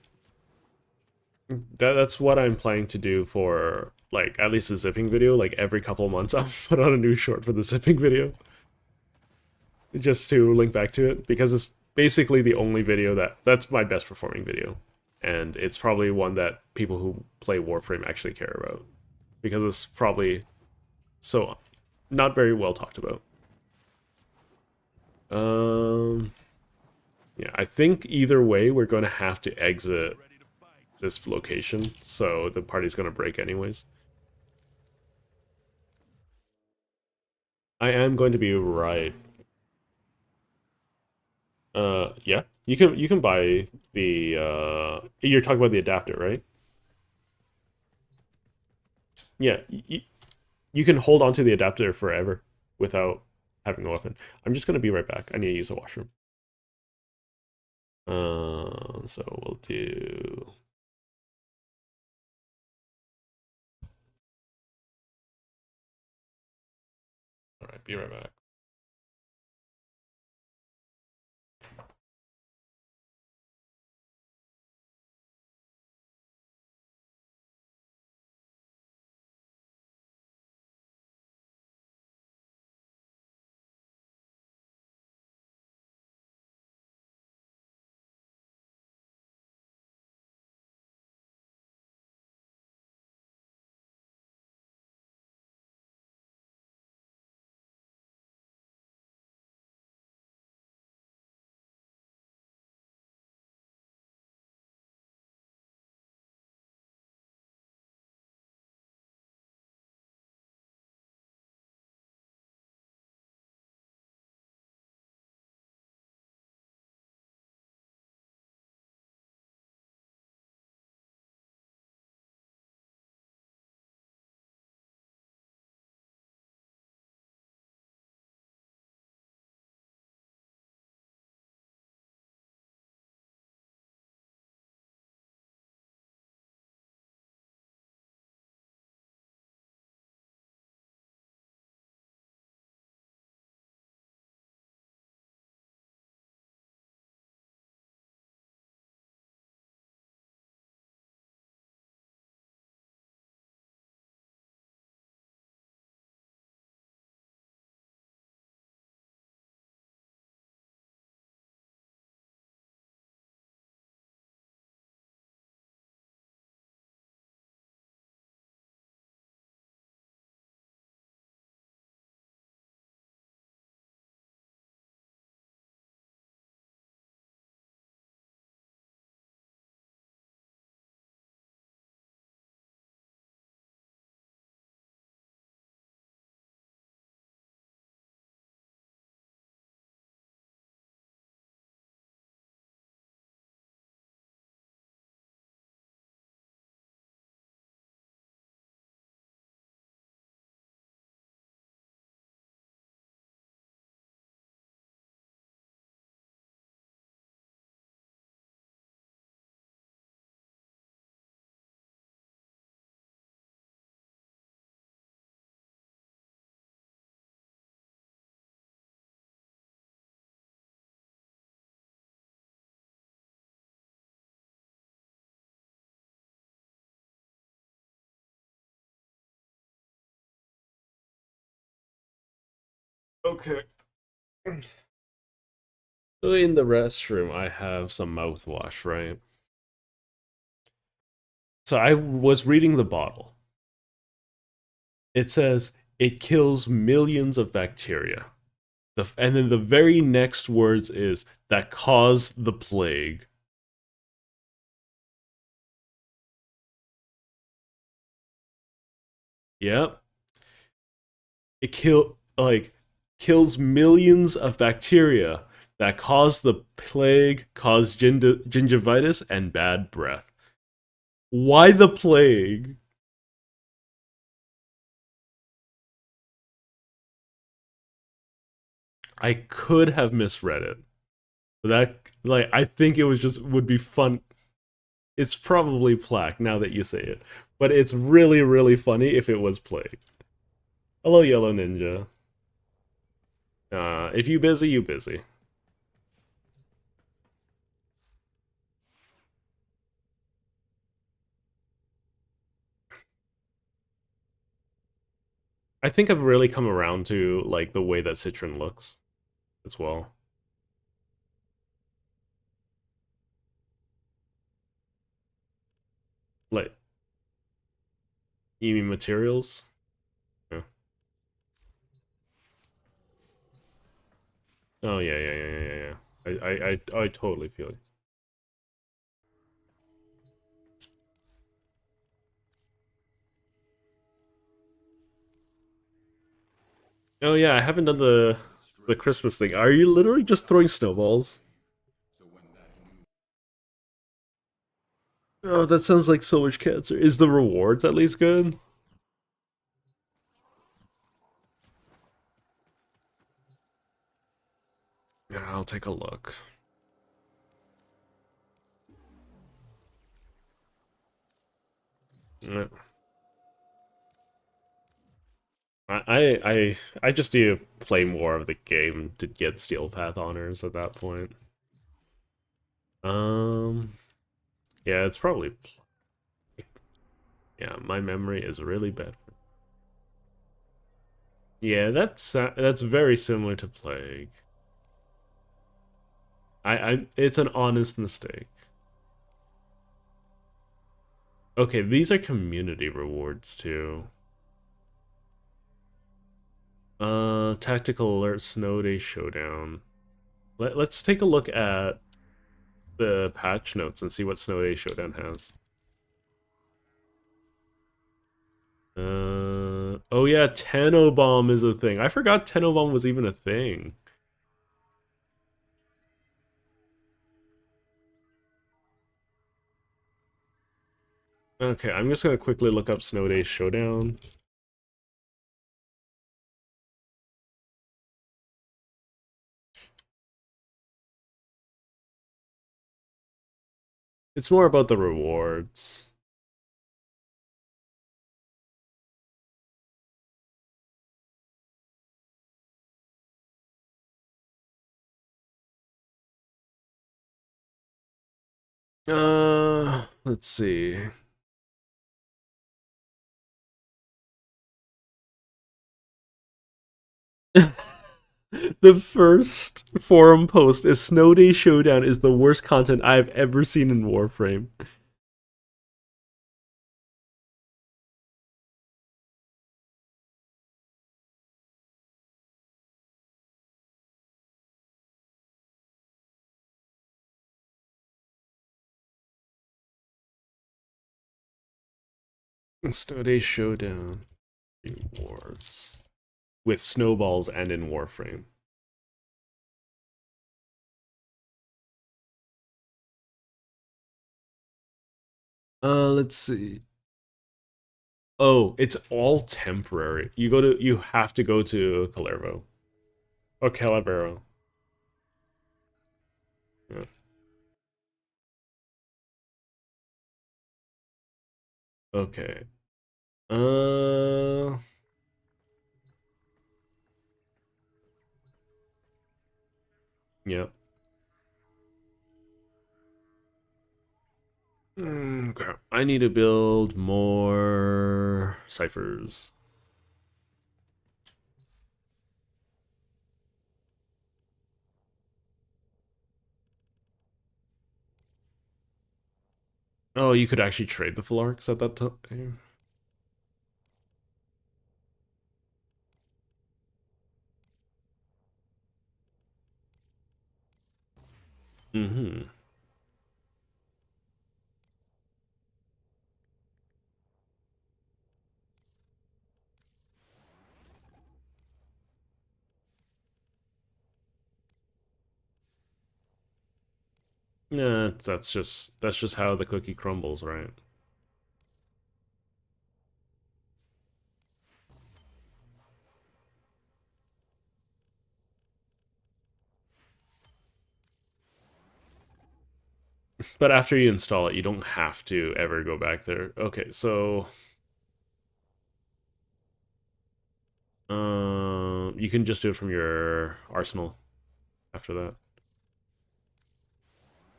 that's what I'm planning to do for, like, at least a zipping video. Like, every couple of months I'll put on a new short for the zipping video. Just to link back to it, because it's basically the only video that's my best performing video. And it's probably one that people who play Warframe actually care about. Because it's probably so not very well talked about. Yeah, I think either way we're going to have to exit this location, so the party's going to break anyways. I am going to be right. Yeah. You can buy the you're talking about the adapter, right? Yeah, you can hold on to the adapter forever without having a weapon. I'm just going to be right back. I need to use a washroom. So we'll do... Alright, be right back. Okay. So in the restroom, I have some mouthwash, right? So I was reading the bottle. It says it kills millions of bacteria. And then the very next words is that caused the plague. Yep. It kills millions of bacteria that cause the plague, cause gingivitis and bad breath. Why the plague? I could have misread it. But that I think it was just would be fun. It's probably plaque now that you say it. But it's really, really funny if it was plague. Hello, Yellow Ninja. If you busy, you busy. I think I've really come around to like the way that Citron looks as well. Like, you mean materials? Yeah. Oh yeah, yeah, yeah, yeah, yeah. I totally feel it. Oh yeah, I haven't done the Christmas thing. Are you literally just throwing snowballs? Oh, that sounds like so much cancer. Is the rewards at least good? Yeah, I'll take a look. Yeah. I just need to play more of the game to get Steel Path honors at that point. Um, yeah, it's probably yeah. My memory is really bad. Yeah, that's very similar to Plague. It's an honest mistake. Okay, these are community rewards too. Tactical alert, snow day showdown. Let's take a look at the patch notes and see what snow day showdown has. Oh yeah, Tenno Bomb is a thing. I forgot Tenno Bomb was even a thing. Okay, I'm just gonna quickly look up Snow Day Showdown. It's more about the rewards. Let's see. The first forum post is Snow Day Showdown is the worst content I've ever seen in Warframe. Snow Day Showdown rewards with snowballs and in Warframe. Let's see. Oh, it's all temporary. You have to go to Calervo or Calabero. Yeah. Okay. Uh, yeah. Okay. I need to build more ciphers. Oh, you could actually trade the full arcs at that time. Mm-hmm. Yeah, that's just how the cookie crumbles, right? But after you install it, you don't have to ever go back there. Okay, so you can just do it from your arsenal after that.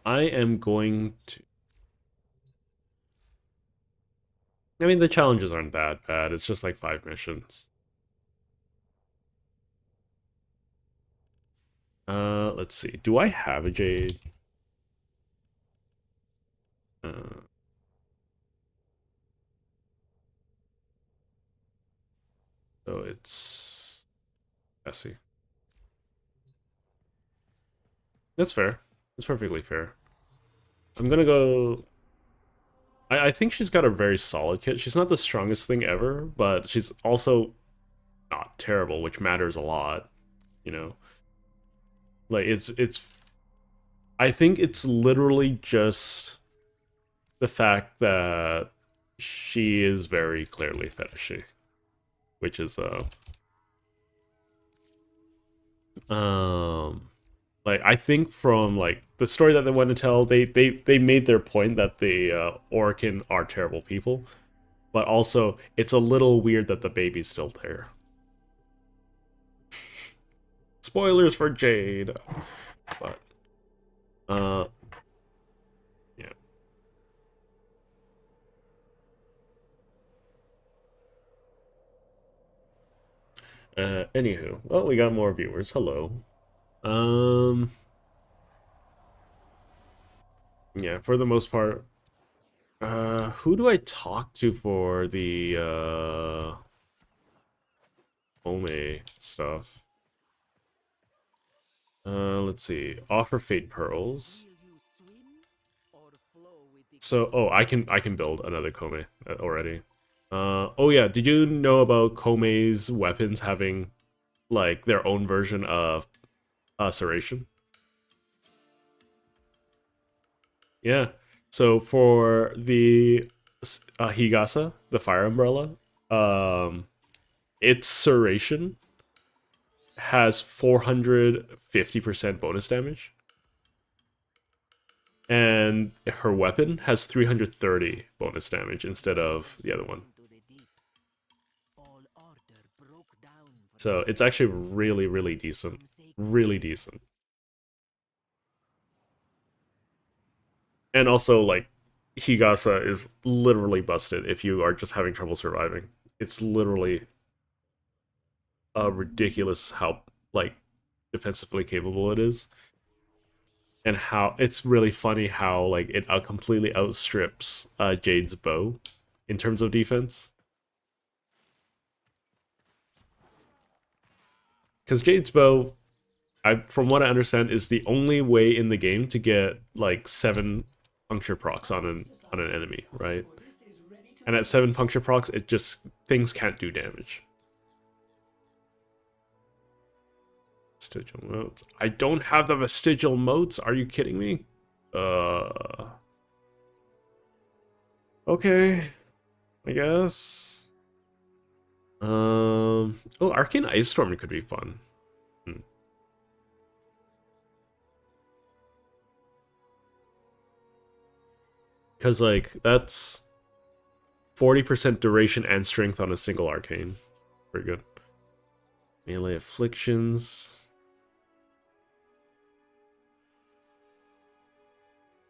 I am going to. I mean, the challenges aren't that bad. It's just like 5 missions. Let's see. Do I have a jade? Uh, so it's messy. That's fair. That's perfectly fair. I'm gonna go. I think she's got a very solid kit. She's not the strongest thing ever, but she's also not terrible, which matters a lot. You know, like it's. I think it's literally just the fact that she is very clearly fetishy, which is um like I think from like the story that they want to tell, they made their point that the Orkin are terrible people, but also it's a little weird that the baby's still there. Spoilers for Jade, but uh yeah. Anywho, well, we got more viewers. Hello. Um, yeah, for the most part, who do I talk to for the Ome stuff? Let's see. Offer Fate Pearls. So, oh, I can build another Kome already. Oh yeah, did you know about Kome's weapons having like their own version of Serration? Yeah. So for the Higasa, the fire umbrella, um, its Serration has 450% bonus damage, and her weapon has 330 bonus damage instead of the other one. So it's actually really, really decent. Really decent. And also, like, Higasa is literally busted if you are just having trouble surviving. It's literally ridiculous how, like, defensively capable it is. And how it's really funny how, like, it completely outstrips Jade's bow in terms of defense. Because Jade's bow, from what I understand, is the only way in the game to get like 7 puncture procs on an enemy, right? And at 7 puncture procs, it just things can't do damage. Vestigial motes. I don't have the vestigial motes. Are you kidding me? Okay, I guess. Oh, Arcane Ice Storm could be fun. Because like that's 40% duration and strength on a single arcane. Pretty good. Melee afflictions.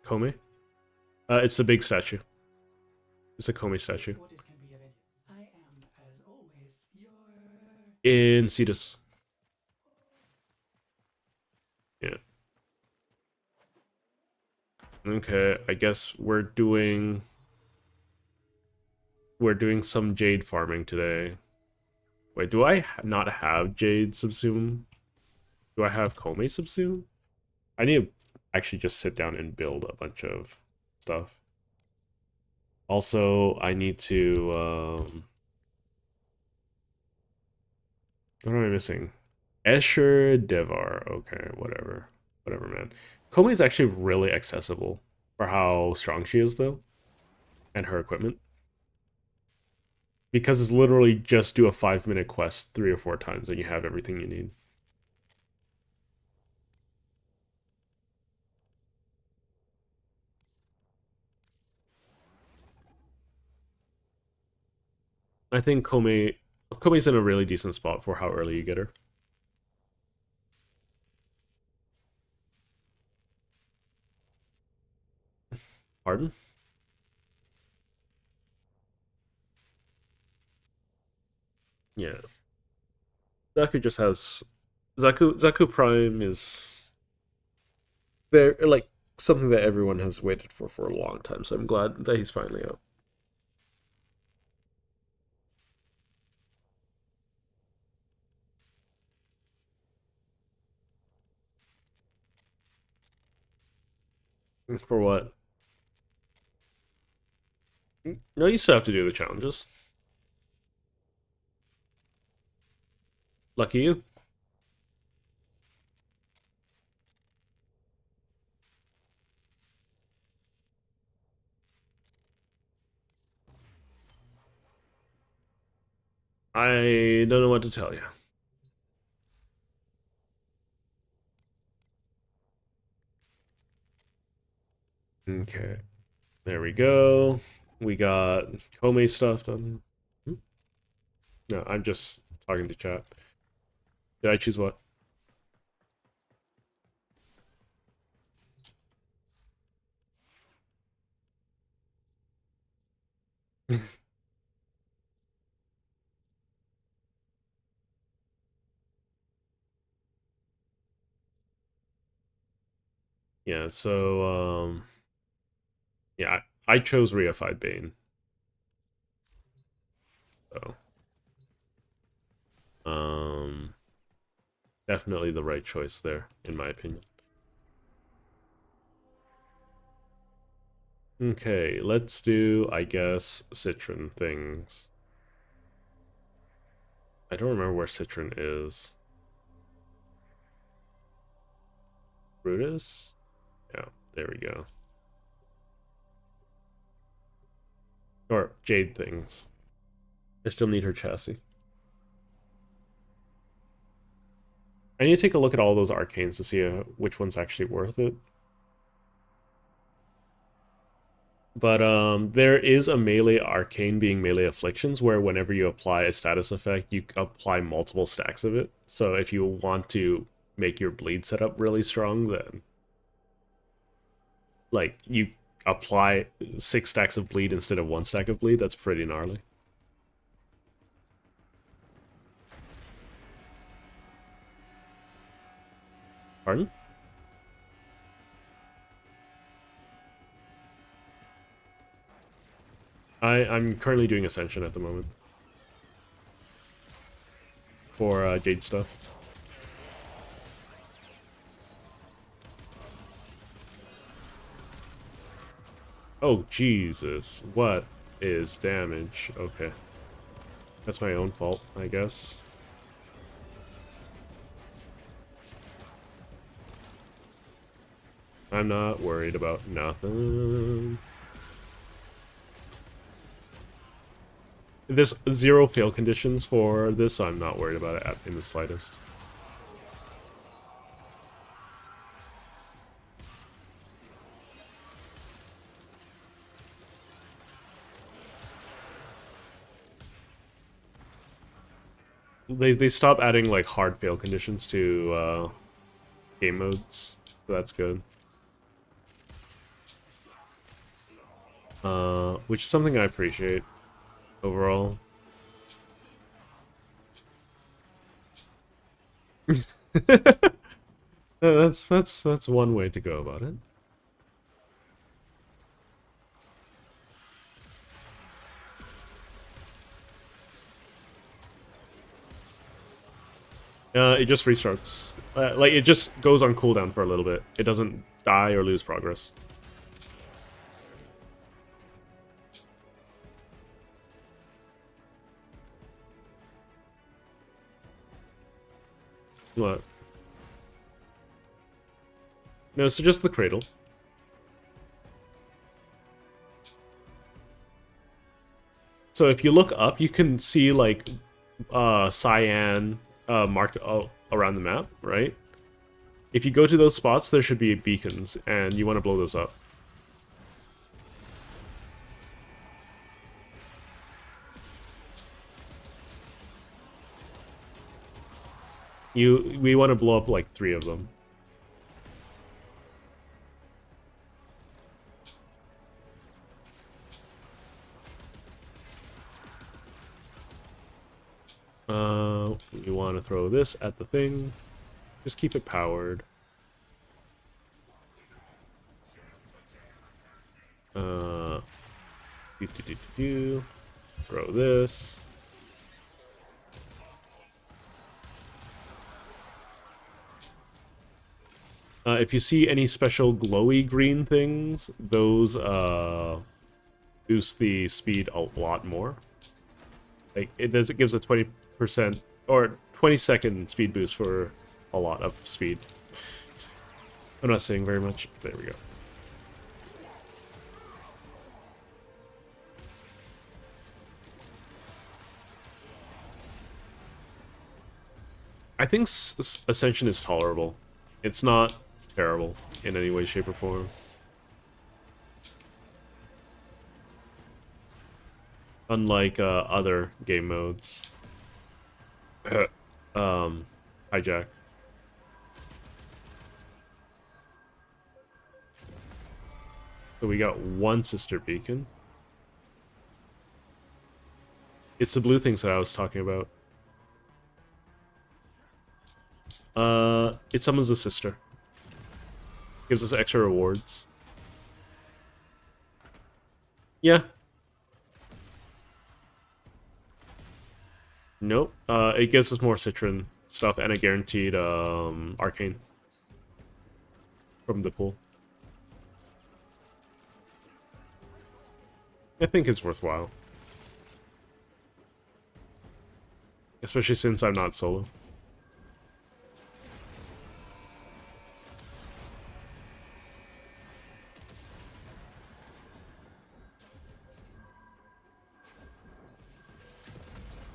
Kome? It's the big statue. It's a Kome statue. In Cetus. Yeah. Okay, I guess we're doing some jade farming today. Wait, do I not have jade subsume? Do I have Kome subsume? I need to actually just sit down and build a bunch of stuff. Also, I need to what am I missing? Escher Devar. Okay, whatever. Whatever, man. Kome is actually really accessible for how strong she is though, and her equipment. Because it's literally just do a 5-minute quest 3 or 4 times and you have everything you need. I think Kome's in a really decent spot for how early you get her. Pardon? Yeah. Zaku just has Zaku Prime is very like something that everyone has waited for a long time, so I'm glad that he's finally out. For what? No, you still have to do the challenges. Lucky you. I don't know what to tell you. Okay. There we go. We got Kome stuff done. Hmm? No, I'm just talking to chat. Did I choose what? Yeah, so yeah, I chose Reified Bane. So um definitely the right choice there, in my opinion. Okay, let's do, I guess, Citron things. I don't remember where Citron is. Brutus? Yeah, there we go. Or Jade things. I still need her chassis. I need to take a look at all those arcanes to see which one's actually worth it. But there is a melee arcane being melee afflictions where whenever you apply a status effect, you apply multiple stacks of it. So if you want to make your bleed setup really strong, then like you apply 6 stacks of bleed instead of 1 stack of bleed. That's pretty gnarly. Pardon? I'm currently doing Ascension at the moment for Jade stuff. Oh, Jesus. What is damage? Okay. That's my own fault, I guess. I'm not worried about nothing. There's 0 fail conditions for this, so I'm not worried about it in the slightest. They stop adding like hard fail conditions to game modes, so that's good. Which is something I appreciate overall. That's one way to go about it. It just restarts. Like, it just goes on cooldown for a little bit. It doesn't die or lose progress. What? No, so just the cradle. So if you look up, you can see, like, cyan marked around the map, right? If you go to those spots, there should be beacons, and you want to blow those up. We want to blow up like 3 of them. We want to throw this at the thing. Just keep it powered. Throw this. If you see any special glowy green things, those boost the speed a lot more. Like it gives a 20% or 20-second speed boost for a lot of speed. I'm not saying very much. There we go. I think Ascension is tolerable. It's not terrible in any way, shape, or form. Unlike other game modes. Hijack. So we got 1 sister beacon. It's the blue things that I was talking about. It summons a sister. Gives us extra rewards. Yeah. Nope. It gives us more Citron stuff and a guaranteed arcane from the pool. I think it's worthwhile. Especially since I'm not solo.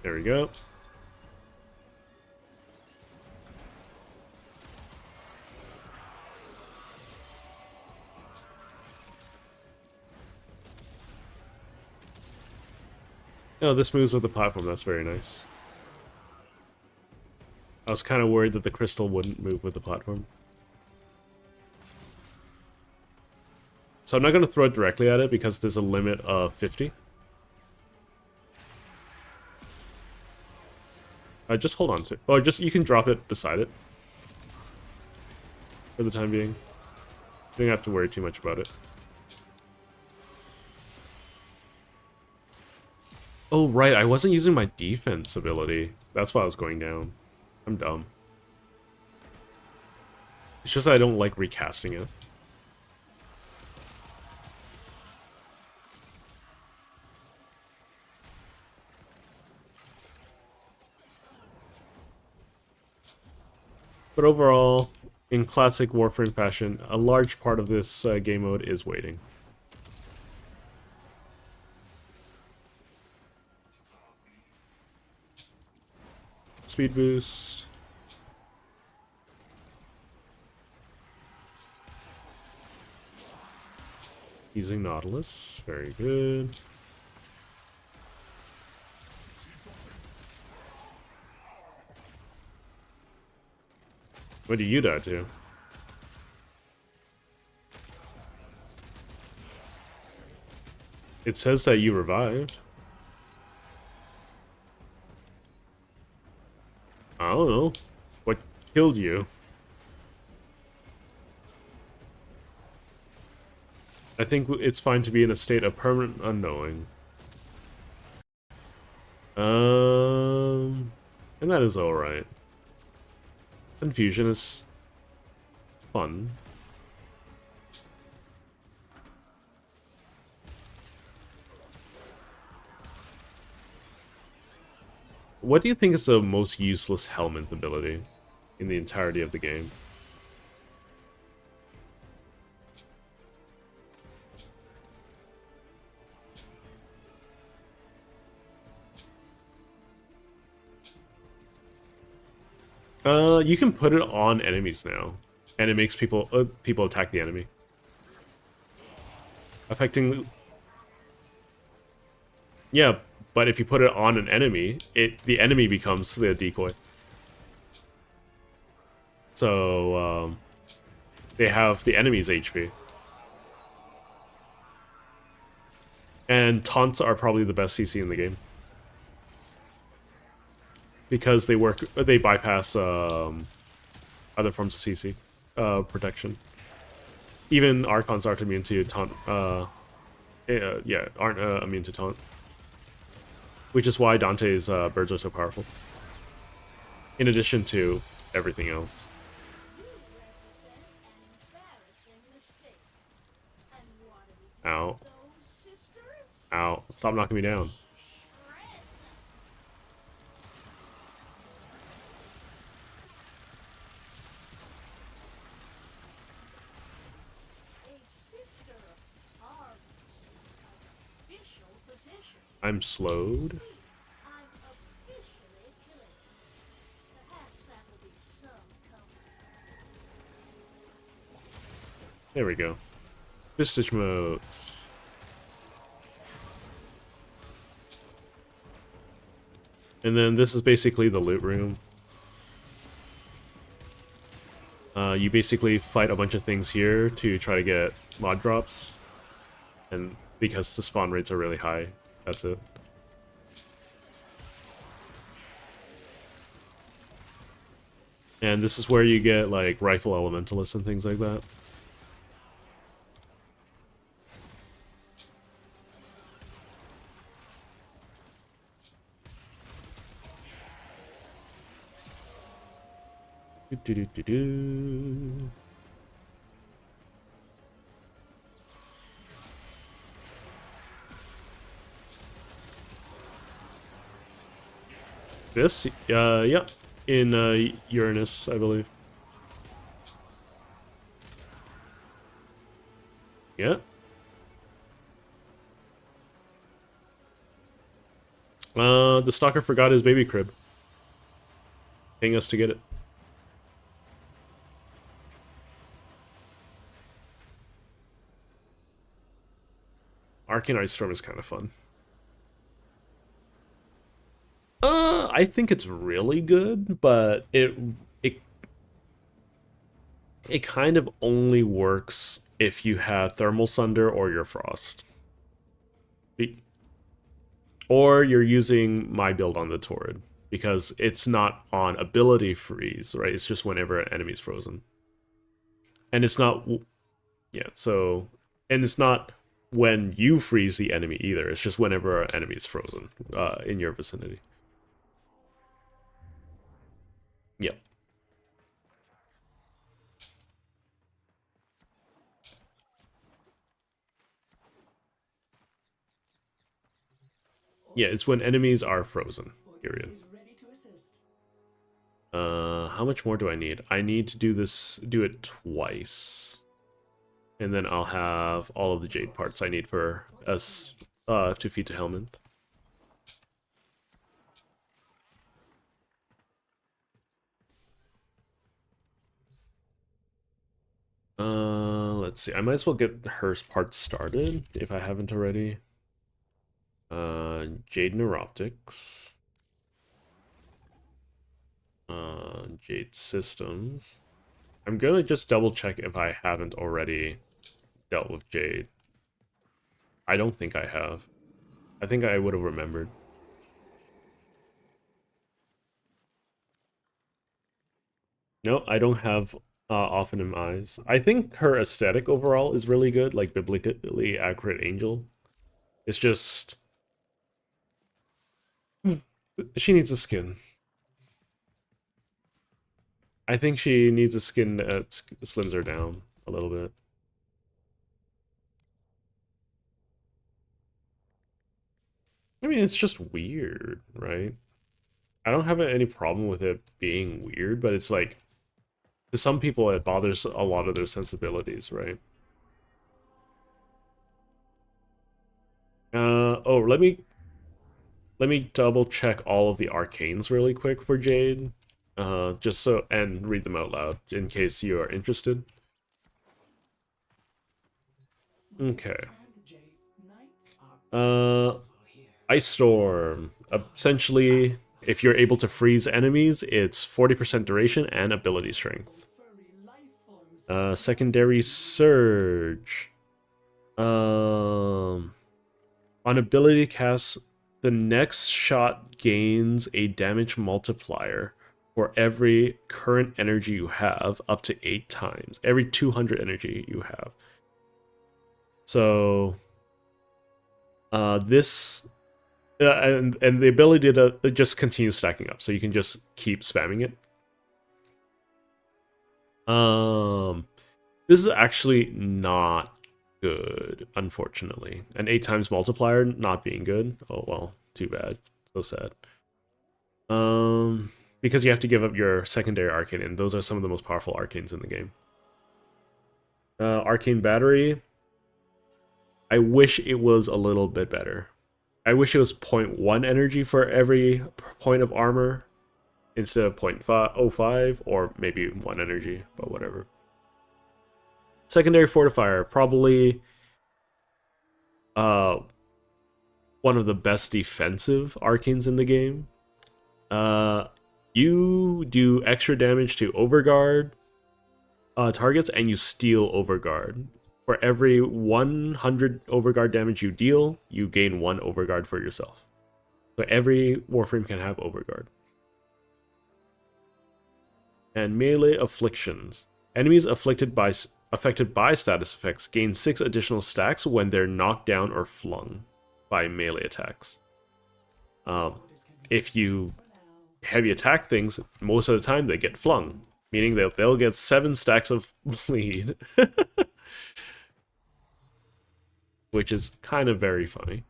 There we go. Oh, this moves with the platform. That's very nice. I was kind of worried that the crystal wouldn't move with the platform. So I'm not going to throw it directly at it because there's a limit of 50. Just hold on to it. Or just, you can drop it beside it. For the time being. You don't have to worry too much about it. Oh, right, I wasn't using my defense ability. That's why I was going down. I'm dumb. It's just that I don't like recasting it. But overall, in classic Warframe fashion, a large part of this game mode is waiting. Speed boost. Using Nautilus, very good. What do you die to? It says that you revived. I don't know. What killed you? I think it's fine to be in a state of permanent unknowing. And that is alright. Confusion is fun. What do you think is the most useless helmet ability in the entirety of the game? You can put it on enemies now, and it makes people attack the enemy, affecting. Yeah, but if you put it on an enemy, the enemy becomes the decoy. So they have the enemy's HP, and taunts are probably the best CC in the game because they bypass other forms of CC protection. Even Archons aren't immune to taunt. Aren't immune to taunt. Which is why Dante's birds are so powerful. In addition to everything else. Ow. Ow. Stop knocking me down. I'm slowed. There we go. Vistage modes. And then this is basically the loot room. You basically fight a bunch of things here to try to get mod drops. And because the spawn rates are really high, that's it. And this is where you get like rifle elementalists and things like that. Do. This? Yeah. In Uranus, I believe. Yeah. The stalker forgot his baby crib. Paying us to get it. Arcane Ice Storm is kind of fun. I think it's really good, but it kind of only works if you have Thermal Sunder or your Frost. Or you're using my build on the Torrid, because it's not on ability freeze, right? It's just whenever an enemy's frozen. And it's not... Yeah, so... And it's not when you freeze the enemy either. It's just whenever an enemy is frozen in your vicinity. Yep. Yeah, it's when enemies are frozen, period. How much more do I need? I need to do it twice. And then I'll have all of the jade parts I need for us to feed to Helminth. Let's see. I might as well get her parts started if I haven't already. Jade Neuroptics. Jade Systems. I'm gonna just double check if I haven't already dealt with Jade. I don't think I have. I think I would have remembered. No, I don't have Often in Eyes. I think her aesthetic overall is really good, like biblically accurate angel. It's just... she needs a skin. I think she needs a skin that slims her down a little bit. I mean, it's just weird, right? I don't have any problem with it being weird, but it's like, to some people, it bothers a lot of their sensibilities, right? Oh, let me double check all of the arcanes really quick for Jade. Just so, and read them out loud in case you are interested. Okay. Ice Storm. Essentially, if you're able to freeze enemies, it's 40% duration and ability strength. Secondary Surge. On ability cast, the next shot gains a damage multiplier for every current energy you have, up to 8 times. Every 200 energy you have. So, this and the ability to just continue stacking up, so you can just keep spamming it. This is actually not good, unfortunately. An 8 times multiplier not being good. Oh well, too bad. So sad. Because you have to give up your secondary arcane, and those are some of the most powerful arcanes in the game. Arcane battery. I wish it was a little bit better. I wish it was 0.1 energy for every point of armor instead of 0.05, or maybe 1 energy, but whatever. Secondary fortifier, probably one of the best defensive arcanes in the game. You do extra damage to overguard targets, and you steal overguard. For every 100 overguard damage you deal, you gain 1 overguard for yourself. So every Warframe can have overguard. And melee afflictions. Enemies affected by status effects gain 6 additional stacks when they're knocked down or flung by melee attacks. If you heavy attack things, most of the time they get flung, meaning that they'll get 7 stacks of bleed. Which is kind of very funny.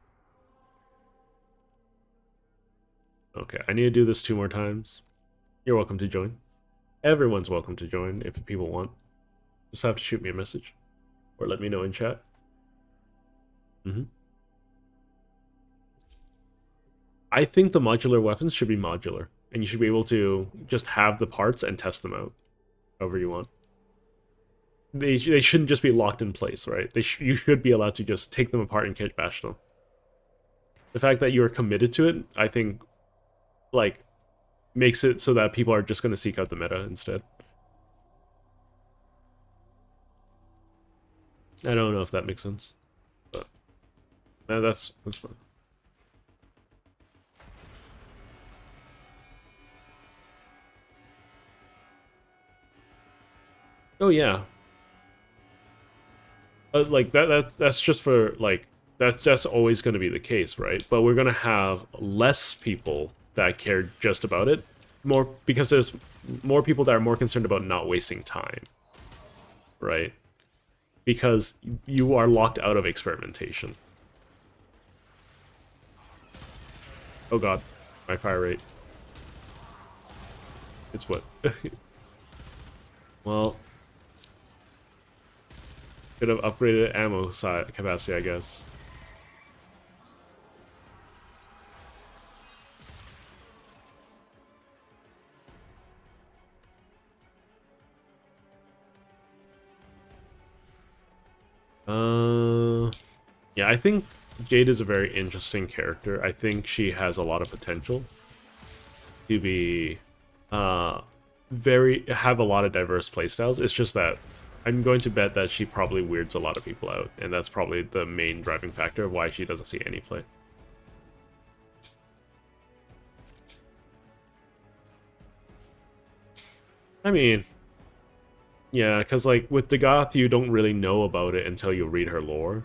Okay, I need to do this 2 more times. You're welcome to join. Everyone's welcome to join if people want. Just have to shoot me a message. Or let me know in chat. I think the modular weapons should be modular. And you should be able to just have the parts and test them out however you want. They shouldn't just be locked in place, right? You should be allowed to just take them apart and kit bash them. The fact that you're committed to it, I think, like, makes it so that people are just going to seek out the meta instead. I don't know if that makes sense, but no, that's fine. Oh yeah. Like that's just for like that's always going to be the case, right? But we're going to have less people that care just about it, more because there's more people that are more concerned about not wasting time, right? Because you are locked out of experimentation. Oh god, my fire rate. It's what? Well, could have upgraded ammo capacity, I guess. Yeah, I think Jade is a very interesting character. I think she has a lot of potential to be have a lot of diverse playstyles. It's just that I'm going to bet that she probably weirds a lot of people out, and that's probably the main driving factor of why she doesn't see any play. I mean, yeah, because like with Dagoth, you don't really know about it until you read her lore.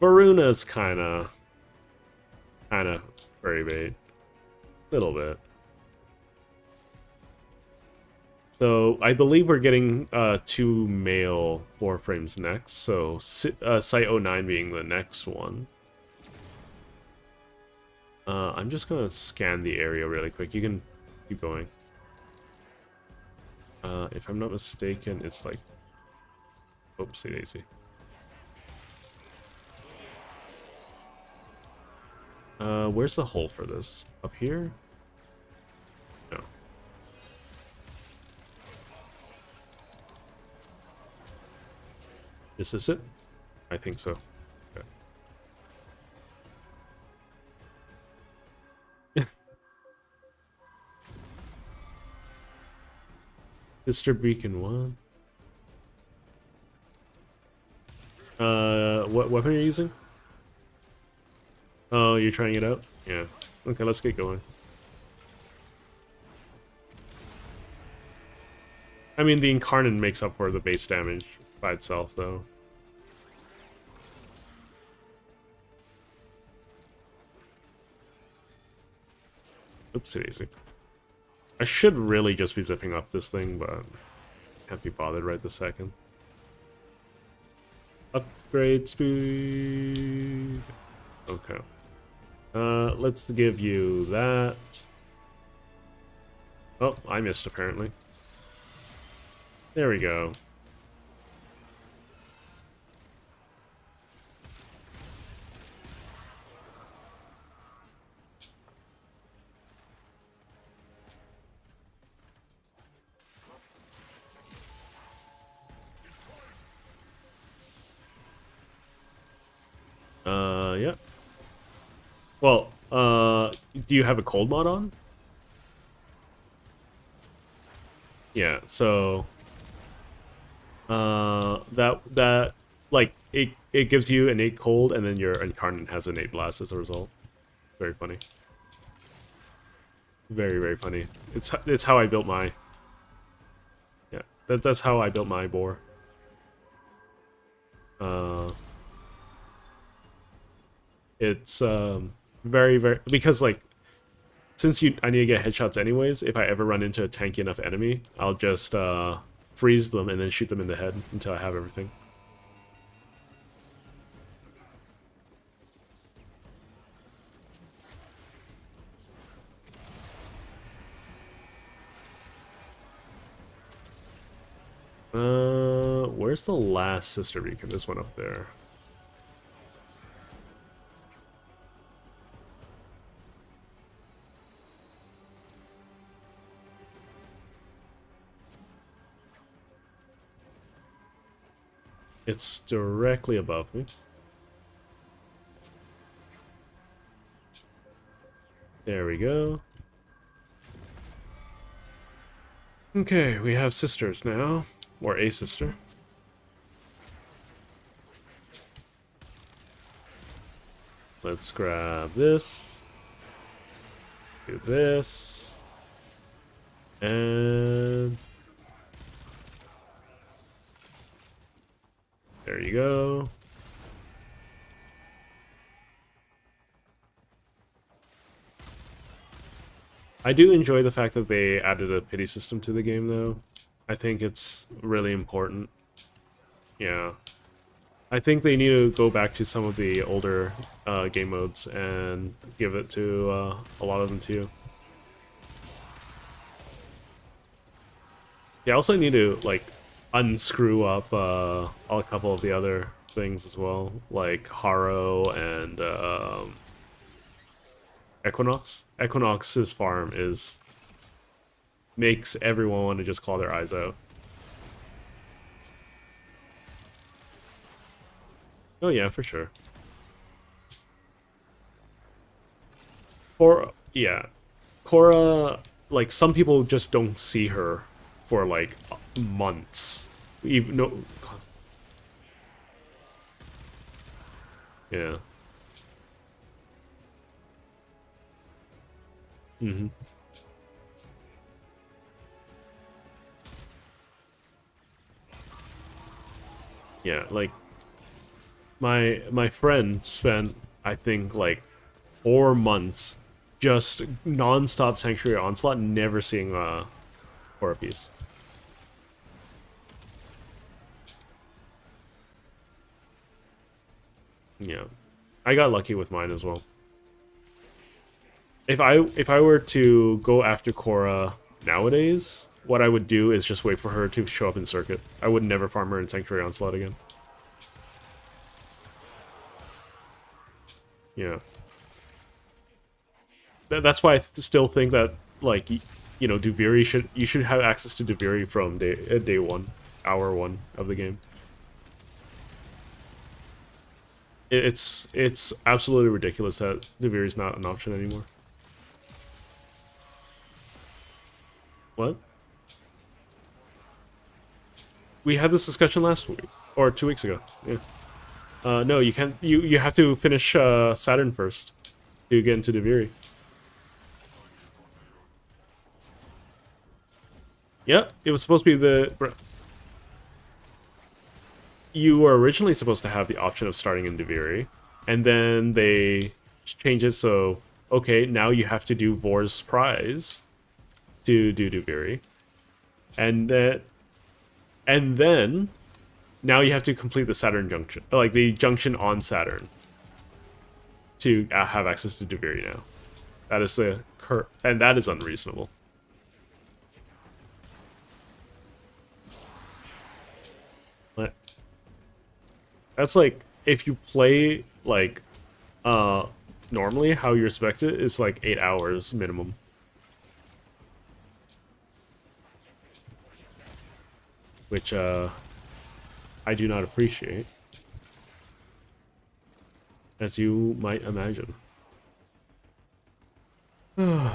Varuna's kind of kind of furry bait. Little bit. So I believe we're getting 2 male Warframes next. So Site 09 being the next one. I'm just gonna scan the area really quick. You can keep going. If I'm not mistaken, it's like... Oopsie daisy. Where's the hole for this? Up here? No. Is this it? I think so. Okay. Sister Beacon 1. What weapon are you using? Oh, you're trying it out? Yeah. Okay, let's get going. I mean, the Incarnate makes up for the base damage by itself, though. Oopsie daisy. I should really just be zipping up this thing, but can't be bothered right this second. Upgrade speed. Okay. Let's give you that. Oh, I missed apparently. There we go. Yeah. Well, do you have a cold mod on? Yeah, so that like it gives you innate cold and then your Incarnate has innate blast as a result. Very funny. Very, very funny. It's how I built my... Yeah, that's how I built my boar. It's very, very... Because, like, since I need to get headshots anyways, if I ever run into a tanky enough enemy, I'll just freeze them and then shoot them in the head until I have everything. Where's the last sister beacon? This one up there. It's directly above me. There we go. Okay, we have sisters now. Or a sister. Let's grab this. Do this. And... there you go. I do enjoy the fact that they added a pity system to the game, though. I think it's really important. Yeah. I think they need to go back to some of the older game modes and give it to a lot of them, too. They also need to, like, unscrew up a couple of the other things as well, like Haro and Equinox. Equinox's farm makes everyone want to just claw their eyes out. Oh yeah, for sure. Cora, like, some people just don't see her for like months. Even no. Yeah. Mm-hmm. Yeah, like my friend spent, I think, like 4 months, just non-stop Sanctuary Onslaught, never seeing a Cora piece. Yeah, I got lucky with mine as well. If I were to go after Cora nowadays, what I would do is just wait for her to show up in Circuit. I would never farm her in Sanctuary Onslaught again. Yeah. That's why I still think that, like, you know, Duviri you should have access to Duviri from day 1, hour 1 of the game. It's absolutely ridiculous that Duviri is not an option anymore. What? We had this discussion last week or 2 weeks ago. Yeah. No, you can't. You have to finish Saturn first to get into Duviri. Yeah, it was supposed to be the. You were originally supposed to have the option of starting in Duviri, and then they changed it so okay, now you have to do Vor's Prize to do Duviri, and then now you have to complete the Saturn junction, like the junction on Saturn, to have access to Duviri now. That is and that is unreasonable. What? That's like if you play like normally how you expect it is like 8 hours minimum. Which I do not appreciate, as you might imagine. I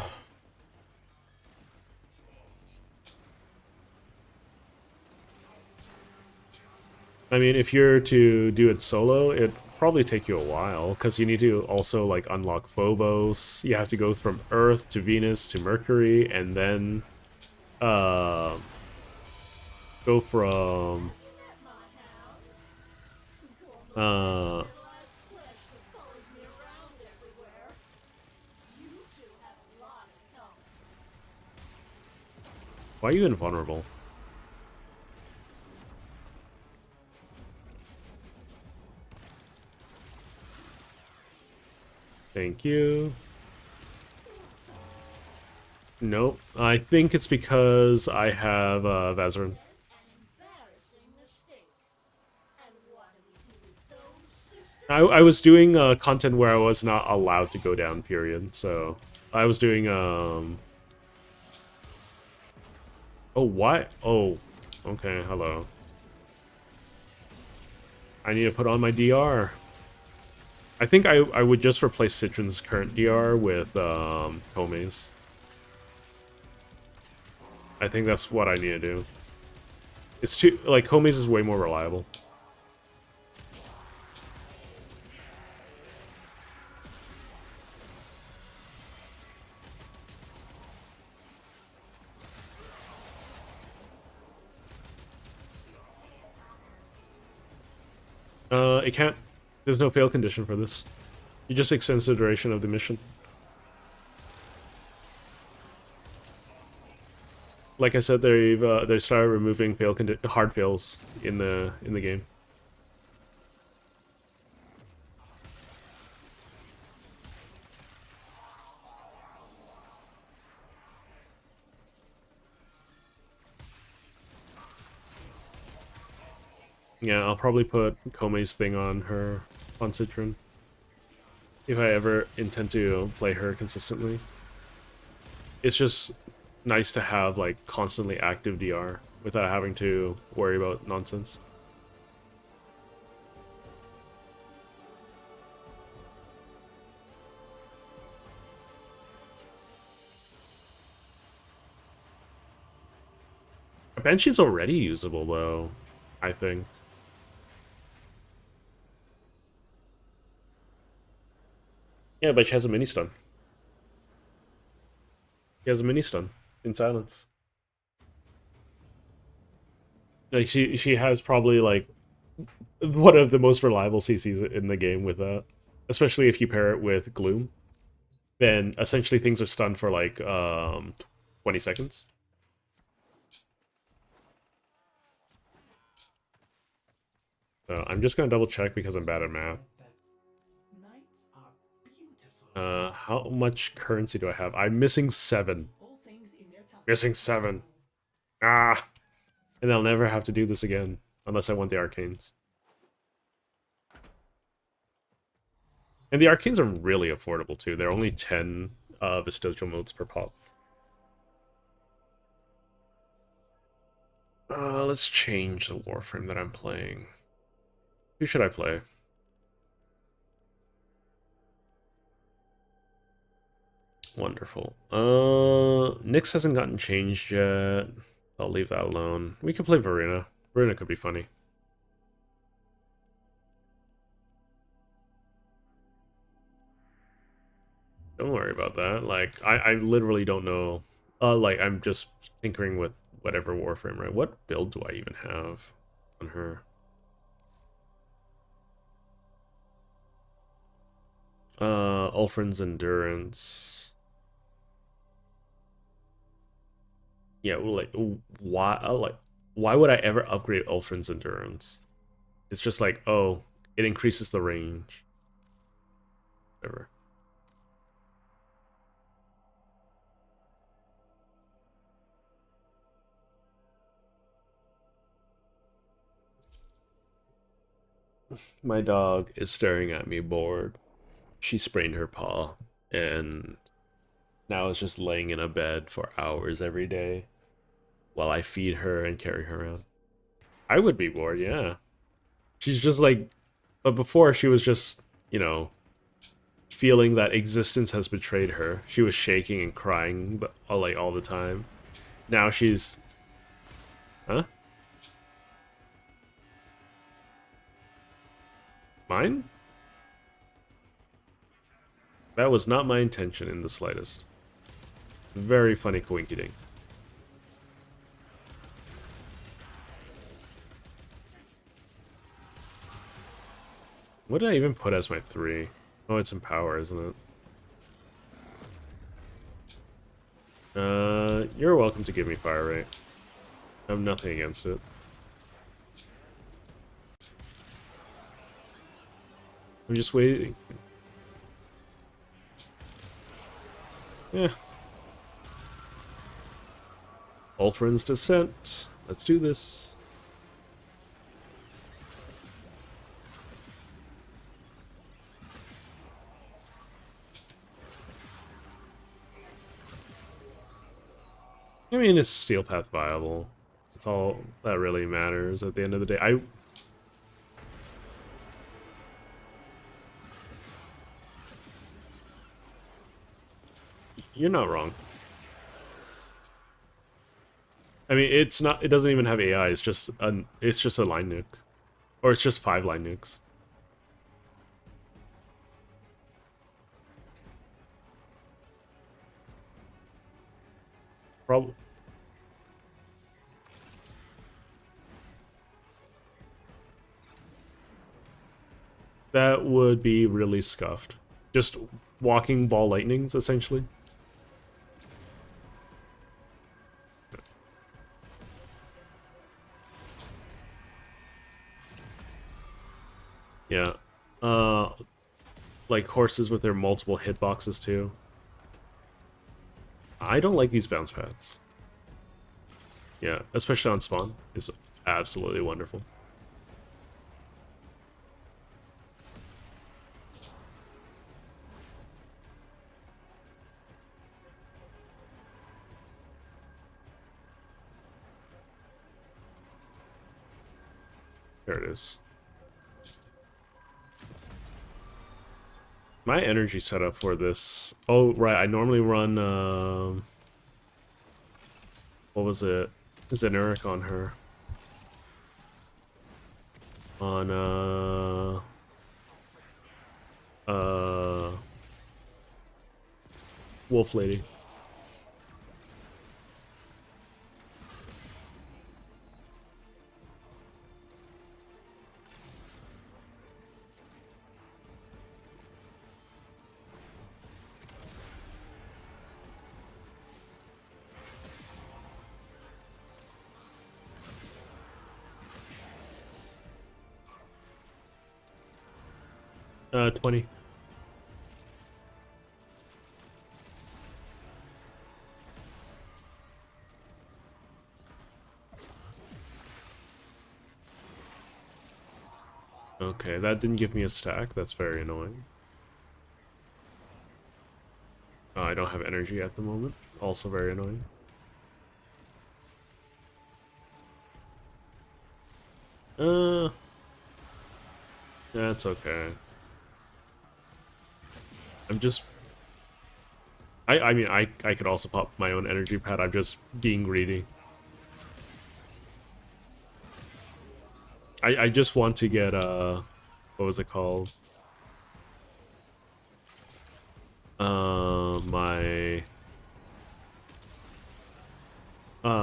mean, if you're to do it solo, it'd probably take you a while, because you need to also, like, unlock Phobos. You have to go from Earth to Venus to Mercury, and then, go from, why are you invulnerable? Thank you. Nope. I think it's because I have Vazarin. I was doing content where I was not allowed to go down, period. So I was doing Oh, why? Oh, okay. Hello. I need to put on my DR. I think I would just replace Citron's current DR with Kome's. I think that's what I need to do. It's too, like, Kome's is way more reliable. It can't. There's no fail condition for this. You just extends the duration of the mission. Like I said, they started removing hard fails in the game. Yeah, I'll probably put Kome's thing on her, on Citron, if I ever intend to play her consistently. It's just nice to have, like, constantly active DR without having to worry about nonsense. Banshee's already usable, though, I think. Yeah, but she has a mini stun. She has a mini stun in silence. Like, she has probably, like, one of the most reliable CCs in the game with that. Especially if you pair it with Gloom. then essentially things are stunned for like 20 seconds. So I'm just gonna double check because I'm bad at math. Nights are beautiful. How much currency do I have? I'm missing 7. All things in their time. Missing 7. Ah! And I'll never have to do this again. Unless I want the arcanes. And the arcanes are really affordable too. They're only 10 vestigial modes per pop. Let's change the Warframe that I'm playing. Who should I play? Wonderful. Nyx hasn't gotten changed yet. I'll leave that alone. We could play Verena. Verena could be funny. Don't worry about that. Like, I literally don't know. Like, I'm just tinkering with whatever Warframe, right? What build do I even have on her? Ulfrin's Endurance. Yeah, well, like, why would I ever upgrade Ulfrin's Endurance? It's just like, oh, it increases the range. Whatever. My dog is staring at me bored. She sprained her paw and now is just laying in a bed for hours every day while I feed her and carry her around. I would be bored, yeah. She's just like, but before she was just, you know, feeling that existence has betrayed her. She was shaking and crying like all the time. Now she's, huh? Mine? That was not my intention in the slightest. Very funny coinky dink. What did I even put as my 3? Oh, it's in power, isn't it? You're welcome to give me fire rate. I have nothing against it. I'm just waiting. Yeah. Ulfrin's Descent. Let's do this. I mean, is Steel Path viable? That's all that really matters at the end of the day. You're not wrong. I mean, it's not. It doesn't even have AI. It's just a line nuke, or it's just 5 line nukes. Probably. That would be really scuffed. Just walking ball lightnings, essentially. Yeah. Like horses with their multiple hitboxes too. I don't like these bounce pads. Yeah, especially on spawn. It's absolutely wonderful. There it is. My energy setup for this... Oh, right, I normally run... what was it? Zenuric on her. On, Wolf Lady. 20. Okay, that didn't give me a stack. That's very annoying. I don't have energy at the moment. Also very annoying. That's okay. I'm just... I mean, I could also pop my own energy pad. I'm just being greedy. I just want to get, what was it called? My...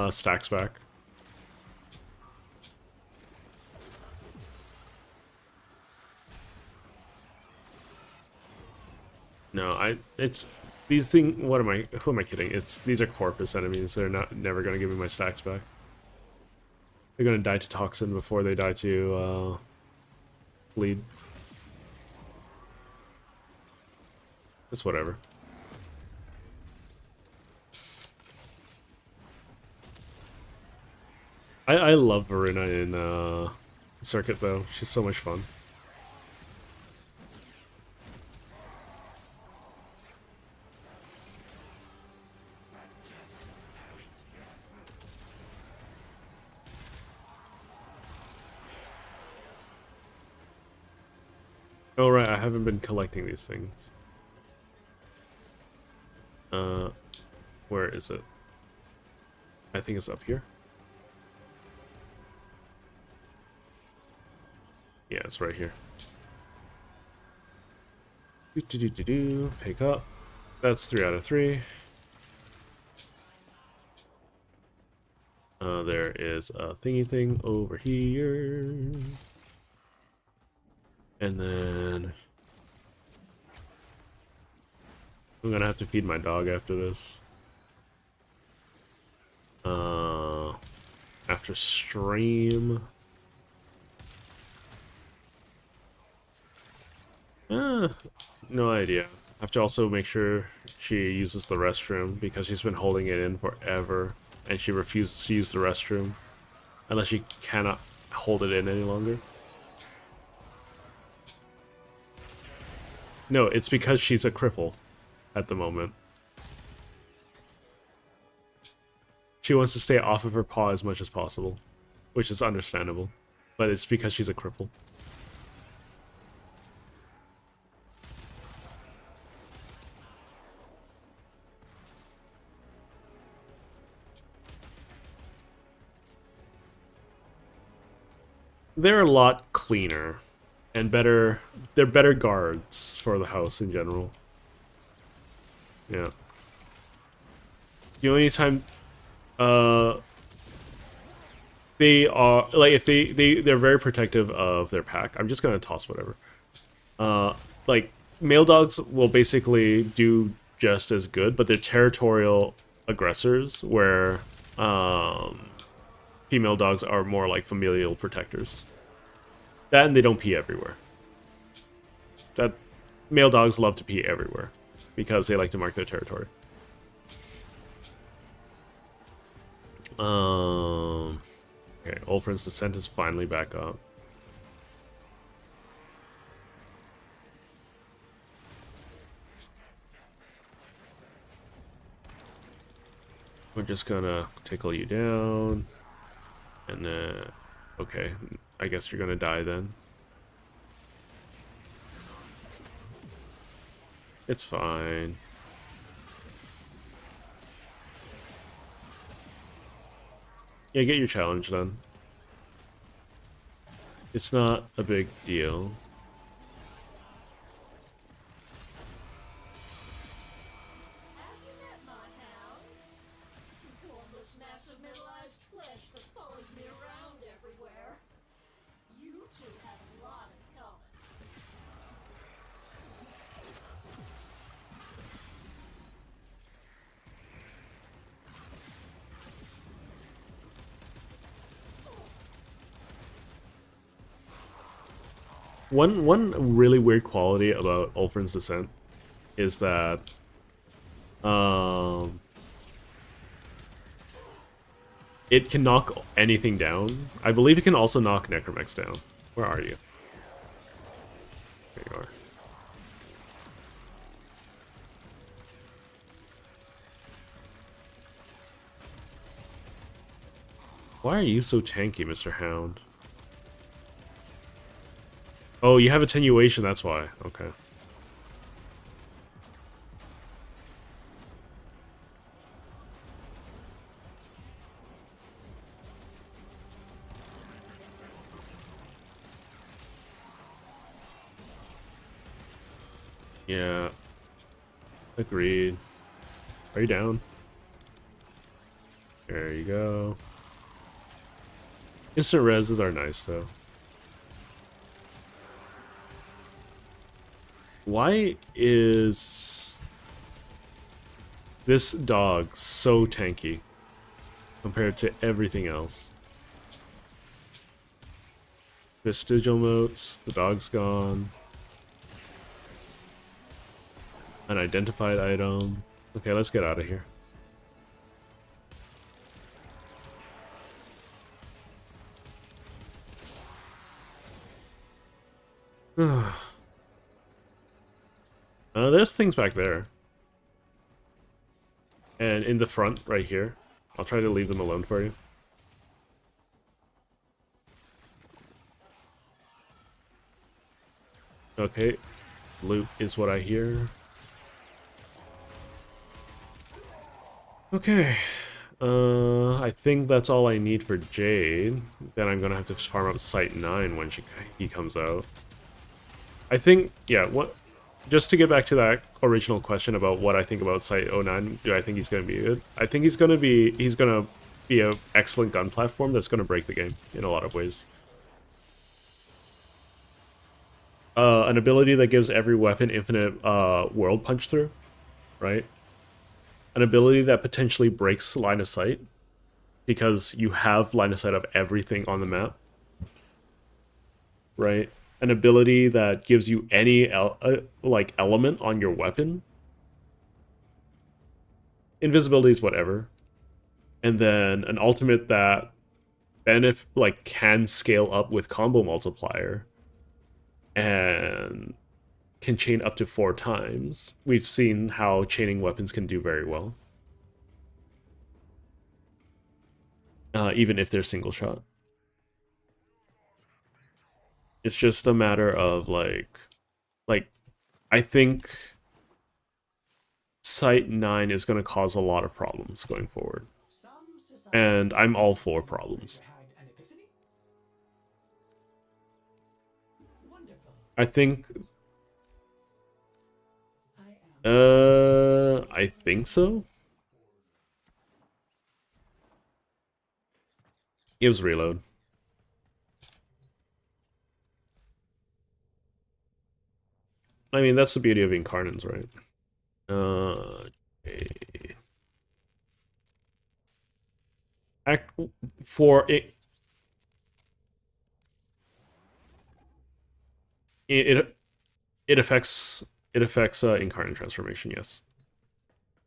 stacks back. No, it's these things. Who am I kidding? These are corpus enemies. They're never gonna give me my stacks back. They're gonna die to toxin before they die to bleed. It's whatever. I love Verena in Circuit though. She's so much fun. Oh right, I haven't been collecting these things. Where is it? I think it's up here. Yeah, it's right here. Pick up. That's 3 out of 3. There is a thingy thing over here. And then... I'm gonna have to feed my dog after this. After stream... no idea. I have to also make sure she uses the restroom because she's been holding it in forever and she refuses to use the restroom unless she cannot hold it in any longer. No, it's because she's a cripple at the moment. She wants to stay off of her paw as much as possible, which is understandable, but it's because she's a cripple. They're a lot cleaner and better. They're better guards for the house in general. Yeah. The only time they are like if they're very protective of their pack. I'm just gonna toss whatever. Like male dogs will basically do just as good, but they're territorial aggressors where female dogs are more like familial protectors. That and they don't pee everywhere. That male dogs love to pee everywhere because they like to mark their territory. Okay, Ulfrin's Descent is finally back up. We're just gonna tickle you down. And then... okay, I guess you're gonna die then. It's fine. Yeah, get your challenge then. It's not a big deal. Have you met my hound? Formless, massive, middle-sized flesh that follows me around everywhere. You two have a lot in common. One really weird quality about Ulfrin's Descent is that it can knock anything down. I believe it can also knock Necromex down. Where are you? There you are. Why are you so tanky, Mr. Hound? Oh, you have attenuation, that's why. Okay. Yeah. Agreed. Are you down? There you go. Instant reses are nice, though. Why is this dog so tanky compared to everything else? Vestigial motes, the dog's gone. Unidentified item. Okay, let's get out of here. There's things back there. And in the front, right here. I'll try to leave them alone for you. Okay. Loot is what I hear. Okay. I think that's all I need for Jade. Then I'm gonna have to farm up Site 9 when he comes out. I think, yeah, just to get back to that original question about what I think about Site 09, do I think he's gonna be good? I think he's gonna be an excellent gun platform that's gonna break the game in a lot of ways. An ability that gives every weapon infinite world punch through, right? An ability that potentially breaks line of sight because you have line of sight of everything on the map, right? An ability that gives you any like element on your weapon. Invisibility is whatever, and then an ultimate that can scale up with combo multiplier and can chain up to 4 times. We've seen how chaining weapons can do very well. Even if they're single shot. It's just a matter of like I think Site 9 is going to cause a lot of problems going forward. And I'm all for problems. I think I think so. Gives reload. I mean, that's the beauty of Incarnans, right? Okay. For it affects Incarnate transformation, yes.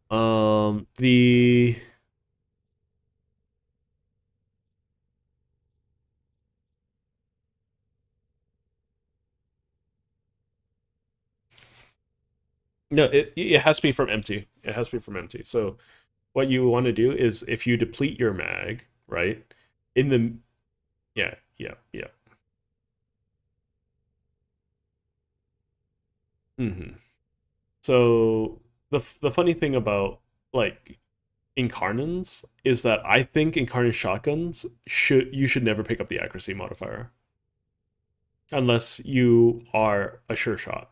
The No, it has to be from empty. It has to be from empty. So what you want to do is if you deplete your mag, right? In the yeah. So the funny thing about like Incarnans is that I think Incarnate shotguns you should never pick up the accuracy modifier unless you are a sure shot,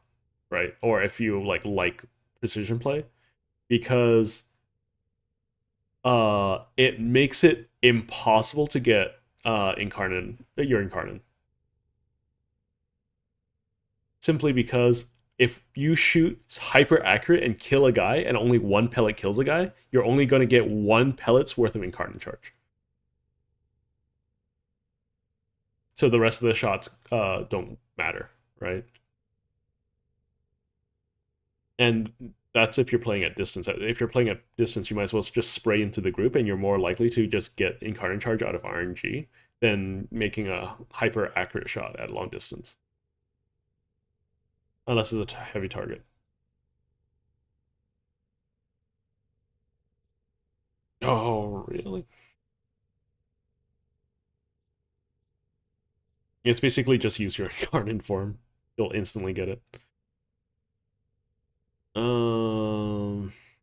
right? Or if you like precision play, because it makes it impossible to get your Incarnate. Simply because if you shoot hyper accurate and kill a guy and only 1 pellet kills a guy, you're only going to get 1 pellet's worth of Incarnate charge. So the rest of the shots don't matter, right? And that's if you're playing at distance. If you're playing at distance, you might as well just spray into the group, and you're more likely to just get Incarnate Charge out of RNG than making a hyper accurate shot at long distance, unless it's a heavy target. Oh, really? It's basically just use your Incarnate form. You'll instantly get it.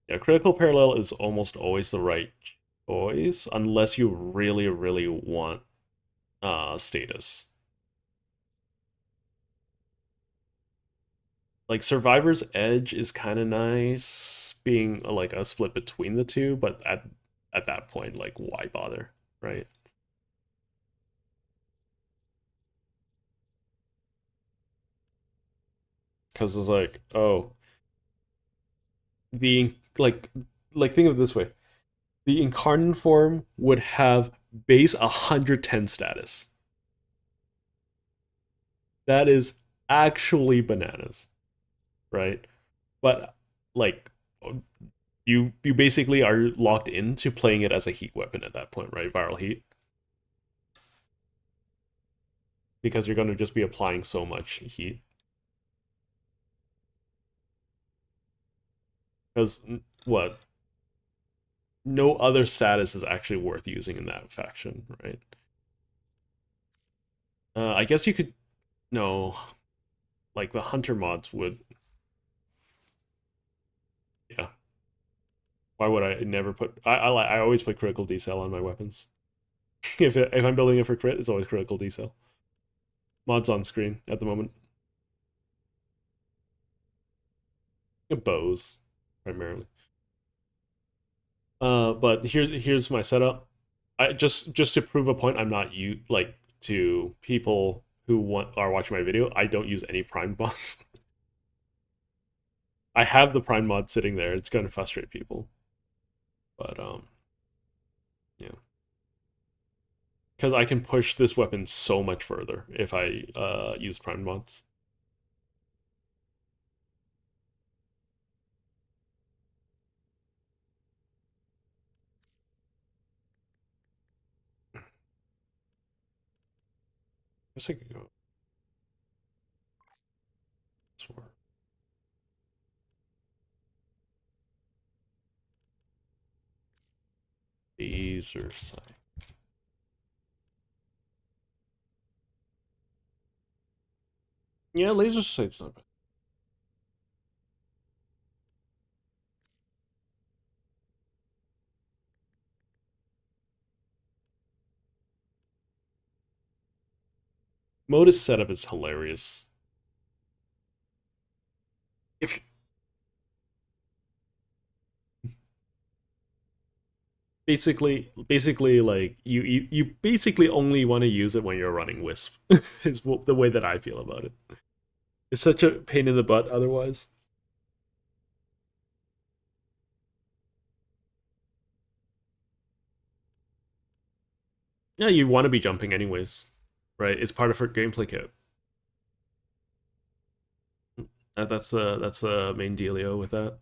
Yeah, critical parallel is almost always the right choice, unless you really, really want status. Like Survivor's Edge is kind of nice, being like a split between the two, but at that point, like, why bother, right? Because it's like, oh, the like think of it this way: the incarnate form would have base 110 status. That is actually bananas, right? But like you basically are locked into playing it as a heat weapon at that point, right? Viral heat. Because you're going to just be applying so much heat. Because what? No other status is actually worth using in that faction, right? I guess you could. No, like the hunter mods would. Yeah. Why would I never put? I always put critical decel on my weapons. If I'm building it for crit, it's always critical decel. Mods on screen at the moment. Bows, primarily. But here's my setup. I just to prove a point, I'm not you like to people who are watching my video. I don't use any prime mods. I have the prime mod sitting there. It's going to frustrate people, but yeah, because I can push this weapon so much further if I use prime mods. I guess I could go. Laser sight. Yeah, laser sight's not bad. Modus setup is hilarious. If basically like you basically only want to use it when you're running Wisp is the way that I feel about it. It's such a pain in the butt otherwise. Yeah, you want to be jumping anyways, right? It's part of her gameplay kit. That's the main dealio with that.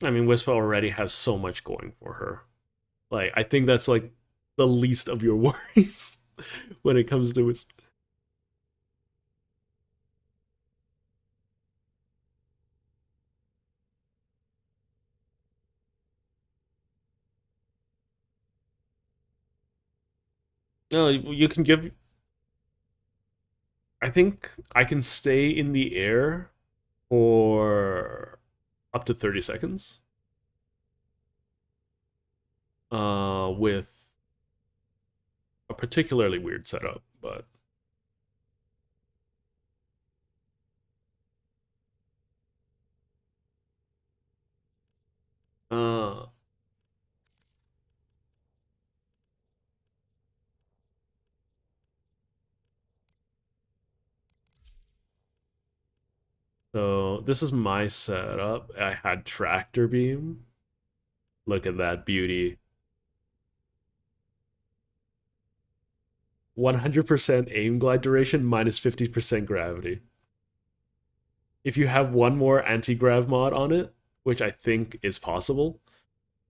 I mean, Wisp already has so much going for her. Like, I think that's like the least of your worries when it comes to Wisp. No, you can give. I think I can stay in the air for up to 30 seconds. With a particularly weird setup, but uh so So this is my setup. I had tractor beam. Look at that beauty. 100% aim glide duration minus 50% gravity. If you have one more anti-grav mod on it, which I think is possible,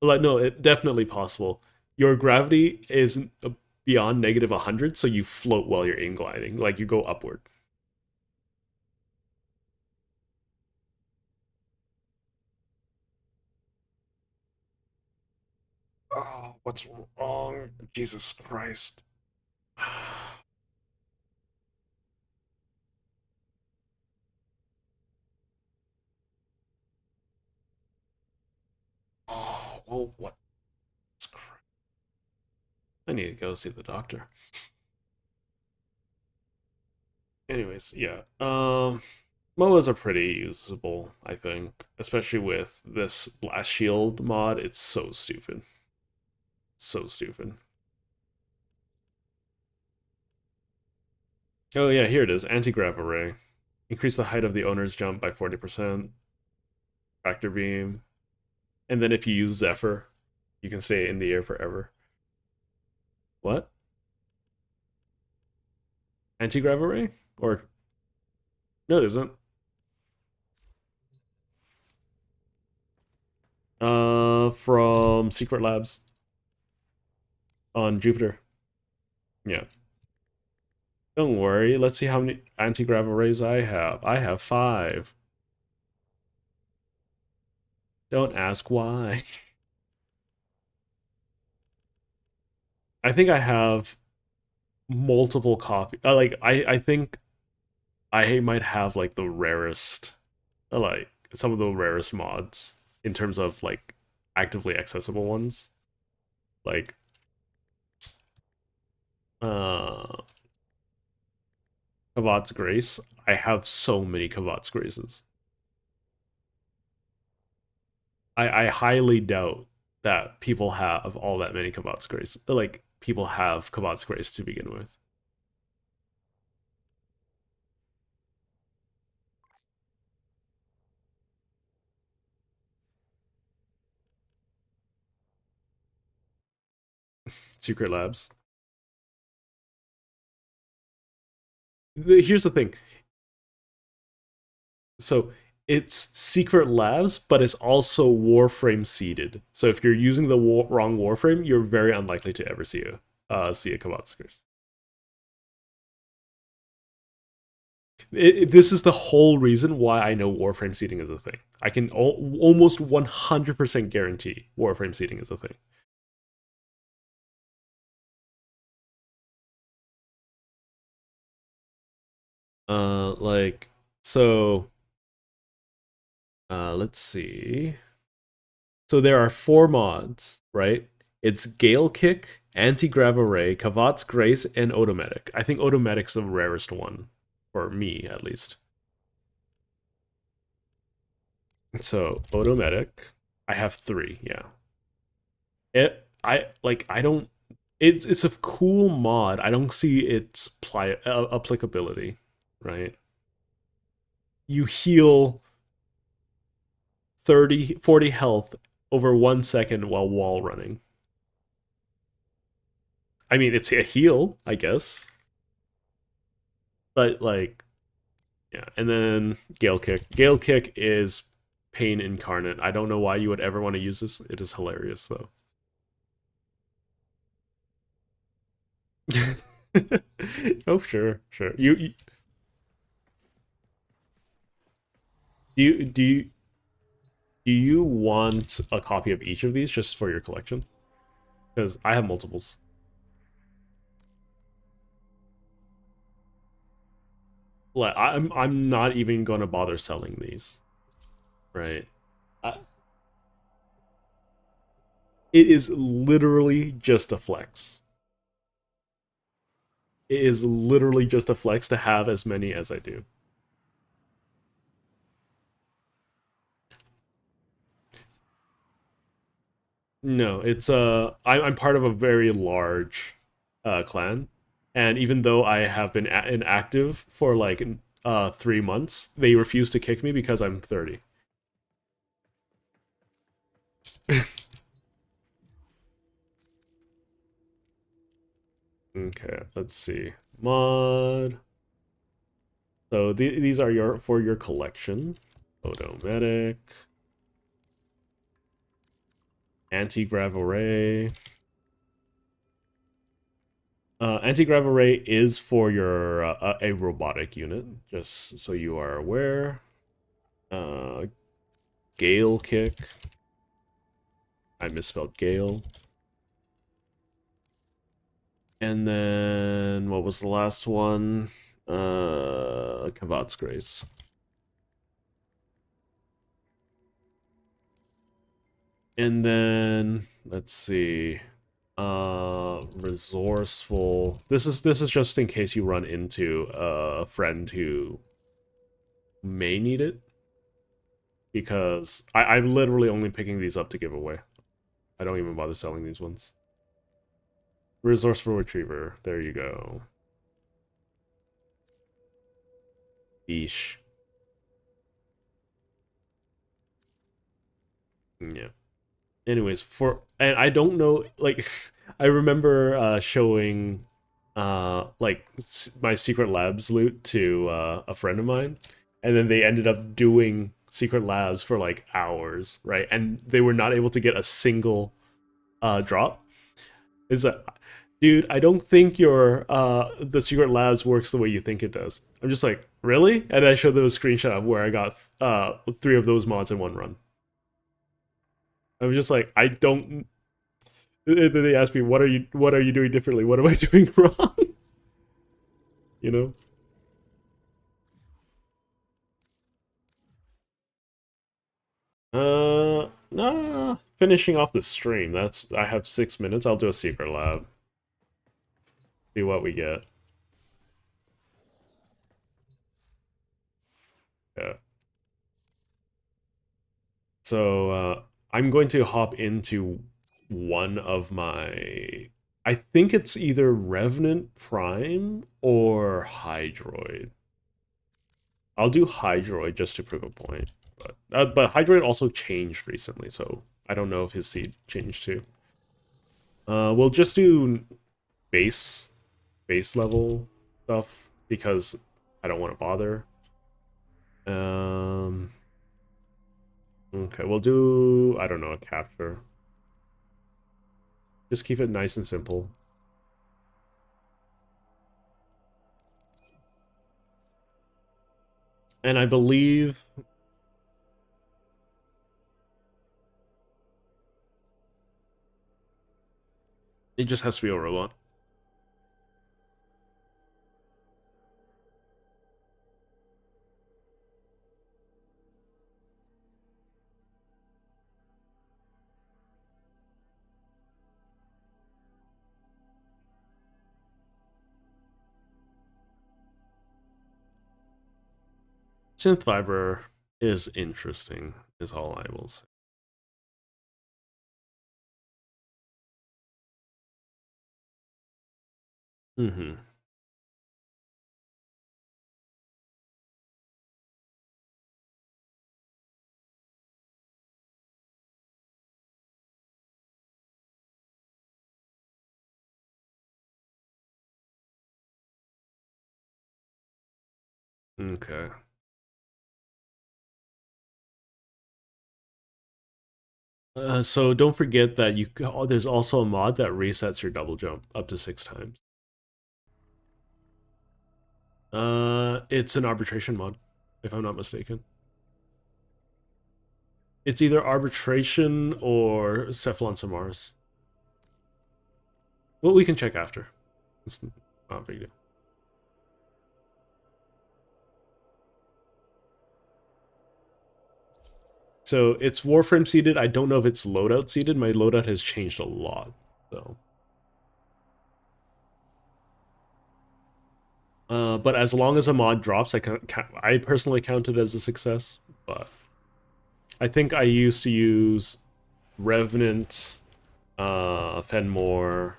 like no, it definitely possible. Your gravity is beyond negative 100, so you float while you're aim gliding, like you go upward. Oh, what's wrong? Jesus Christ. Oh, well, what? I need to go see the doctor. Anyways, yeah. MOAs are pretty usable, I think. Especially with this blast shield mod, it's so stupid. So stupid. Oh yeah, here it is. Anti-grav array. Increase the height of the owner's jump by 40%. Tractor beam. And then if you use Zephyr, you can stay in the air forever. What? Anti-grav array? Or no, it isn't. From Secret Labs on Jupiter. Yeah. Don't worry. Let's see how many anti-grav arrays I have. I have 5. Don't ask why. I think I have multiple copies. Like I think I might have like the rarest, like some of the rarest mods in terms of like actively accessible ones. Like uh Kavat's Grace. I have so many Kavat's Graces. I highly doubt that people have all that many Kavat's Grace. Like people have Kavat's Grace to begin with. Secret Labs. Here's the thing. So it's Secret Labs, but it's also Warframe seeded. So if you're using the wrong Warframe, you're very unlikely to ever see a Kavatskers. This is the whole reason why I know Warframe seeding is a thing. I can almost 100% guarantee Warframe seeding is a thing. Like so. Let's see. So there are 4 mods, right? It's Gale Kick, Anti-Grav Array, Kavat's Grace, and Automatic. I think Automatic's the rarest one, for me at least. So Automatic, I have 3, yeah. I don't. It's a cool mod. I don't see its applicability, right? You heal 40 health over 1 second while wall running. I mean, it's a heal, I guess. But, like, yeah. And then Gale Kick. Gale Kick is pain incarnate. I don't know why you would ever want to use this. It is hilarious, though. Oh, sure, sure. Do you do you do you want a copy of each of these just for your collection? Because I have multiples. Like I'm not even gonna bother selling these, right? I, it is literally just a flex. It is literally just a flex to have as many as I do. No, it's I'm part of a very large clan, and even though I have been inactive for like 3 months, they refuse to kick me because I'm 30. Okay, let's see. Mod. So these are your for your collection. Photometric. Anti-grav array. Anti-grav array is for your a robotic unit, just so you are aware. Gale kick. I misspelled Gale. And then what was the last one? Kavat's Grace. And then let's see. Resourceful. This is just in case you run into a friend who may need it. Because I'm literally only picking these up to give away. I don't even bother selling these ones. Resourceful Retriever. There you go. Eesh. Yeah. Anyways, and I don't know, like, I remember showing like my Secret Labs loot to a friend of mine, and then they ended up doing Secret Labs for like hours, right? And they were not able to get a single drop. It's like, dude, I don't think your the Secret Labs works the way you think it does. I'm just like, really? And I showed them a screenshot of where I got 3 of those mods in one run. I was just like, I don't. They asked me, what are you doing differently? What am I doing wrong? You know? Nah. Finishing off the stream. I have 6 minutes. I'll do a secret lab. See what we get. Yeah. So I'm going to hop into one of my. I think it's either Revenant Prime or Hydroid. I'll do Hydroid just to prove a point. But Hydroid also changed recently, so I don't know if his seed changed too. We'll just do base level stuff because I don't want to bother. Okay, we'll do, I don't know, a capture. Just keep it nice and simple. And I believe it just has to be a robot. Synth fiber is interesting, is all I will say. Mm-hmm. Okay. So don't forget that there's also a mod that resets your double jump up to 6 times. It's an arbitration mod, if I'm not mistaken. It's either arbitration or Cephalon Samaras. Well, we can check after. It's not a big deal. So it's Warframe seeded. I don't know if it's loadout seeded. My loadout has changed a lot, so. But as long as a mod drops, I personally count it as a success. But I think I used to use Revenant, Fenmore.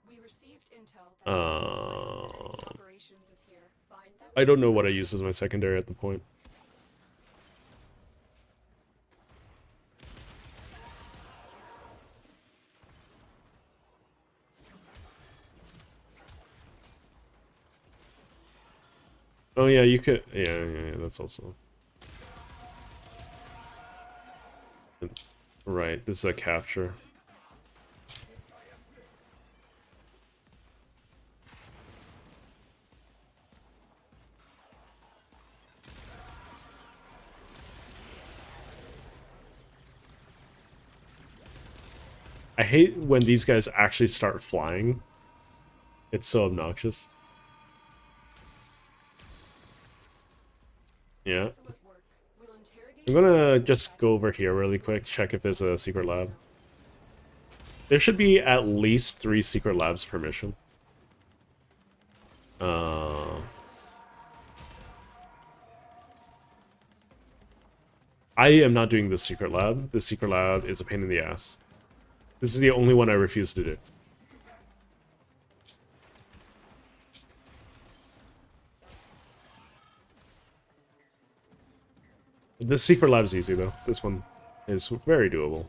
We received intel that operations is here. Find them I don't know what I used as my secondary at the point. Oh yeah, you could. Yeah, that's also. Right, this is a capture. I hate when these guys actually start flying. It's so obnoxious. Yeah. Excellent work. We'll interrogate I'm gonna just go over here really quick, check if there's a secret lab. There should be at least 3 secret labs per mission. I am not doing the secret lab. The secret lab is a pain in the ass. This is the only one I refuse to do. The secret lab is easy though. This one is very doable.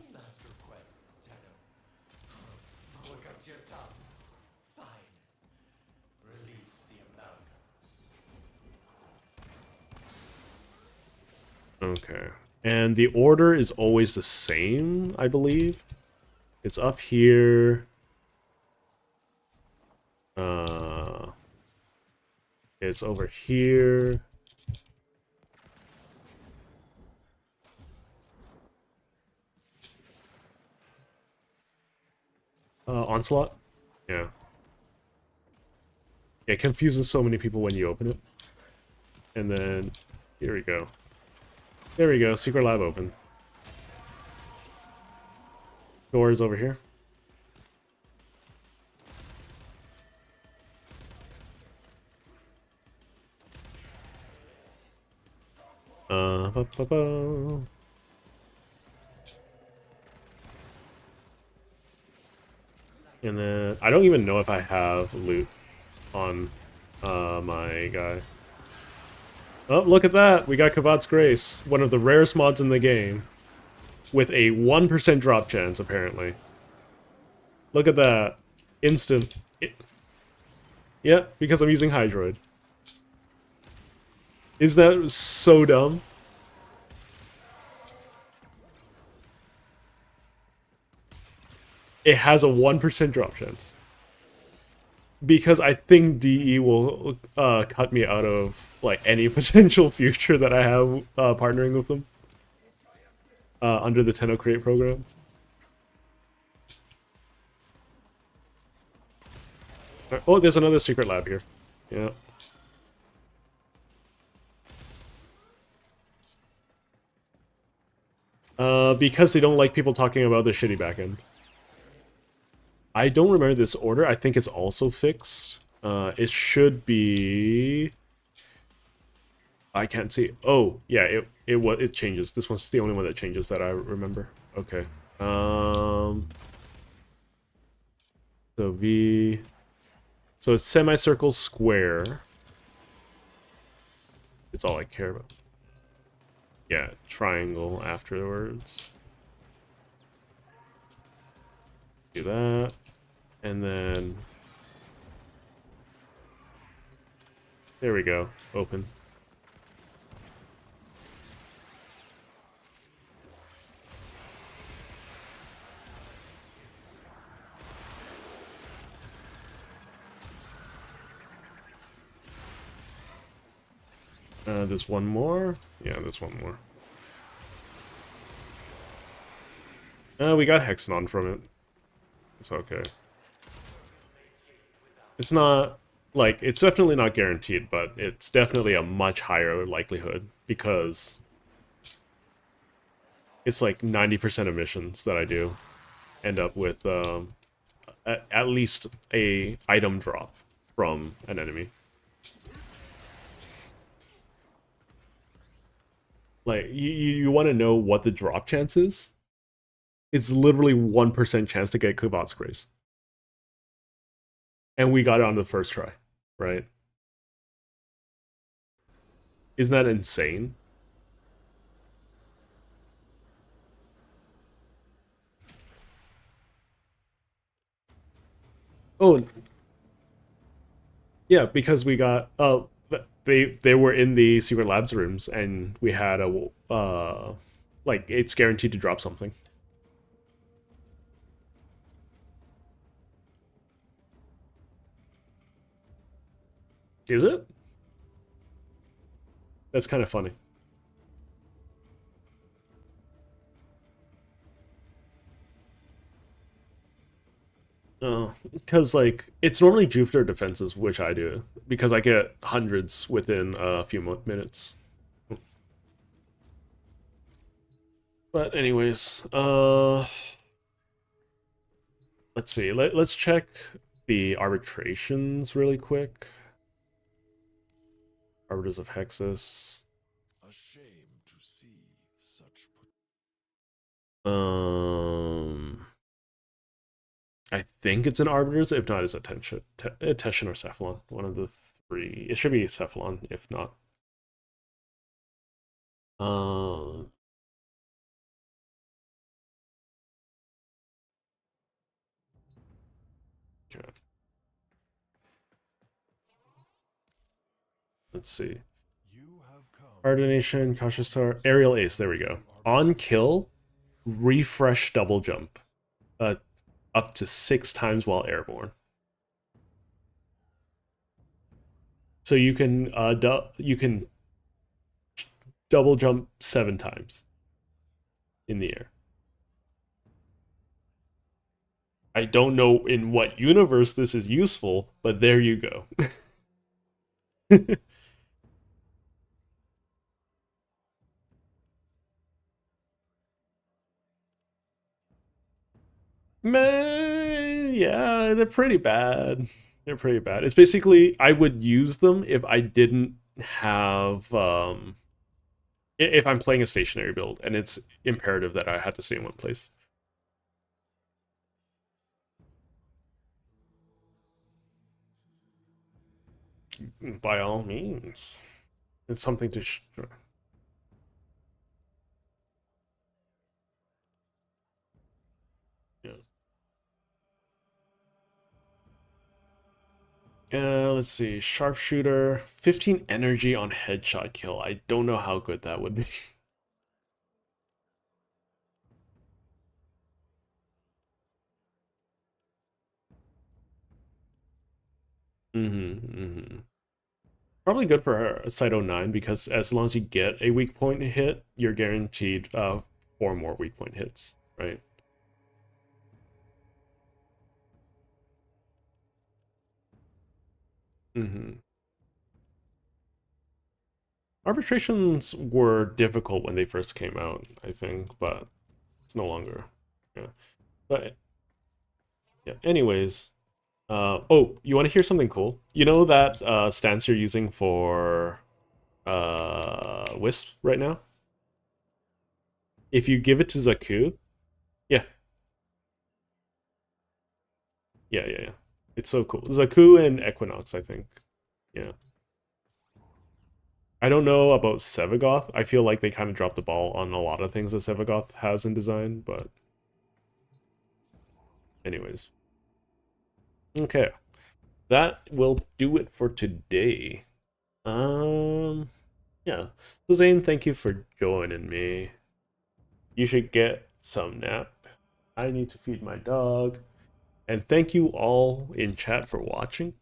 Okay. And the order is always the same, I believe. It's up here. It's over here. Onslaught? Yeah. It confuses so many people when you open it. And then, here we go. There we go, secret lab open. Doors over here. Ba -ba -ba. And then, I don't even know if I have loot on my guy. Oh, look at that! We got Kavat's Grace, one of the rarest mods in the game, with a 1% drop chance, apparently. Look at that. Instant. Yeah, because I'm using Hydroid. Is that so dumb? It has a 1% drop chance. Because I think DE will cut me out of like any potential future that I have partnering with them under the Tenno Create program. Oh, there's another secret lab here. Yeah. Because they don't like people talking about the shitty backend. I don't remember this order. I think it's also fixed. It should be... I can't see. Oh, yeah, it changes. This one's the only one that changes that I remember. Okay. So V... So it's semicircle square. It's all I care about. Yeah, triangle afterwards. Do that. And then... There we go. Open. There's one more. Yeah, there's one more. We got Hexanon from it. It's okay. It's not, like, it's definitely not guaranteed, but it's definitely a much higher likelihood, because it's like 90% of missions that I do end up with at least a item drop from an enemy. Like, you want to know what the drop chance is? It's literally 1% chance to get Kavat's Grace. And we got it on the first try, right? Isn't that insane? Oh, yeah, because we got they were in the secret labs rooms and we had a like it's guaranteed to drop something. Is it? That's kind of funny. Because like it's normally Jupiter defenses, which I do because I get hundreds within a few minutes. But anyways, let's see. Let's check the arbitrations really quick. Arbiters of Hexus. A shame to see such I think it's an Arbiters. If not, it's a Tension or Cephalon. One of the three. It should be Cephalon, if not. Okay. Let's see. you have come. Ordination, Cautious Star, Aerial Ace. There we go. On kill, refresh double jump, up to 6 times while airborne. So you can double jump 7 times in the air. I don't know in what universe this is useful, but there you go. Man, yeah, they're pretty bad. They're pretty bad. It's basically I would use them if I didn't have if I'm playing a stationary build and it's imperative that I had to stay in one place. By all means, it's something to. Yeah. Let's see. Sharpshooter, 15 energy on headshot kill. I don't know how good that would be. Probably good for Site 09 because as long as you get a weak point hit, you're guaranteed 4 more weak point hits, right? Arbitrations were difficult when they first came out, I think, but it's no longer. Yeah. But yeah, anyways. Oh, you want to hear something cool? You know that stance you're using for Wisp right now? If you give it to Zaku, yeah, yeah. It's so cool. Zaku and Equinox, I think. Yeah. I don't know about Sevagoth. I feel like they kind of dropped the ball on a lot of things that Sevagoth has in design, but anyways. Okay. That will do it for today. Yeah. So Zane, thank you for joining me. You should get some nap. I need to feed my dog. And thank you all in chat for watching.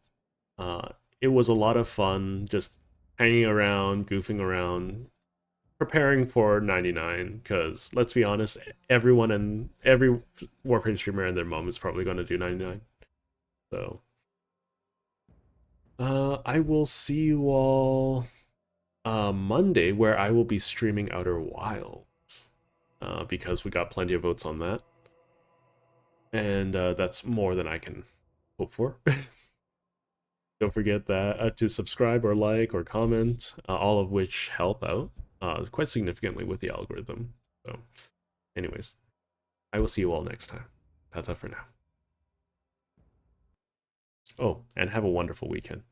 It was a lot of fun just hanging around, goofing around, preparing for 99. Because let's be honest, everyone and every Warframe streamer and their mom is probably going to do 99. So, I will see you all Monday, where I will be streaming Outer Wilds. Because we got plenty of votes on that. And that's more than I can hope for. Don't forget that to subscribe or like or comment, all of which help out quite significantly with the algorithm. So, anyways, I will see you all next time. That's all for now. Oh, and have a wonderful weekend.